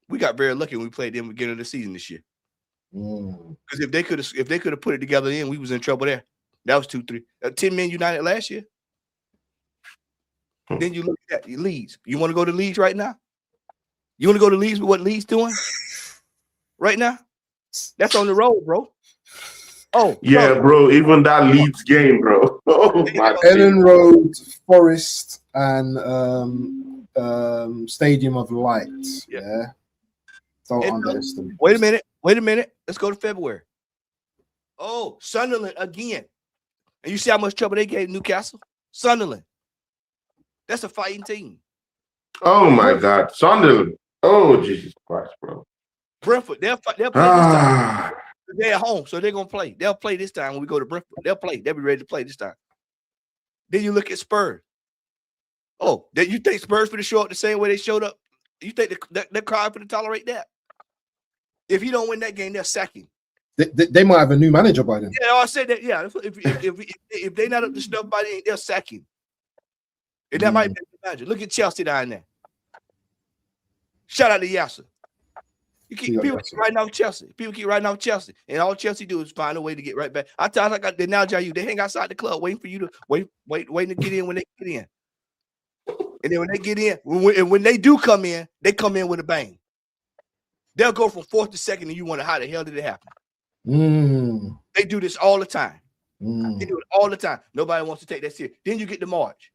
We got very lucky when we played them at the beginning of the season this year. Because if they could have put it together then, we was in trouble there. That was 2-3. 10 men United last year. Then you look at Leeds. You want to go to Leeds right now? You want to go to Leeds with what Leeds doing right now? That's on the road, bro. Oh, yeah, bro. Even that Leeds game, bro. Oh my Ellen Road, Forest, and Stadium of Light. Yeah. Don't underestimate. Wait a minute. Let's go to February. Oh, Sunderland again. And you see how much trouble they gave Newcastle? Sunderland. That's a fighting team. Oh my God, Sunderland. Oh Jesus Christ, bro. Brentford, they'll play this time. They're at home, so they're gonna play. They'll play this time when we go to Brentford. They'll play. They'll be ready to play this time. Then you look at Spurs. Oh, you think Spurs for to show up the same way they showed up? You think they're crying for to tolerate that? If you don't win that game, they'll sack you. They might have a new manager by then. Yeah, I said that. Yeah, if they're not up to snuff by then, they'll sack you. And that might be the manager. Look at Chelsea down there. Shout out to Yasser. People keep writing off Chelsea. People keep writing off Chelsea. And all Chelsea do is find a way to get right back. I got the analogy. They hang outside the club waiting for you to waiting to get in when they get in. And then when they get in, when they do come in, they come in with a bang. They'll go from 4th to 2nd, and you wonder how the hell did it happen? They do this all the time. They do it all the time. Nobody wants to take that serious. Then you get the March.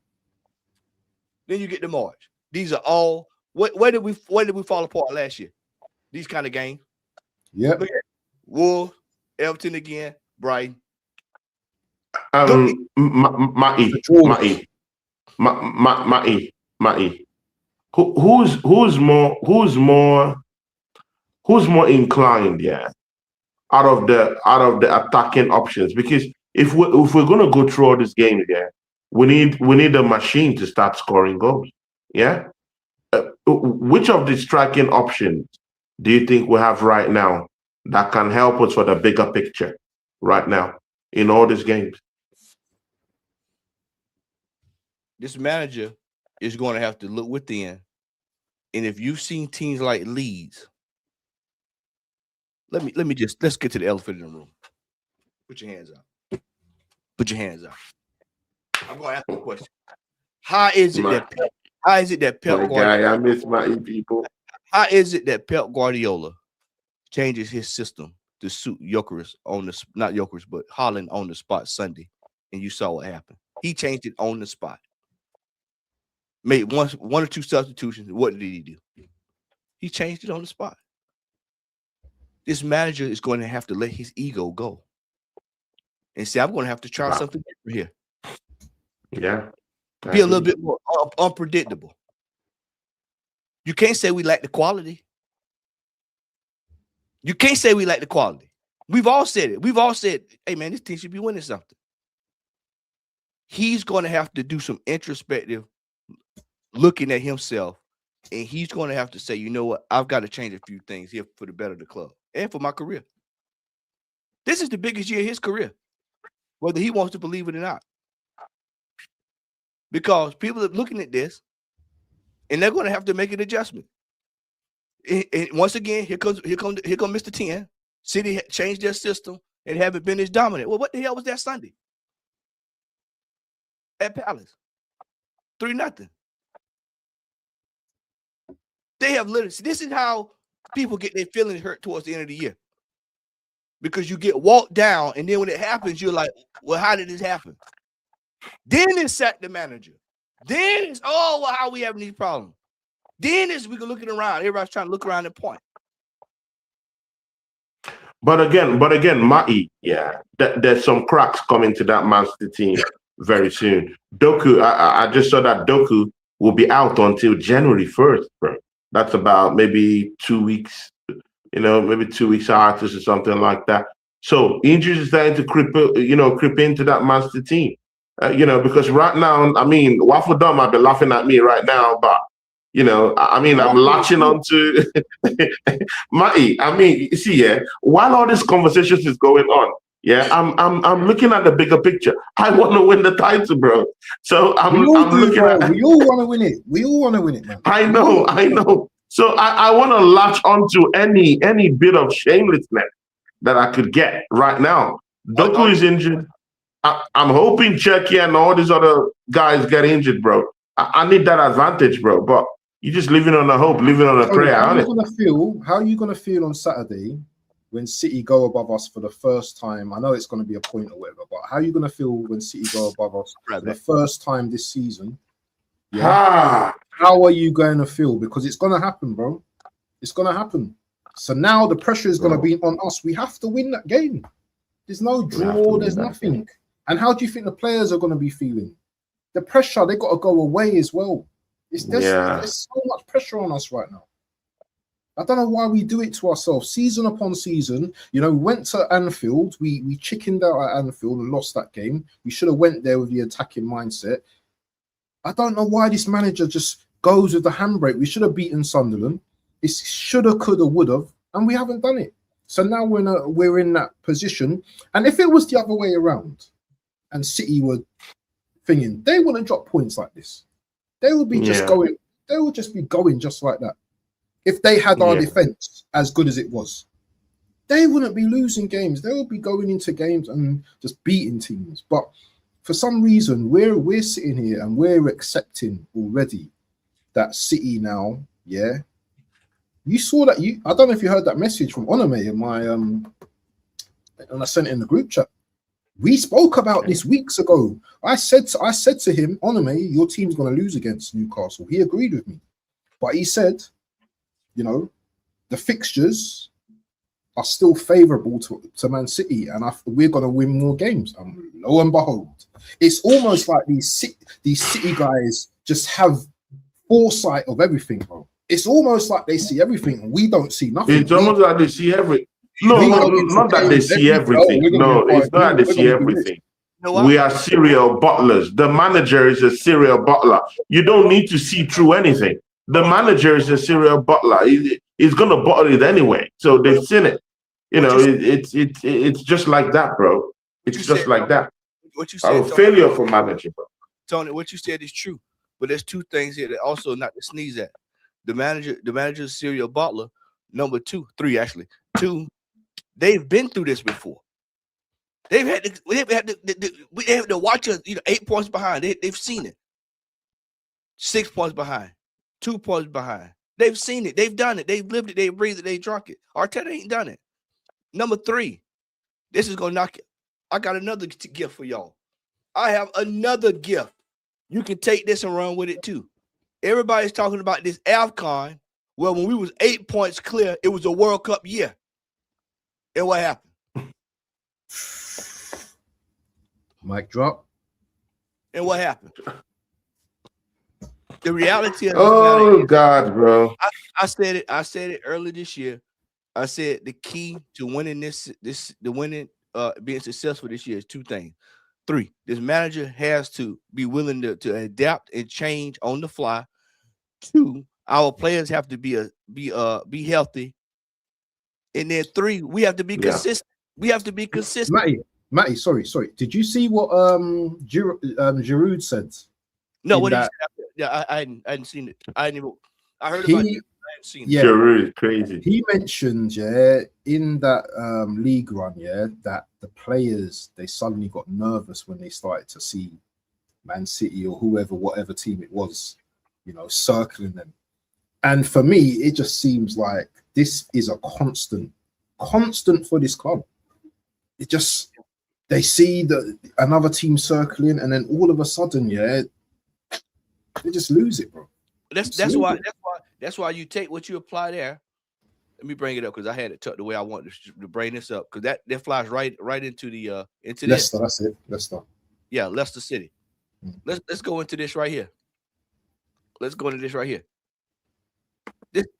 These are all. Where did we fall apart last year? These kind of games. Yeah. Wolves, Everton again, Brighton. Matty. Who's more inclined, out of the attacking options? Because if we're gonna go through all this game, We need a machine to start scoring goals. Yeah. Which of the striking options do you think we have right now that can help us for the bigger picture right now in all these games? This manager is going to have to look within. And if you've seen teams like Leeds, let's get to the elephant in the room. Put your hands out. Put your hands out. I'm going to ask you a question. How is it that Pep Guardiola? I miss my people. How is it that Pep Guardiola changes his system to suit Gyökeres not Gyökeres, but Haaland on the spot Sunday, and you saw what happened? He changed it on the spot. Made one or two substitutions. What did he do? He changed it on the spot. This manager is going to have to let his ego go and say, I'm going to have to try something different here. Yeah. Be a little bit more unpredictable. You can't say we lack the quality. You can't say we lack the quality. We've all said it. We've all said, hey, man, this team should be winning something. He's going to have to do some introspective looking at himself, and he's going to have to say, you know what, I've got to change a few things here for the better of the club and for my career. This is the biggest year of his career, whether he wants to believe it or not. Because people are looking at this, and they're going to have to make an adjustment. And once again, here comes Mr. 10. City changed their system and haven't been as dominant. Well, what the hell was that Sunday at Palace? 3-0. They have literally. This is how people get their feelings hurt towards the end of the year, because you get walked down, and then when it happens, you're like, "Well, how did this happen?" Then it's sack the manager. Then it's well, how we having these problems? Then it's we can looking around. Everybody's trying to look around and point. But again, Matty, there's some cracks coming to that Man City team very soon. Doku, I just saw that Doku will be out until January 1st, bro. That's about maybe 2 weeks, maybe 2 weeks out or something like that. So injuries is starting to creep into that Man City team. Because right now, I mean, Waffle Dom might be laughing at me right now, but I'm latching onto Matty. I mean, you see, while all this conversations is going on, I'm looking at the bigger picture. I want to win the title, bro. So I'm looking at. We all want to win it. We all want to win it, man. I know. So I want to latch onto any bit of shamelessness that I could get right now. Doku is injured. I'm hoping Czechia and all these other guys get injured, bro. I need that advantage, bro. But you're just living on a hope, living on a prayer. How are you gonna feel on Saturday when City go above us for the first time? I know it's gonna be a point or whatever, but how are you gonna feel when City go above us for the first time this season? Yeah. How are you going to feel? Because it's gonna happen, bro. It's gonna happen. So now the pressure is gonna be on us. We have to win that game. There's no draw. There's nothing. And how do you think the players are going to be feeling? The pressure, they got to go away as well. There's so much pressure on us right now. I don't know why we do it to ourselves. Season upon season, we went to Anfield. We chickened out at Anfield and lost that game. We should have went there with the attacking mindset. I don't know why this manager just goes with the handbrake. We should have beaten Sunderland. It's shoulda, coulda, woulda, and we haven't done it. So now we're in that position. And if it was the other way around, and City were thinking, they wouldn't drop points like this. They would be just going. They would just be going just like that. If they had our defense as good as it was, they wouldn't be losing games. They would be going into games and just beating teams. But for some reason, we're sitting here and we're accepting already that City now. Yeah, you saw that. I don't know if you heard that message from Onome in my and I sent it in the group chat. We spoke about this weeks ago. I said to him, Onome, your team's going to lose against Newcastle. He agreed with me. But he said, the fixtures are still favourable to Man City, and we're going to win more games. And lo and behold, it's almost like these City guys just have foresight of everything, bro. It's almost like they see everything and we don't see nothing. It's almost like they see everything. No, not that they see everything. No, it's not that they see everything. we are serial butlers. The manager is a serial butler. You don't need to see through anything. The manager is a serial butler. He's going to bottle it anyway. So they've seen it. You know, it's just like that, bro. It's just like that. What you said, failure for manager, bro. Tony, what you said is true. But there's two things here that also not to sneeze at. The manager's serial butler. Number three, actually. Two, they've been through this before. They've had to watch us, 8 points behind. They've seen it. 6 points behind, 2 points behind. They've seen it. They've done it. They've lived it. They breathed it. They drunk it. Arteta ain't done it. Number three, this is gonna knock it. I got another gift for y'all. I have another gift. You can take this and run with it too. Everybody's talking about this AFCON. Well, when we was 8 points clear, it was a World Cup year. And what happened? Mic drop. And what happened? The reality of this God, bro. I said it earlier this year. I said the key to winning being successful this year is two things. Three, this manager has to be willing to adapt and change on the fly. Two, our players have to be healthy. And then three, we have to be consistent. We have to be consistent. Matty, sorry. Did you see what Giroud said? No, what did he say? Yeah, I hadn't seen it. I heard about it. I hadn't seen it. Yeah, Giroud is crazy. He mentioned, in that league run, that the players, they suddenly got nervous when they started to see Man City or whatever team it was, circling them. And for me, it just seems like this is a constant for this club. It just, they see another team circling, and then all of a sudden, they just lose it, bro. That's why you take what you apply there. Let me bring it up because I had it tucked the way I wanted to bring this up, because that flies right into the into Leicester. That's it, Leicester. Yeah, Leicester City. Let's go into this right here. Let's go into this right here.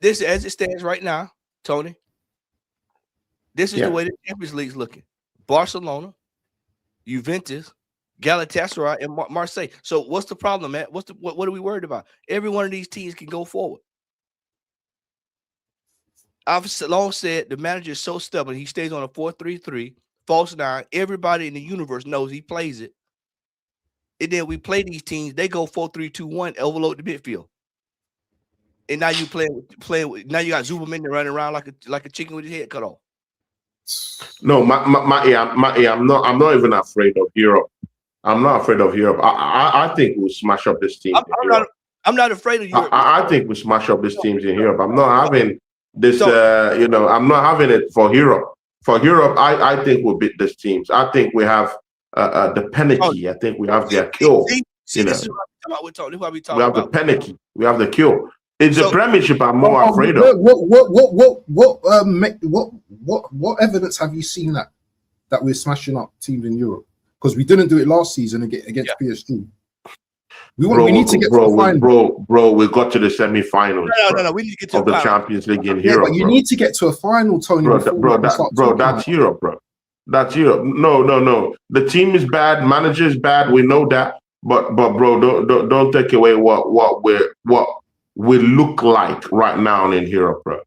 This as it stands right now, Tony. This is the way the Champions League's looking. Barcelona, Juventus, Galatasaray, and Marseille. So what's the problem, man? What are we worried about? Every one of these teams can go forward. I've long said the manager is so stubborn. He stays on a 4-3-3, false nine. Everybody in the universe knows he plays it. And then we play these teams. They go 4-3-2-1, overload the midfield. And now you playing with, now you got Zuberman running around like a chicken with his head cut off. No, I'm not even afraid of Europe. I'm not afraid of Europe. I think we'll smash up this team. I'm not afraid of Europe. I think we smash up these teams in Europe. I'm not having this. I'm not having it for Europe. For Europe, I think we'll beat these teams. I think we have the penalty. I think we have their cure. This is what we're talking about. We have the penalty. We have the cure. It's the Premiership I'm more afraid of. What evidence have you seen that we're smashing up teams in Europe? Because we didn't do it last season against PSG. We need to get to the final. Bro, we got to the semi-finals. No. We need to get to the Champions League in Europe. But you need to get to a final, Tony. That's Europe, bro. That's Europe. No. The team is bad. Manager is bad. We know that. But bro, don't take away what we look like right now in Europe, bro.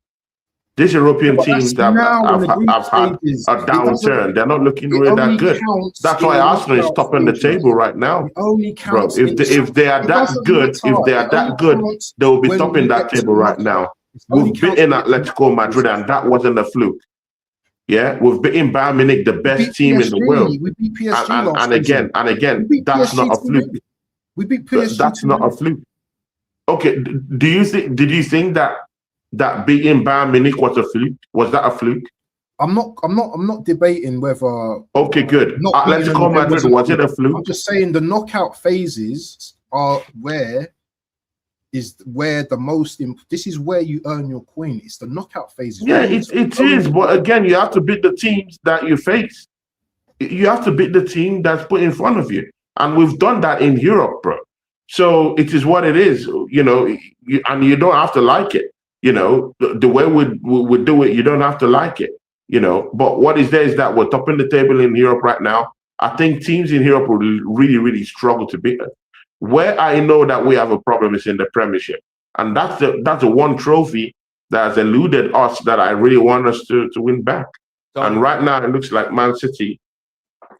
These European teams that have had a downturn, they're not looking really that good. That's why Arsenal is topping the table right now, bro. If they are that good, they will be topping that table right now. We've beaten Atletico Madrid, and that wasn't a fluke. Yeah, we've beaten Bayern Munich, the best team in the world. We beat PSG and again, that's not a fluke. We beat PSG. That's not a fluke. Okay, did you think that beating Bayern Munich was a fluke? Was that a fluke? I'm not debating whether. Okay, good. Atletico Madrid, was it a fluke? I'm just saying the knockout phases are where the most. This is where you earn your coin. It's the knockout phases. Yeah, it is. But again, you have to beat the teams that you face. You have to beat the team that's put in front of you, and we've done that in Europe, bro. So it is what it is, and you don't have to like it. The way we do it, you don't have to like it, but what is there is that we're topping the table in Europe right now. I think teams in Europe will really, really struggle to beat us. Where I know that we have a problem is in the Premiership. And that's the one trophy that has eluded us that I really want us to win back. Tony, and right now, it looks like Man City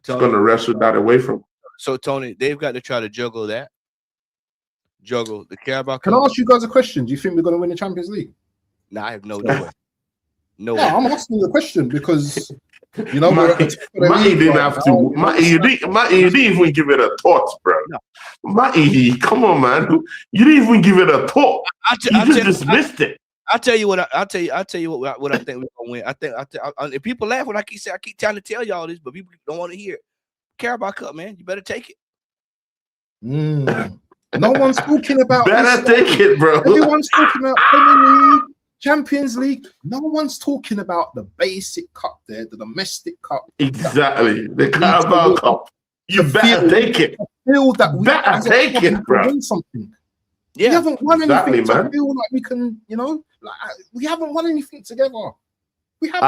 is going to wrestle that away from us. So, Tony, they've got to try to juggle that. Juggle the Carabao Cup. Can I ask you guys a question? Do you think we're going to win the Champions League? No, I have no way. No, I'm asking you a question because you know Matty didn't have to. Matty, you didn't even give it a thought, bro. No. Matty, come on, man. You didn't even give it a thought. You just dismissed it. I'll tell you what. I'll tell you what I think we're gonna win. I think if people laugh when I keep trying to tell y'all this, but people don't want to hear it. Carabao Cup, man. You better take it. No one's talking about. Better take it, bro. Everyone's talking about Premier League, Champions League. No one's talking about the basic cup there, the domestic cup. Exactly, the Carabao Cup. You better take it. Feel that we better take it, bro. Win something. Yeah, we haven't won anything. Man. To feel like we can, we haven't won anything together. We haven't.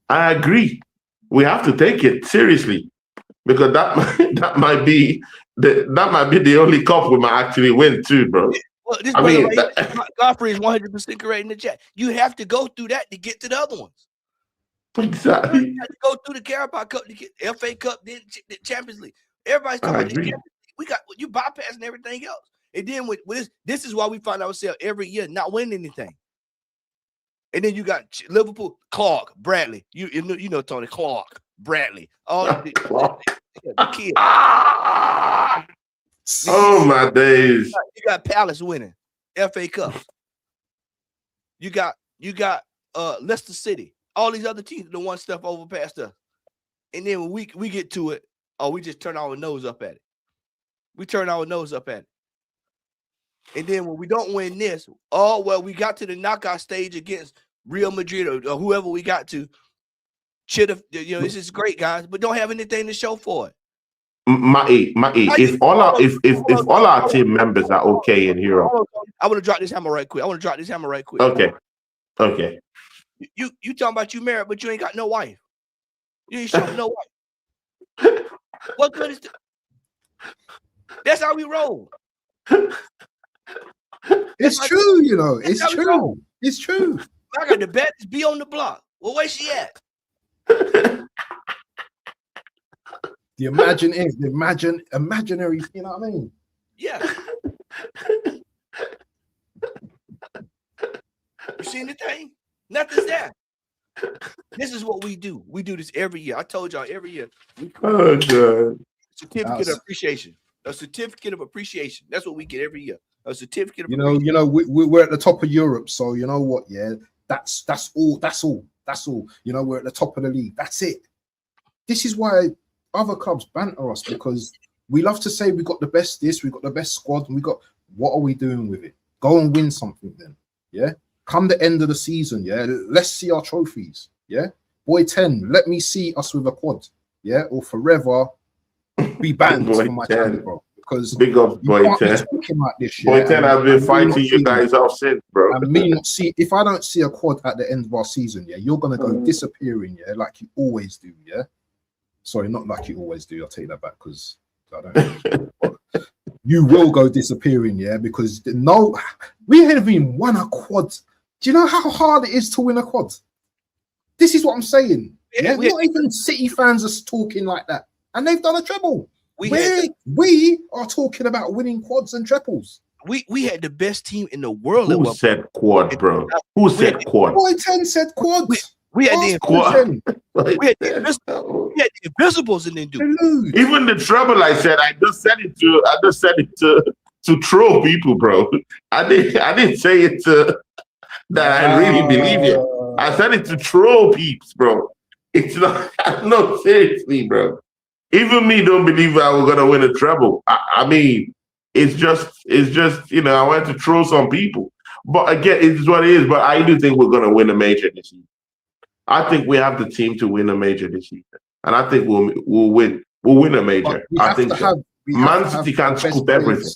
I agree. We have to take it seriously because that might be the only cup we might actually win too, bro. Well, this Godfrey is 100% correct in the chat. You have to go through that to get to the other ones. Exactly. You have to go through the Carabao Cup to get FA Cup, then the Champions League. Everybody's talking about the Champions League. We got you bypassing everything else. And then with this is why we find ourselves every year not winning anything. And then you got Liverpool, Clark, Bradley. You know Tony Clark, Bradley. All the kids. Oh my days! You got Palace winning FA Cup. You got Leicester City. All these other teams that one step over past us. And then when we get to it, we just turn our nose up at it. We turn our nose up at it. And then when we don't win this, we got to the knockout stage against Real Madrid or whoever we got to. This is great, guys, but don't have anything to show for it. Matty, if all our team members are okay in Europe, I want to drop this hammer right quick. Okay. You talking about you married, but you ain't got no wife. You ain't showing no wife. What good is that? That's how we roll. It's true, It's true. It's true. I got the baddest bee on the block. Well, where's she at? The imaginary, you know what I mean? Yeah. You seen the thing? Nothing's there. This is what we do. We do this every year. I told y'all every year. Oh, God. Certificate of appreciation. A certificate of appreciation. That's what we get every year. A certificate of appreciation. We're at the top of Europe, so you know what? Yeah, that's all. We're at the top of the league. That's it. This is why other clubs banter us, because we love to say we got the best this, we got the best squad, and we got. What are we doing with it? Go and win something then. Yeah. Come the end of the season. Yeah. Let's see our trophies. Yeah. Boy 10, let me see us with a quad. Yeah. Or forever be banned from my channel, bro. Because big up Boy 10. Like this, Boy 10 has been fighting you guys off since, bro. And me not see, if I don't see a quad at the end of our season, yeah, you're gonna go disappearing, yeah, like you always do, yeah. Sorry, not like you always do. I'll take that back because I don't. You will go disappearing, yeah, because we haven't even won a quad. Do you know how hard it is to win a quad? This is what I'm saying. Yeah, not even City fans are talking like that, and they've done a treble. We are talking about winning quads and triples. We had the best team in the world. Who said quad, bro? Who said quad? Boy 10 said quad. We had the quad. We had the Invisibles in the dude. Even the treble, I just said it to troll people, bro. I didn't say it that I really believe it. I said it to troll peeps, bro. It's not. No, seriously, bro. Even me don't believe I was gonna win a treble. I mean, it's just I wanted to troll some people. But again, it's what it is. But I do think we're gonna win a major this season. I think we have the team to win a major this season, and I think we'll win. We'll win a major. I think so. Man City can't scoop everything.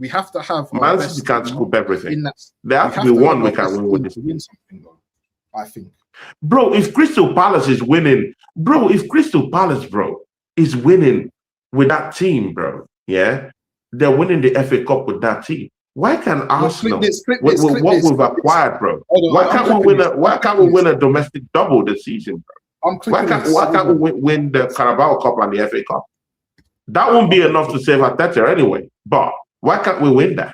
We have to have Man City can't scoop everything. There has to be one we can win with this. Win something, though, I think. Bro, if Crystal Palace is winning, bro, is winning with that team, bro. Yeah, they're winning the FA Cup with that team. Why can't Arsenal, with what we've acquired, bro? Why can't we win a domestic double this season, bro? Why can't we win the Carabao Cup and the FA Cup? That won't be enough to save Arteta anyway. But why can't we win that?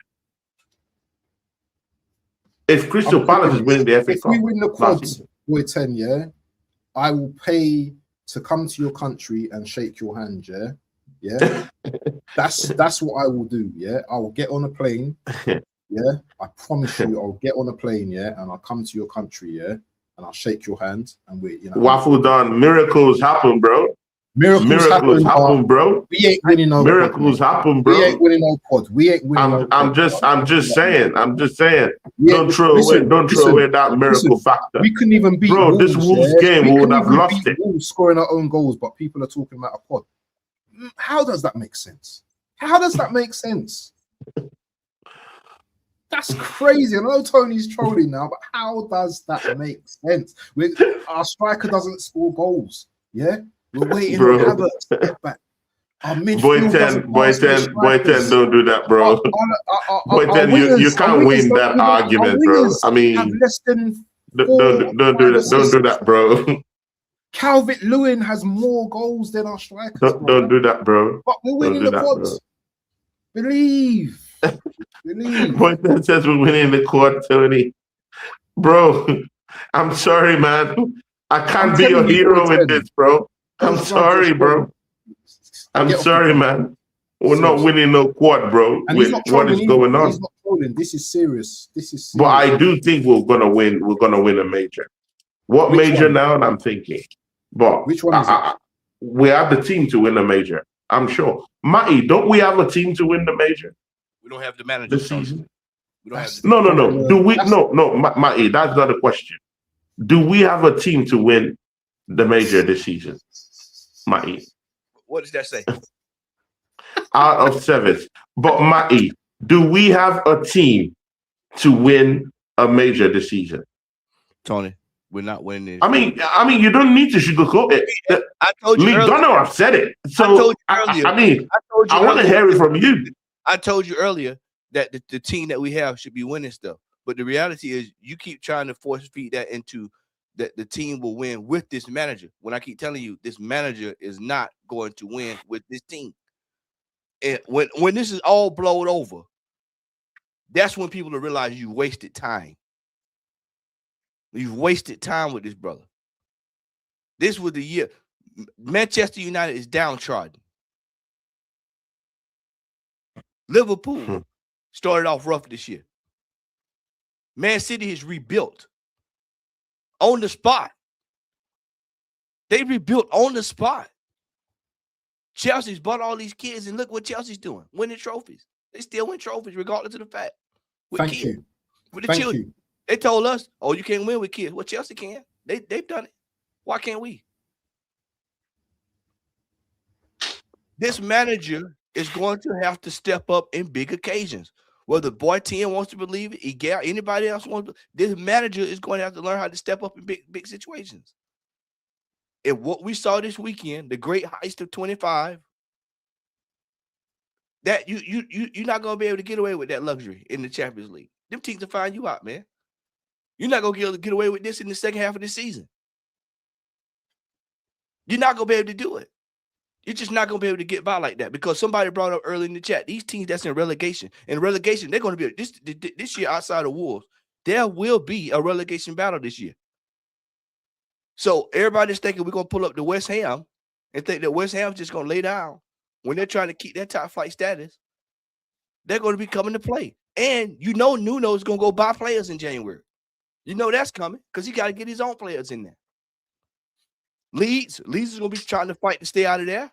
If Crystal Palace is winning the FA Cup, if we win the quads, boy 10, yeah, I will pay to come to your country and shake your hand, yeah. Yeah, that's what I will do. Yeah, I will get on a plane. Yeah, I promise you, I'll get on a plane. Yeah, and I'll come to your country. Yeah, and I'll shake your hand. And waffle done. Miracles happen, bro. Miracles happen, bro. We ain't winning no miracles pod, happen, bro. We ain't winning no pod. We ain't winning. I'm just saying. Yeah, don't throw away that miracle factor. We couldn't even beat bro. Wolves, this Wolves game, we would have lost it. Wolves scoring our own goals, but people are talking about a pod. How does that make sense? How does that make sense? That's crazy. I know Tony's trolling now, but how does that make sense? Our striker doesn't score goals. Yeah, we're waiting to have a step back. Boy 10, don't do that, bro. Boy 10, you can't win that argument, bro. I mean, don't do that, bro. Calvert-Lewin has more goals than our strikers. Don't do that, bro. But we're winning the quads. Believe. Boy 10 says we're winning the quad, Tony. Bro, I'm sorry, man. I can't be your hero in this, bro. I'm sorry, bro. I'm sorry, man. We're not winning no quad, bro. With what is going on? He's not trolling. This is serious. But I do think we're gonna win. We're gonna win a major. What major now? And I'm thinking. But which one is it? We have the team to win the major. I'm sure. Matty, don't we have a team to win the major? We don't have the manager this season. We don't have no. Do we? No, Matty. That's not a question. Do we have a team to win the major this season, Matty? What does that say? Out of 7. But Matty, do we have a team to win a major this season? Tony, we're not winning. I mean, you don't need to sugarcoat it. I told you earlier. Gunner have said it. So I want to hear it from you. I told you earlier that the team that we have should be winning stuff. But the reality is you keep trying to force feed that into that the team will win with this manager. When I keep telling you this manager is not going to win with this team. And when this is all blown over, that's when people will realize you wasted time. You've wasted time with this brother. This was the year. Manchester United is downtrodden. Liverpool started off rough this year. Man City is rebuilt on the spot. They rebuilt on the spot. Chelsea's bought all these kids, and look what Chelsea's doing, winning trophies. They still win trophies regardless of the fact. Thank you. With the children. They told us, oh, you can't win with kids. Well, Chelsea can. They've done it. Why can't we? This manager is going to have to step up in big occasions. Whether Boy 10 wants to believe it, anybody else wants to, this manager is going to have to learn how to step up in big situations. And what we saw this weekend, the great heist of 25, that you're not going to be able to get away with that luxury in the Champions League. Them teams will find you out, man. You're not going to get away with this in the second half of the season. You're not going to be able to do it. You're just not going to be able to get by like that because somebody brought up early in the chat, these teams that's in relegation. In relegation, they're going to be, this year outside of Wolves, there will be a relegation battle this year. So everybody's thinking we're going to pull up to West Ham and think that West Ham's just going to lay down when they're trying to keep their top flight status. They're going to be coming to play. And you know Nuno's going to go buy players in January. You know that's coming because he got to get his own players in there. Leeds is going to be trying to fight to stay out of there.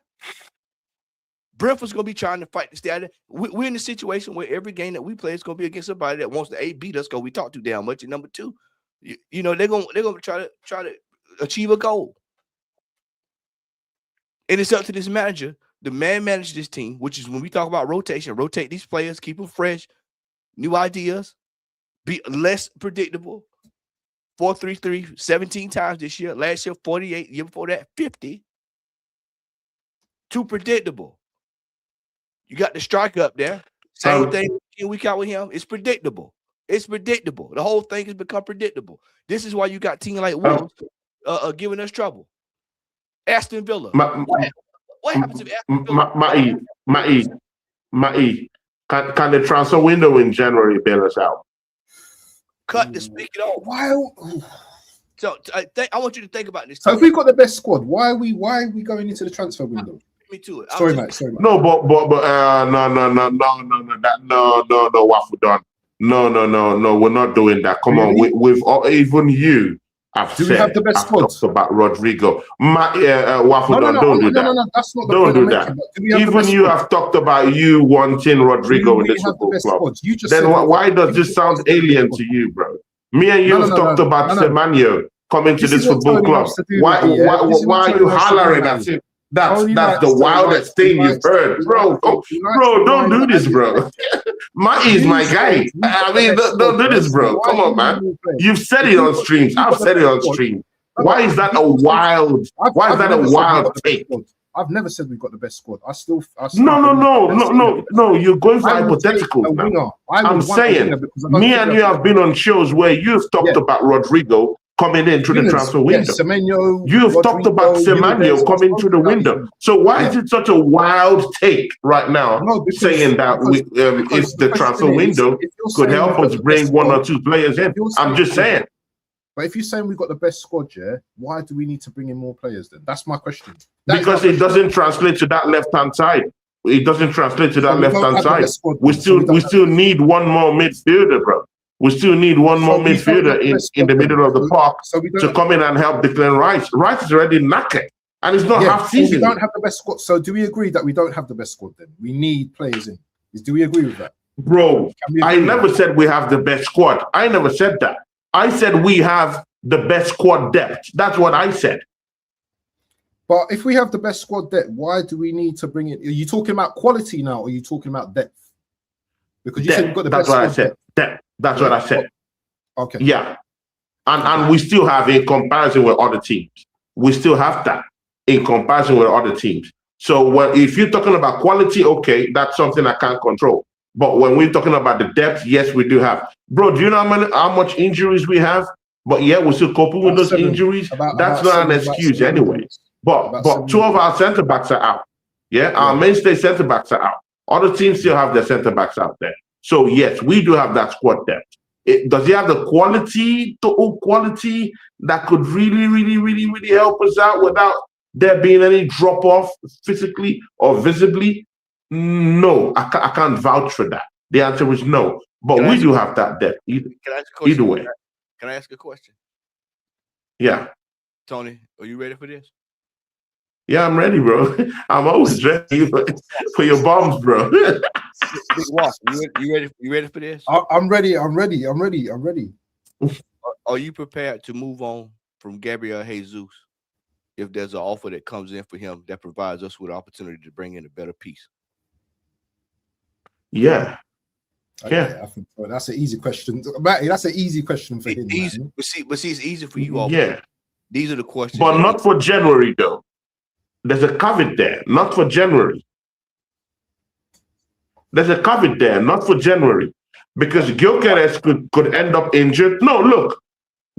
Brentford's going to be trying to fight to stay out of there. We're in a situation where every game that we play is going to be against somebody that wants to beat us because we talk too damn much. And number 2, you know, they're going to try to achieve a goal. And it's up to this manager. The man managed this team, which is when we talk about rotation, rotate these players, keep them fresh, new ideas, be less predictable. 4-3-3 17 times this year. Last year, 48. Year before that, 50. Too predictable. You got the striker up there. Same thing week out with him. It's predictable. It's predictable. The whole thing has become predictable. This is why you got teams like Wolves giving us trouble. Aston Villa. What happens if Aston Villa? Matty, can the transfer window in January bail us out? Cut the spigot off. Why? So I want you to think about this. So if we've got the best squad, why are we going into the transfer window? Me too. Sorry, mate. No, but no, Waffle Don. No, we're not doing that. Come on, we've even you. We have the best squad? Talked about Rodrigo. Waffle Don, don't do that. No, that's not the don't point do I'm that. making, Even you have talked about you wanting Rodrigo in this football club. Then why does this sound alien to you, bro? Me and you have talked about Semenyo coming to this football club. Why are you hollering at him? That's the wildest thing you've heard, bro. Bro, don't do this, bro. Matty's my guy. I mean, don't do this, bro. Come on, man. You've said it on streams. I've said it on stream. Why is that a wild? Why is that a wild take? I've never said we've got the best squad. No. You're going for hypotheticals now. I'm saying, me and you have been on shows where you've talked about Rodrigo coming in through the transfer window. You've talked about Semenyo coming through the window. So why is it such a wild take right now, saying that if the transfer window could help us bring one or two players in? I'm just saying. But if you're saying we've got the best squad, why do we need to bring in more players then? That's my question. Because it doesn't translate to that left-hand side. It doesn't translate to that left-hand side. We still need one more midfielder, bro. We still need one more midfielder in the middle of the park to come in and help Declan Rice. Rice is already knackered, and it's not half season. We don't have the best squad. So do we agree that we don't have the best squad then? We need players in. Do we agree with that? Bro, I never said we have the best squad. I never said that. I said we have the best squad depth. That's what I said. But if we have the best squad depth, why do we need to bring in? Are you talking about quality now, or are you talking about depth? Because you said we've got the best squad. That's what I said. Depth. That's what I said. Okay. Yeah. And we still have in comparison with other teams. We still have that in comparison with other teams. So if you're talking about quality, okay, that's something I can't control. But when we're talking about the depth, yes, we do have. Bro, do you know how much injuries we have? But yeah, we're still coping with those injuries. That's not an excuse anyway. But two of our centre backs are out. Yeah, our mainstay centre backs are out. Other teams still have their centre backs out there. So yes, we do have that squad depth. Does he have the quality that could really help us out without there being any drop off physically or visibly? No, I can't vouch for that. The answer is no. But we do have that depth. Either way. Can I ask a question? Yeah. Tony, are you ready for this? Yeah, I'm ready, bro. I'm always ready for your bombs, bro. You ready for this? I'm ready. Are you prepared to move on from Gabriel Jesus if there's an offer that comes in for him that provides us with an opportunity to bring in a better piece? Yeah. Okay, I think that's an easy question. Matty, that's an easy question for him. Easy, but see, it's easy for you all. Yeah. These are the questions. But not for January, though. There's a caveat there, not for January. There's a caveat there, not for January. Because Gyökeres could end up injured. No, look.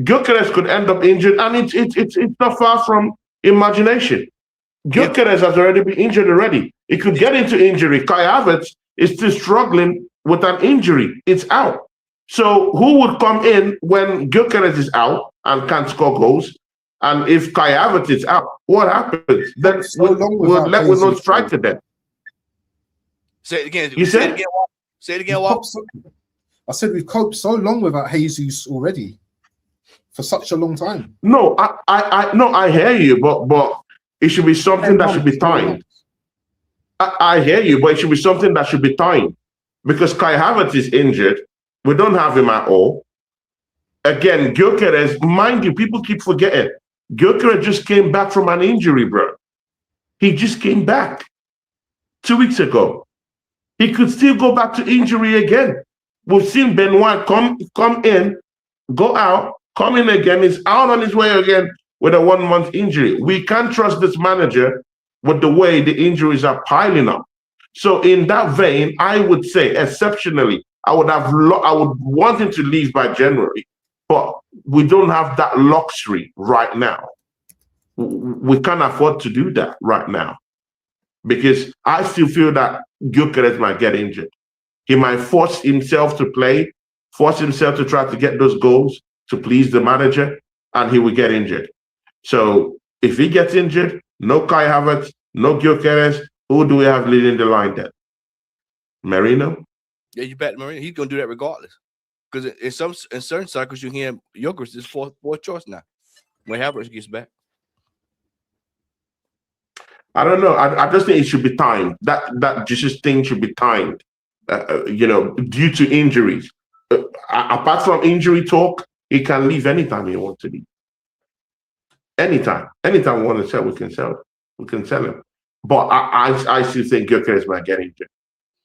Gyökeres could end up injured, and it's not far from imagination. Gyökeres has already been injured already. He could get into injury. Kai Havertz is still struggling with an injury. It's out. So who would come in when Gyökeres is out and can't score goals? And if Kai Havertz is out, what happens? Then we're left with no striker then. Say it again. You said? Say it again, Walt. I said we've coped so long without Jesus already. For such a long time. No, I hear you, but it should be something that should be timed. I hear you, but it should be something that should be timed. Because Kai Havertz is injured. We don't have him at all. Again, Gyökeres, mind you, people keep forgetting. Gyökeres just came back from an injury, bro. He just came back 2 weeks ago. He could still go back to injury again. We've seen Benoit come in, go out, come in again. He's out on his way again with a 1 month injury. We can't trust this manager with the way the injuries are piling up. So in that vein, I would say exceptionally, I would want him to leave by January, but we don't have that luxury right now. We can't afford to do that right now because I still feel that Gyökeres might get injured. He might force himself to play, force himself to try to get those goals to please the manager, and he will get injured. So if he gets injured, no Kai Havertz, no Gyökeres, who do we have leading the line then? Merino? Yeah, you bet Merino. He's gonna do that regardless. Because in certain cycles you hear Gyökeres is fourth choice now when Havertz gets back. I don't know. I just think it should be timed. That just thing should be timed. Due to injuries. Apart from injury talk, he can leave anytime he wants to leave. Anytime we want to sell, we can sell. We can sell him. But I still think Gyökeres might get injured.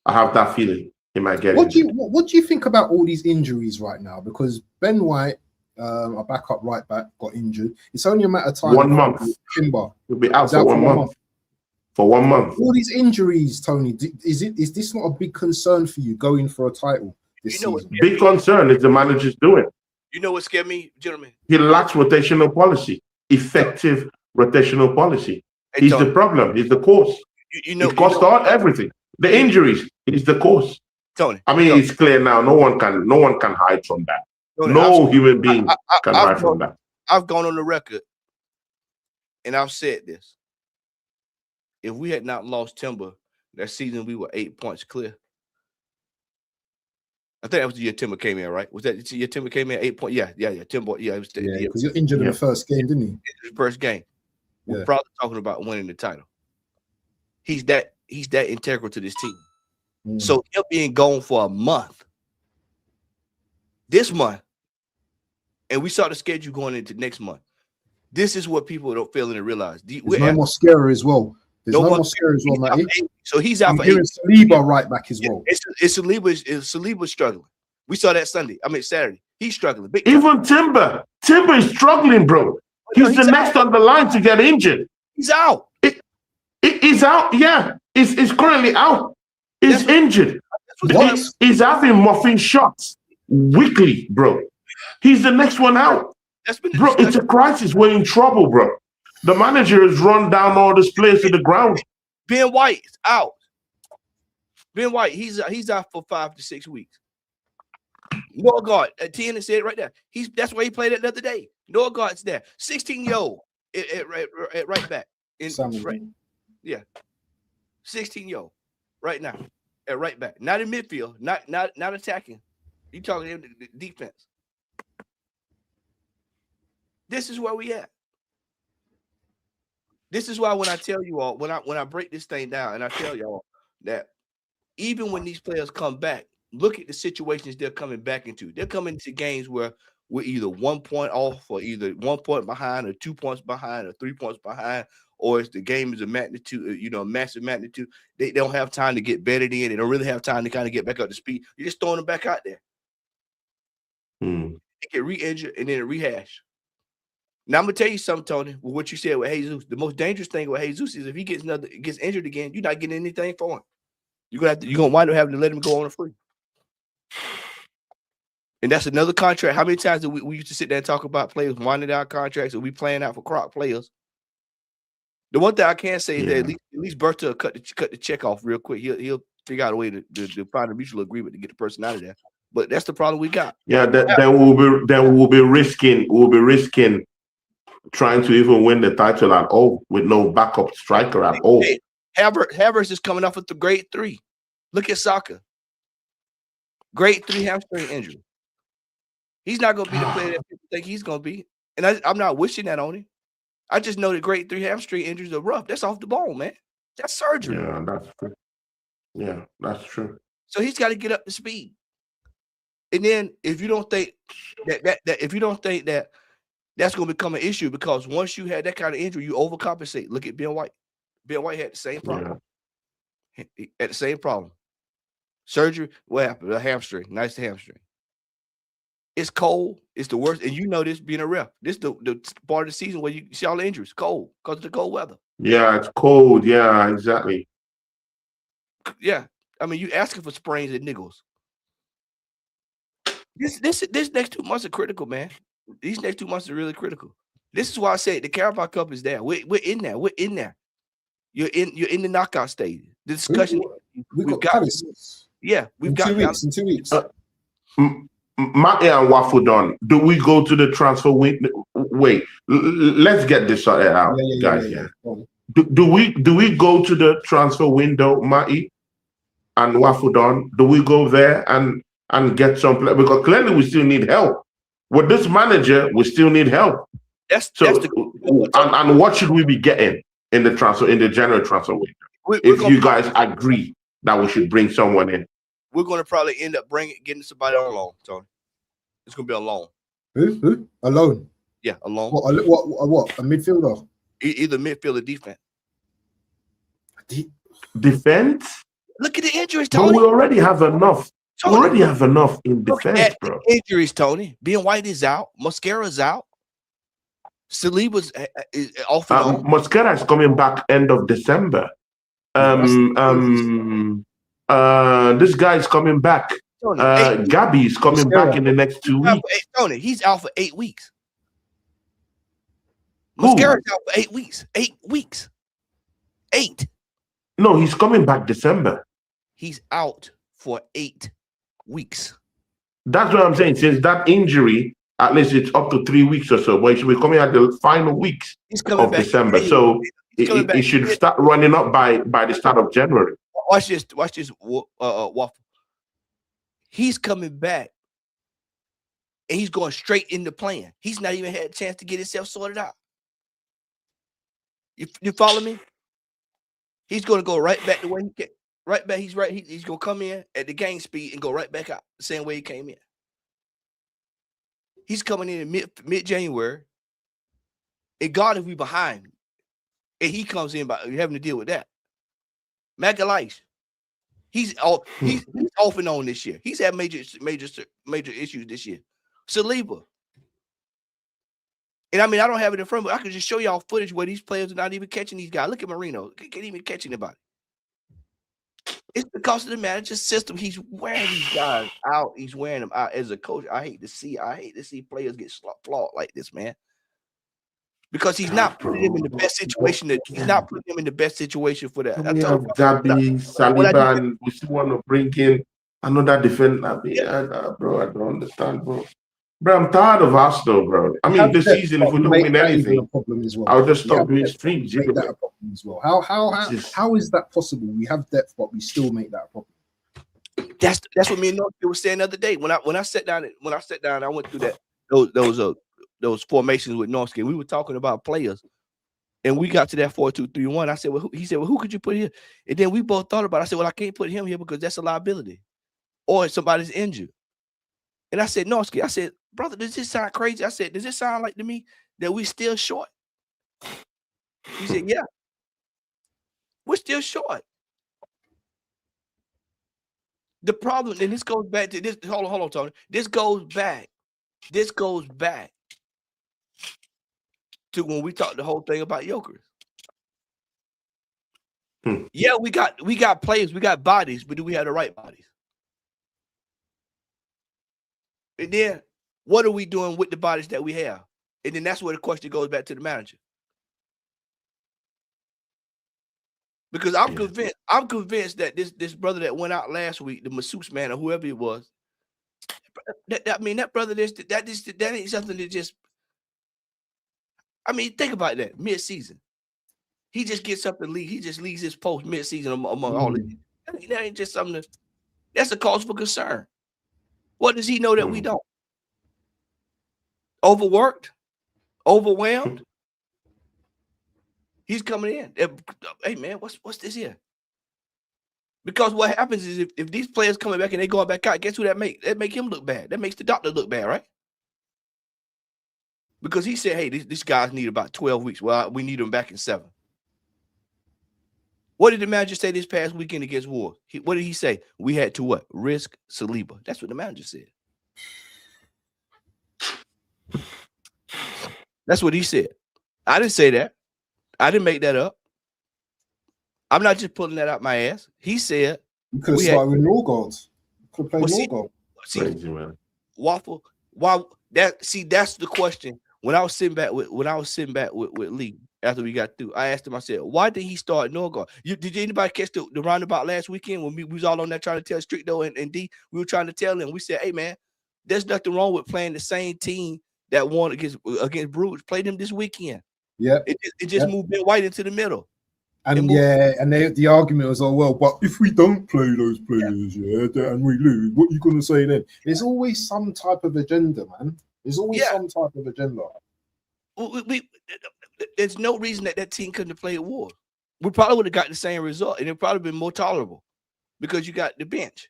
I have that feeling he might get injured. What do you think about all these injuries right now? Because Ben White, a backup right back, got injured. It's only a matter of time. 1 month. Timber will be out for 1 month. For 1 month. All these injuries, Tony, is this not a big concern for you going for a title this season? Big concern is the manager's doing. You know what scared me, gentlemen? He lacks rotational policy, effective rotational policy. He's the problem. He's the cause. It cost everything. The injuries is the cause. Tony, I mean, it's clear now. No one can hide from that. Tony, no human being can hide from that. I've gone on the record, and I've said this. If we had not lost Timber that season, we were 8 points clear. I think that was the year Timber came in, right? Was that the year Timber came in 8 points? Yeah. Timber, yeah. It was because you're injured in the first game, didn't he? The first game. We're probably talking about winning the title. He's that integral to this team. So him being gone for a month, this month, and we saw the schedule going into next month. This is what people don't fail to realize. There's no more Scary as well. There's no more Scary as well, Matty. So he's out for 8. Saliba right back as well. It's Saliba struggling. We saw that Saturday. He's struggling. Even Timber is struggling, bro. He's the next on the line to get injured. He's out. He's out. Yeah, he's currently out. He's injured. He's having muffin shots weekly, bro. He's the next one out. Bro, it's a crisis. We're in trouble, bro. The manager has run down all these players to the ground. Ben White is out. Ben White, he's out for 5 to 6 weeks. Noah God, Tiana said it right there. That's why he played it the other day. Noah God's there. 16-year-old at right back. Yeah. 16-year-old right now at right back. Not in midfield, not attacking. You talking to the defense. This is where we at. This is why when I tell you all, when I break this thing down and I tell y'all that even when these players come back, look at the situations they're coming back into. They're coming into games where we're either 1 point off or either 1 point behind or 2 points behind or 3 points behind, or if the game is a magnitude, massive magnitude. They don't have time to get bedded in. They don't really have time to kind of get back up to speed. You're just throwing them back out there. They get re-injured and then rehash. Now I'm gonna tell you something, Tony. With what you said with Jesus, the most dangerous thing with Jesus is if he gets injured again, you're not getting anything for him. You're gonna wind up having to let him go on a free. And that's another contract. How many times did we used to sit there and talk about players winding down contracts and we playing out for Croc players? The one thing I can say is that at least Berta will cut the check off real quick. He'll figure out a way to find a mutual agreement to get the person out of there. But that's the problem we got. Yeah, then we'll be risking trying to even win the title at all with no backup striker at all. Havertz is coming off with the grade 3. Look at Saka. Grade 3 hamstring injury. He's not going to be the player that people think he's going to be. And I'm not wishing that on him. I just know that grade 3 hamstring injuries are rough. That's off the bone, man. That's surgery. Yeah, that's true. Yeah, that's true. So he's got to get up to speed. And then if you don't think that that's going to become an issue, because once you had that kind of injury, you overcompensate. Look at Ben White. Ben White had the same problem. Yeah. He had the same problem. Surgery, what happened? A hamstring. Nice hamstring. It's cold. It's the worst. And you know this being a ref. This the part of the season where you see all the injuries. Cold because of the cold weather. Yeah, it's cold. Yeah, exactly. Yeah. I mean, you asking for sprains and niggles. This next 2 months are critical, man. These next 2 months are really critical. This is why I say the Carabao Cup is there. We're in there. We're in there. You're in the knockout stage. The discussion. We've got Palace. Yeah, we've got 2 weeks. In 2 weeks. Matty and Waffle done. Do we go to the transfer window? Wait, let's get this sorted out, guys. Yeah. Do we go to the transfer window, Matty and Waffle done? Do we go there and get some play? Because clearly we still need help. With this manager, we still need help. And what should we be getting in the January transfer window? If you guys agree that we should bring someone in. We're going to probably end up getting somebody on loan, Tony. It's going to be a loan. Who? A loan? Yeah, a loan. What? A midfielder? Either midfield or defense. Defense? Look at the injuries, Tony. But we already have enough. Tony, we already have enough in defense, bro. Injuries, Tony. Ben White is out. Mosquera's out. Saliba's is off and on. Mosquera is coming back end of December. This guy's coming back. Gabby is coming back in the next 2 weeks. Tony, he's out for 8 weeks. Mosquera's out for 8 weeks. 8 weeks. 8. No, he's coming back December. He's out for 8 weeks. That's what I'm saying. Since that injury, at least it's up to 3 weeks or so, but he should be coming at the final weeks of December. So it should start running up by the start of January. Watch this, Waffle. He's coming back, and he's going straight into playing. He's not even had a chance to get himself sorted out. You follow me? He's going to go right back the way he came. Right back. He's going to come in at the game speed and go right back out the same way he came in. He's coming in mid-January, and God, if we behind, and he comes in by having to deal with that. Magalhaes, he's off and on this year. He's had major issues this year. Saliba. And I mean, I don't have it in front of me. I can just show y'all footage where these players are not even catching these guys. Look at Marino. He can't even catch anybody. It's because of the manager's system. He's wearing these guys out. He's wearing them out as a coach. I hate to see players get flawed like this, man. Because he's not putting them in the best situation. He's not putting them in the best situation for that. We have Gabi, Saliba, and we still want to bring in another defender. Bro, I don't understand, bro. Bro, I'm tired of Arsenal, bro. I mean, this season, if we don't win anything, I'll just stop doing streams. That a problem as well. How is that possible? We have depth, but we still make that a problem. That's what me and North was saying the other day. When I sat down, I went through those formations with Norski. We were talking about players, and we got to that 4-2-3-1. I said, well, he said, well, who could you put here? And then we both thought about it. I said, well, I can't put him here because that's a liability, or somebody's injured. And I said, Norski, I said, brother, does this sound crazy? I said, does this sound like to me that we still short? He said, yeah, we're still short. The problem, and this goes back to this. Hold on, Tony. This goes back to when we talked the whole thing about Jokers. Yeah, we got players, we got bodies, but do we have the right bodies? And then what are we doing with the bodies that we have? And then that's where the question goes back to the manager. Because I'm convinced that this brother that went out last week, the masseuse man or whoever it was, that brother, that ain't something that just. I mean, think about that mid-season. He just gets up and leaves. He just leaves his post mid-season among all of it. That ain't just something that's a cause for concern. What does he know that we don't? Overworked? Overwhelmed? He's coming in. Hey, man, what's this here? Because what happens is if these players coming back and they going back out, guess who that make? That make him look bad. That makes the doctor look bad, right? Because he said, hey, these guys need about 12 weeks. Well, we need them back in 7. What did the manager say this past weekend against Wolves? What did he say? We had to what? Risk Saliba. That's what the manager said. That's what he said. I didn't say that. I didn't make that up. I'm not just pulling that out my ass. He said you could have started with your guards. Could have played your guard. Crazy, man. Waffle. Why that? See, that's the question. When I was sitting back with Lee after we got through, I asked him. I said, "Why did he start Norgard? Did anybody catch the roundabout last weekend when we was all on there trying to tell Stricto and D? We were trying to tell him. We said, "Hey, man, there's nothing wrong with playing the same team that won against Bruges. Play them this weekend. Yeah, it just moved Ben White into the middle." And the argument was, oh well, but if we don't play those players, and we lose, what are you going to say then? There's always some type of agenda, man. There's always some type of agenda. There's no reason that team couldn't have played Wolves. We probably would have got the same result, and it probably been more tolerable because you got the bench.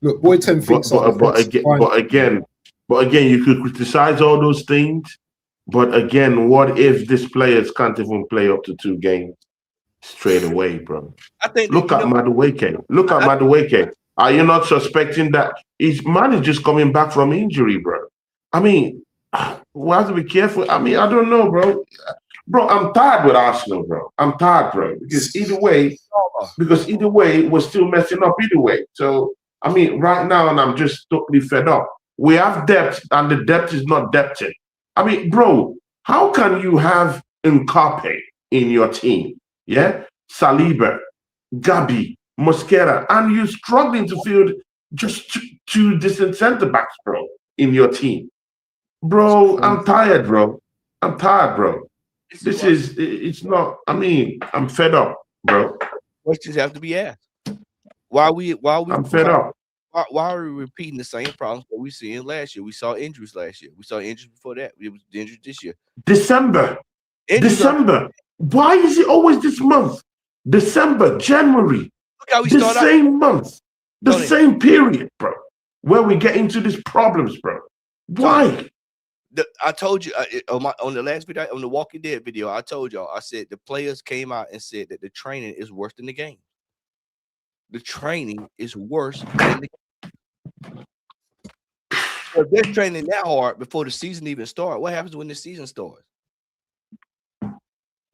Look, Boy 10 thinks, but again, you could criticize all those things, but again, what if these players can't even play up to 2 games? Straight away, bro. Look at Madueke. Look at Madueke. Are you not suspecting that his man is just coming back from injury, bro? I mean, we have to be careful. I mean, I don't know, bro. Bro, I'm tired with Arsenal, bro. I'm tired, bro. Because either way, we're still messing up either way. So, I mean, right now, and I'm just totally fed up. We have depth, and the depth is not depthing. I mean, bro, how can you have Nkape in your team? Yeah, Saliba, Gabi, Mosquera, and you're struggling to field just 2 decent centre backs, bro, in your team. Bro, I'm tired, bro. It's not, I mean, I'm fed up, bro. Questions have to be asked. I'm fed up. Why are we repeating the same problems that we seen last year? We saw injuries last year. We saw injuries before that. It was injuries this year. December. Why is it always this month? December, January. Look how we start same month, the same period, bro, where we get into these problems, bro. Why? I told you on the last video, on the Walking Dead video, I told y'all, I said the players came out and said that the training is worse than the game. The training is worse than the game. So if they're training that hard before the season even starts, what happens when the season starts?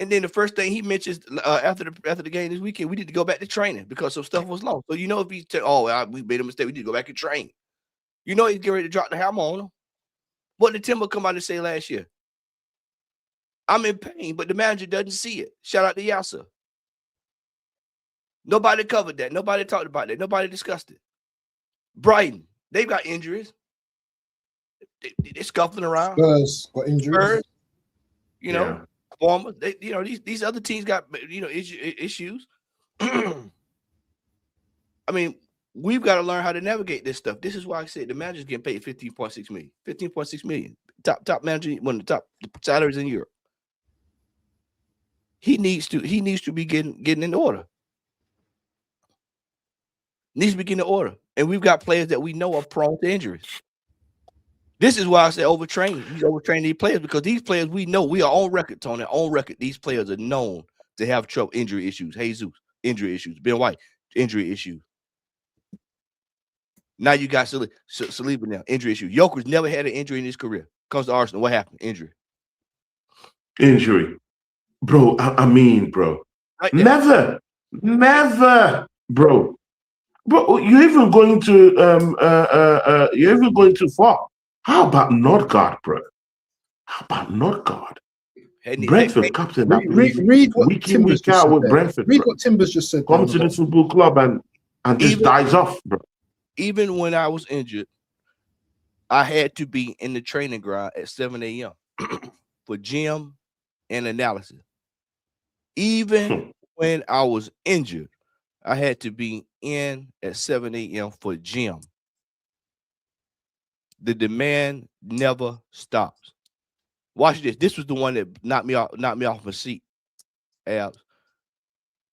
And then the first thing he mentions after the game this weekend, we need to go back to training because some stuff was lost. So you know, if he we made a mistake, we need to go back and train. You know, he's getting ready to drop the hammer on him. What did Timber come out and say last year? I'm in pain, but the manager doesn't see it. Shout out to Yasser. Nobody covered that. Nobody talked about that. Nobody discussed it. Brighton, they've got injuries. They're scuffling around. Spurs got injuries. Spurs, you know. Yeah. These other teams got issues. I mean, we've got to learn how to navigate this stuff. This is why I said the manager's getting paid $15.6 million. $15.6 million. Top manager, one of the top salaries in Europe. He needs to be getting in order. Needs to be getting in order. And we've got players that we know are prone to injuries. This is why I say overtrain. He's overtraining these players because these players we know, we are on record, Tony. On record, these players are known to have trouble, injury issues. Jesus, injury issues. Ben White, injury issues. Now you got Saliba now, injury issue. Joker's never had an injury in his career. Comes to Arsenal, what happened? Injury. Bro, I mean, bro. Right never, bro. Bro, you're even going too far. How about Nordgaard, bro? How about Nordgaard? Brentford captain. Read what Timbers just said. With Brentford, read what Timbers just said. Come to the football club and just dies off, bro. Even when I was injured, I had to be in the training ground at 7 a.m. for gym and analysis. Even when I was injured, I had to be in at 7 a.m. for gym. The demand never stops. Watch this. This was the one that knocked me off my seat. Abs.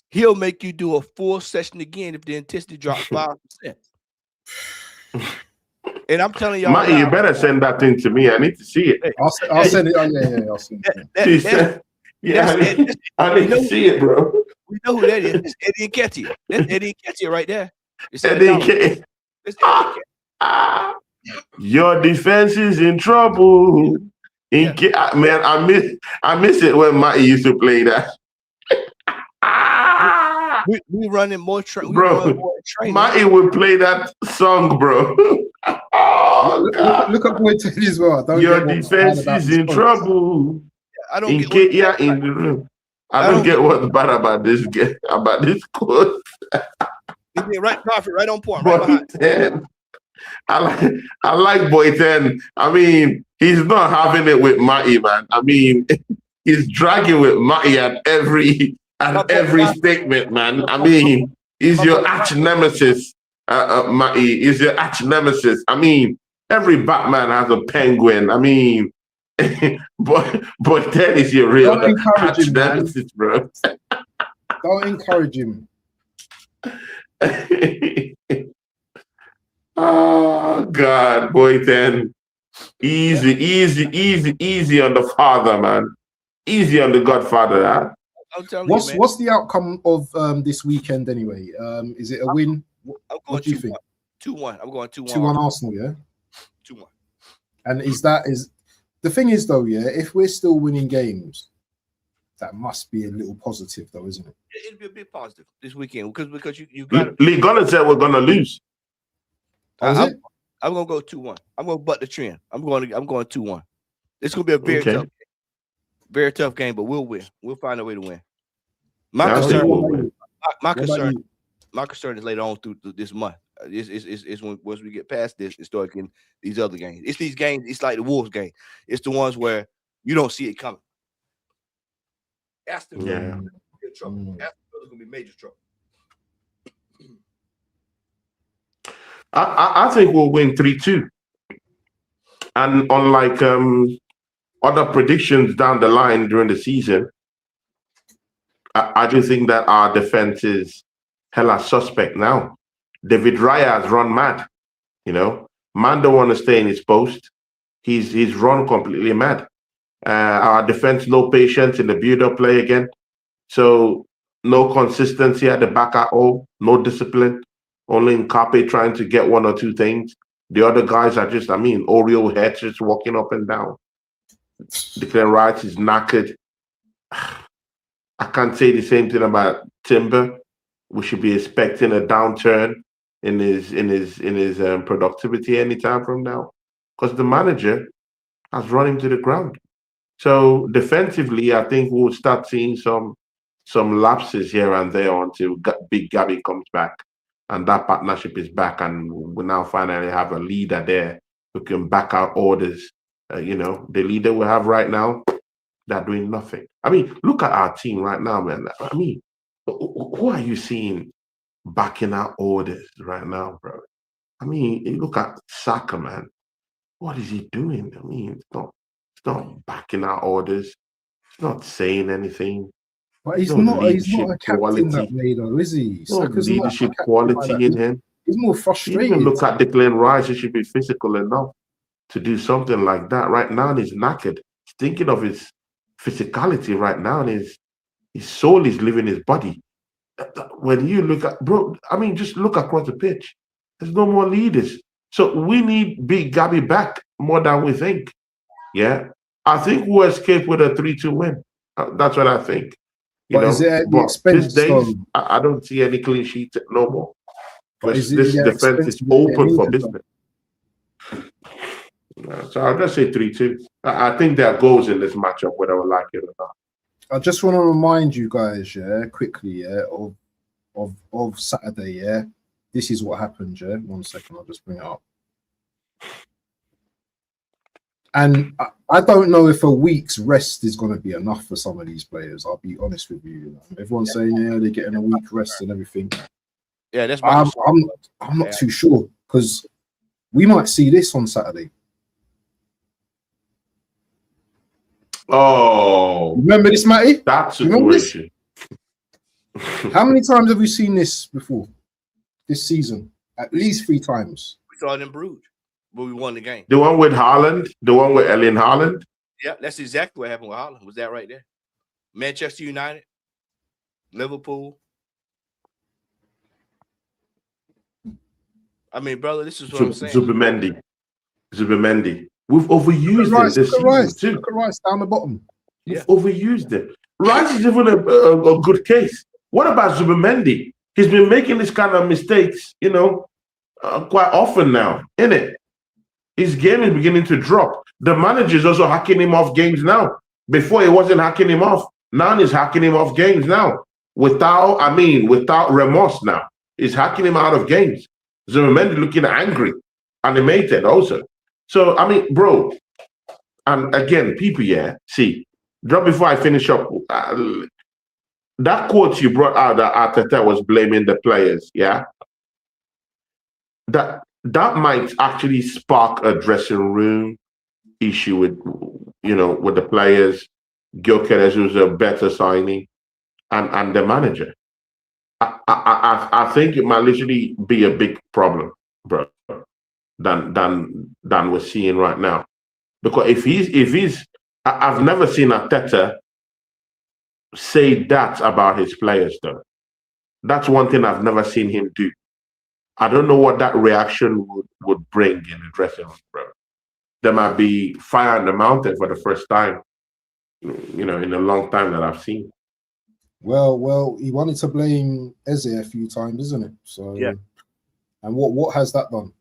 He'll make you do a full session again if the intensity drops 5%. And I'm telling y'all, Matty, you better send that thing to me. I need to see it. I'll send it. I'll send it. I need to see it, bro. We know who that is. It's Eddie Nketiah. That's Eddie Nketiah right there. Eddie Nketiah. Your defense is in trouble. Man, I miss it when Matty used to play that. We running more training. Matty would play that song, bro. Oh, God. Look at Boy Teddy as well. Your defense is in trouble. I don't get in the room. I don't get what's bad about this quote. Right, perfect, right on point, right behind. I like Boy 10. I mean, he's not having it with Matty, man. I mean, he's dragging with Matty at every statement, man. I mean, he's your arch nemesis, Matty. He's your arch nemesis. I mean, every Batman has a penguin. I mean, Boy 10 is your real arch nemesis, bro. Don't encourage him. Oh God, Boy 10. Easy on the father, man. Easy on the Godfather, huh? What's the outcome of this weekend anyway? Is it a win? What do you think? 2-1. I'm going 2-1. 2-1 Arsenal, yeah? 2-1. And is the thing is though, yeah, if we're still winning games, that must be a little positive though, isn't it? It'll be a bit positive this weekend because you got Lee Gunner said we're gonna lose. I'm gonna go 2-1. I'm gonna butt the trend. I'm going 2-1. It's gonna be a very tough game, but we'll win. We'll find a way to win. My concern is later on through this month. It's once we get past this, it's starting these other games. It's these games. It's like the Wolves game. It's the ones where you don't see it coming. Aston Villa in trouble. Aston Villa's gonna be major trouble. I think we'll win 3-2. And unlike other predictions down the line during the season, I do think that our defense is hella suspect now. David Raya has run mad. You know, man don't want to stay in his post. He's run completely mad. Our defense, no patience in the build-up play again. So no consistency at the back at all. No discipline. Only Nkape trying to get one or two things. The other guys are just, Oreo heads just walking up and down. Declan Rice is knackered. I can't say the same thing about Timber. We should be expecting a downturn in his productivity anytime from now, because the manager has run him to the ground. So defensively, I think we'll start seeing some lapses here and there until Big Gabby comes back and that partnership is back, and we now finally have a leader there who can back our orders. The leader we have right now, they're doing nothing. Look at our team right now, man. Who are you seeing backing our orders right now, bro? Look at Saka, man. What is he doing? It's not backing our orders. It's not saying anything. But he's not a captain that way, though, is he? No leadership quality in him. He's more frustrated. Even look at Declan Rice. He should be physical enough to do something like that. Right now, he's knackered. He's thinking of his physicality right now, and his soul is leaving his body. When you look at, bro, just look across the pitch. There's no more leaders. So we need Big Gabby back more than we think. Yeah. I think we'll escape with a 3-2 win. That's what I think. Is it at the expense? These days, I don't see any clean sheets no more. This defense is open for business. So I'll just say 3-2. I think there are goals in this matchup, whether I like it or not. I just want to remind you guys, quickly, of Saturday, This is what happened, 1 second, I'll just bring it up. And I don't know if a week's rest is going to be enough for some of these players. I'll be honest with you. Everyone's saying, they're getting a week rest and everything. Yeah, that's I'm not too sure, because we might see this on Saturday. Oh, remember this, Matty? That situation. How many times have we seen this before this season? At least 3 times. We saw it in Bruges, where we won the game. The one with Haaland, the one with Erling Haaland. Yeah, that's exactly what happened with Haaland. Was that right there? Manchester United, Liverpool. Brother, this is what I'm saying. Zubimendi. Zubimendi. We've overused him this season too. Look at Rice down the bottom. We've overused him. Rice is even a good case. What about Zubimendi? He's been making this kind of mistakes, quite often now, innit? His game is beginning to drop. The manager is also hacking him off games now. Before he wasn't hacking him off. Now he's hacking him off games now. Without remorse now. He's hacking him out of games. Zubimendi looking angry, animated also. So, bro, and again, people, see, just before I finish up, that quote you brought out that Arteta was blaming the players, that might actually spark a dressing room issue with the players. Gyökeres was a better signing, and the manager. I think it might literally be a big problem, bro, than we're seeing right now. Because if he's, I've never seen Arteta say that about his players, though. That's one thing I've never seen him do. I don't know what that reaction would bring in the dressing room, bro. There might be fire on the mountain for the first time, in a long time that I've seen. Well, he wanted to blame Eze a few times, isn't it? So and what has that done?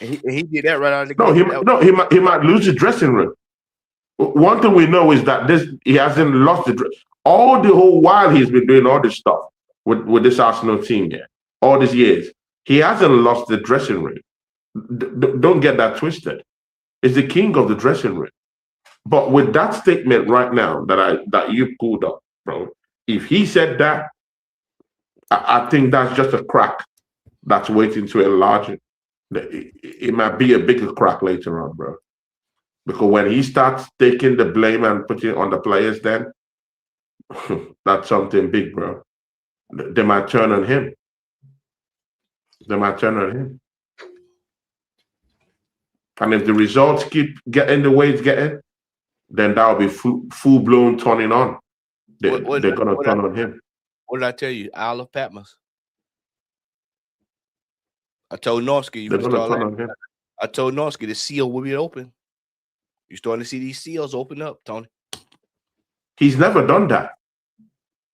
And he did that right out of the game. He might lose the dressing room. One thing we know is that he hasn't lost all the whole while he's been doing all this stuff with this Arsenal team all these years. He hasn't lost the dressing room. Don't get that twisted. He's the king of the dressing room. But with that statement right now that you pulled up, bro, if he said that, I think that's just a crack that's waiting to enlarge it. It might be a bigger crack later on, bro. Because when he starts taking the blame and putting it on the players, then that's something big, bro. They might turn on him. And if the results keep getting the way it's getting, then that'll be full-blown turning on. They're going to turn on him. What did I tell you? Isle of Patmos. I told Norsky the seal will be open. You're starting to see these seals open up, Tony. He's never done that.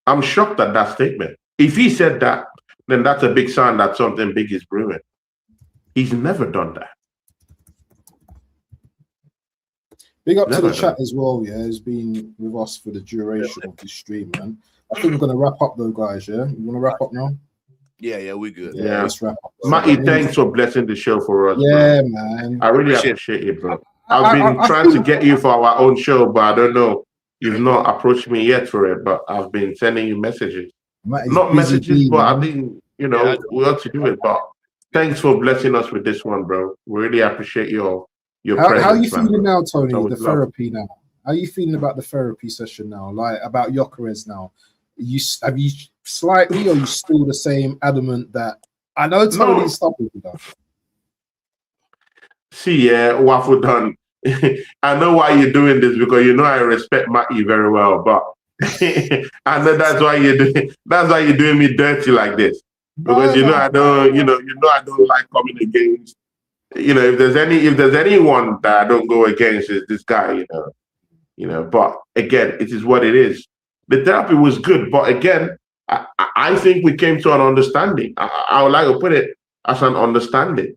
I'm shocked at that statement. If he said that, then that's a big sign that something big is brewing. He's never done that. Big up to the chat as well, has been with us for the duration of this stream, man. I think we're going to wrap up though, guys, You want to wrap up now? Yeah, we good. Yeah, let's wrap up. Matty, thanks for blessing the show for us. Yeah, bro. Man. I really appreciate it, bro. I've been trying to get you for our own show, but I don't know. You've not approached me yet for it, but I've been sending you messages. Not messages, but I think, we ought to do it. But thanks for blessing us with this one, bro. We really appreciate your presence. How are you feeling now, Tony? The therapy now. How are you feeling about the therapy session now? Like about Gyökeres now? Have you slightly, or are you still the same adamant that I know Tony's stopping you though? See, Waffle done. I know why you're doing this because I respect Matty very well, but I know that's why you're doing me dirty like this. Because I don't I don't like coming against. If there's anyone that I don't go against, is this guy. But again, it is what it is. The therapy was good, but again, I think we came to an understanding. I would like to put it as an understanding.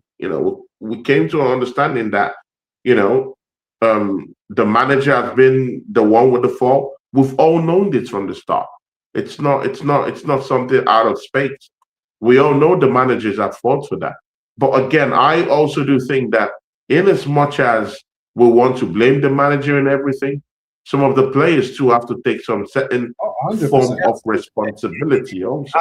We came to an understanding that the manager has been the one with the fault. We've all known this from the start. It's not something out of space. We all know the managers are fault for that. But again, I also do think that in as much as we want to blame the manager and everything, some of the players too have to take some certain form of responsibility also.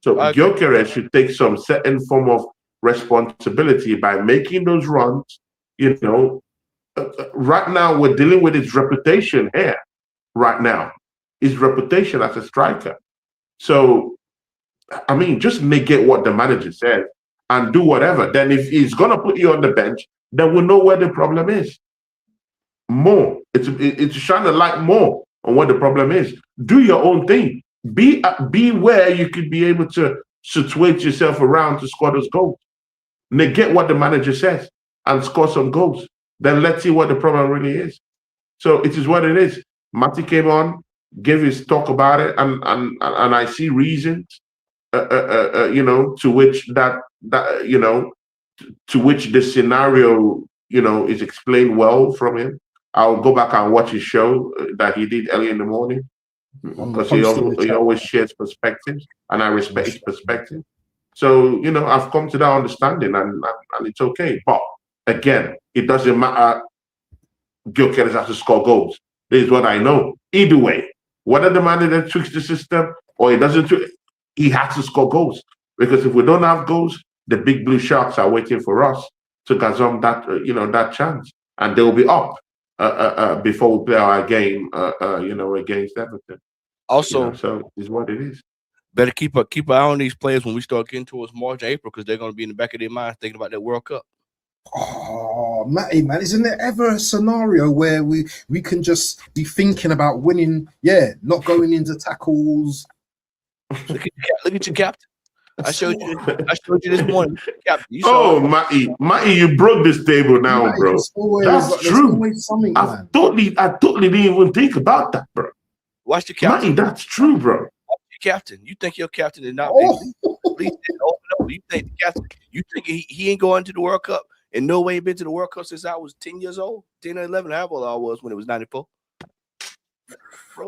So Gyökeres should take some certain form of responsibility by making those runs. Right now we're dealing with his reputation here. Right now, his reputation as a striker. So, just negate what the manager says and do whatever. Then if he's going to put you on the bench, then we'll know where the problem is. More. It's shine a light more on what the problem is. Do your own thing. Be where you could be able to situate yourself around to score those goals. Negate what the manager says. and score some goals. Then let's see what the problem really is. So it is what it is. Matty came on, gave his talk about it, and I see reasons, to which to which the scenario, is explained well from him. I'll go back and watch his show that he did early in the morning, because he always shares perspectives, and I respect his perspective. So, I've come to that understanding, and it's okay. But again, it doesn't matter. Gyökeres has to score goals. This is what I know. Either way, whether the manager tweaks the system or he doesn't, he has to score goals. Because if we don't have goals, the big blue sharks are waiting for us to gazum that, that chance, and they will be up before we play our game, against Everton. Also, so it's what it is. Better keep an eye on these players when we start getting towards March, April, because they're going to be in the back of their minds thinking about that World Cup. Oh, Matty, man, isn't there ever a scenario where we can just be thinking about winning? Yeah, not going into tackles. Look at your captain. I showed you this morning. Captain, Matty, you broke this table now, Matty, bro. That's true. I totally didn't even think about that, bro. Watch the captain. Matty, that's true, bro. Captain, you think your captain is not? No, you think the captain? You think he ain't going to the World Cup? In no way been to the World Cup since I was 10 years old, 10 or 11, however old I was when it was 94.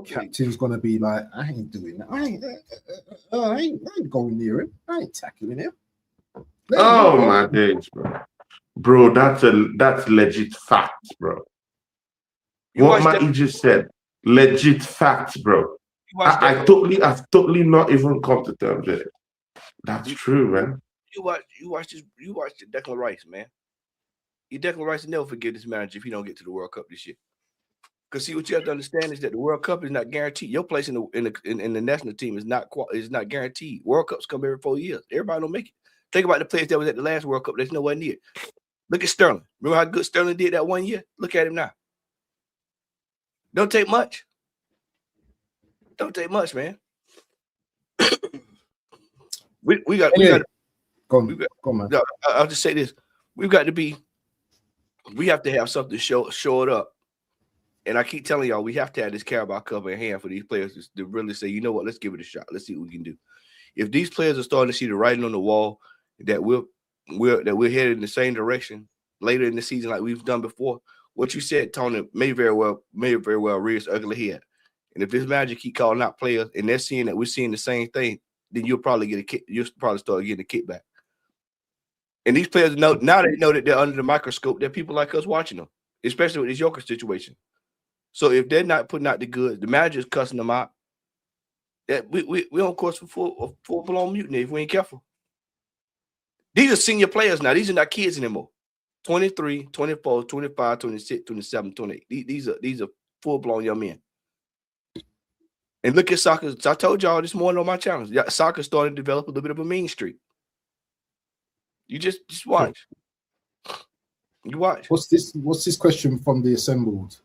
Captain's gonna be like, I ain't doing that. I ain't going near him. I ain't tackling him. My days, bro. That's legit facts, bro. What Matty just said, legit facts, bro. I've totally not even come to terms with it. That's true, man. You watch the Declan Rice, man. Declan Rice will never forgive this manager if he don't get to the World Cup this year. Because see, what you have to understand is that the World Cup is not guaranteed. Your place in the national team is not guaranteed. World Cups come every 4 years. Everybody don't make it. Think about the players that was at the last World Cup. There's nowhere near. Look at Sterling. Remember how good Sterling did that 1 year? Look at him now. Don't take much. Don't take much, man. we got. Go on, man. I'll just say this: we have to have something to show it up. And I keep telling y'all, we have to have this Carabao Cup in hand for these players to really say, you know what, let's give it a shot. Let's see what we can do. If these players are starting to see the writing on the wall that we're headed in the same direction later in the season like we've done before, what you said, Tony, may very well rear its ugly head. And if this manager keep calling out players and they're seeing that we're seeing the same thing, then you'll probably start getting a kickback. And these players now they know that they're under the microscope. There are people like us watching them, especially with this Joker situation. So if they're not putting out the goods, the manager's cussing them out. That we on course for full blown mutiny if we ain't careful. These are senior players now. These are not kids anymore. 23, 24, 25, 26, 27, 28. These are full blown young men. And look at soccer. I told y'all this morning on my channel. Soccer starting to develop a little bit of a mean streak. You just watch. You watch. What's this question from the assembled?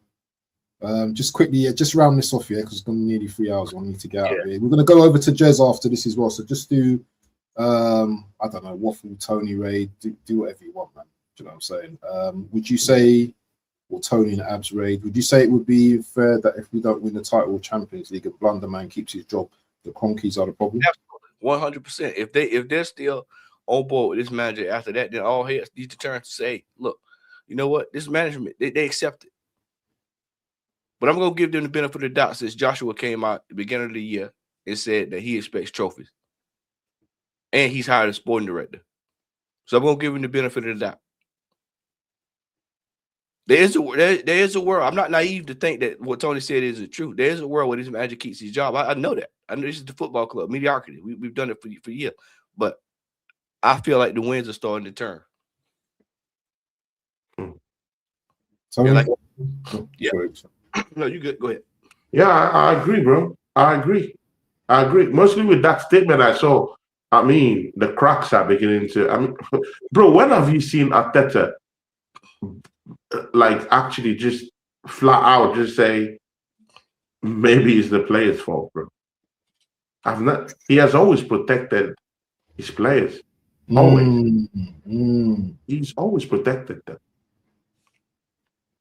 Just quickly, just round this off, because it's gonna be nearly 3 hours. I need to get out of here. We're gonna go over to Jez after this as well. So just do, I don't know, waffle, Tony, Ray, do whatever you want, man. Do you know what I'm saying? Would you say, or Tony and Abs Raid, would you say it would be fair that if we don't win the title of Champions League, a Blunderman keeps his job, the Cronkies are the problem? 100%. If they're still on board with this manager after that, then all heads need to turn to say, look, you know what? This management, they accept it. But I'm going to give them the benefit of the doubt since Joshua came out at the beginning of the year and said that he expects trophies. And he's hired a sporting director. So I'm going to give him the benefit of the doubt. There is a world. I'm not naive to think that what Tony said isn't true. There is a world where this manager keeps his job. I know that. I know this is the football club, mediocrity. We've done it for years. But I feel like the winds are starting to turn. So yeah. No, you good. Go ahead. Yeah, I agree, bro. I agree. Mostly with that statement I saw, I mean, the cracks are beginning to, bro, when have you seen Arteta like actually just flat out just say maybe it's the players' fault, bro? He has always protected his players. Always. He's always protected them.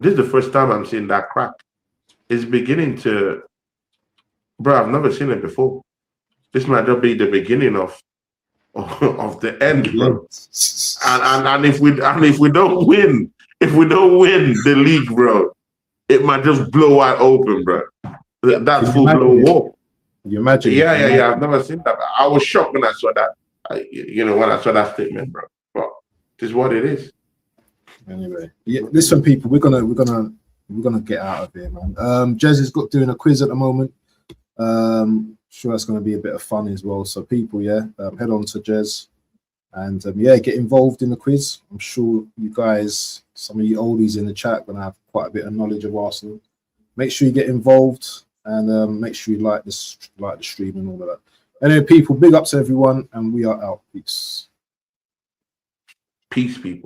This is the first time I'm seeing that crack. It's beginning to, bro. I've never seen it before. This might just be the beginning of the end, bro. And if we don't win, the league, bro, it might just blow wide open, bro. That's full blown war. You imagine? Yeah. I've never seen that. I was shocked when I saw that. When I saw that statement, bro. But it is what it is. Anyway, yeah. Listen, people, we're gonna get out of here, man. Jez is doing a quiz at the moment. Sure, that's going to be a bit of fun as well. So, people, head on to Jez and get involved in the quiz. I'm sure you guys, some of you oldies in the chat, are going to have quite a bit of knowledge of Arsenal. Make sure you get involved and make sure you like the stream and all of that. Anyway, people, big ups to everyone, and we are out. Peace. Peace, people.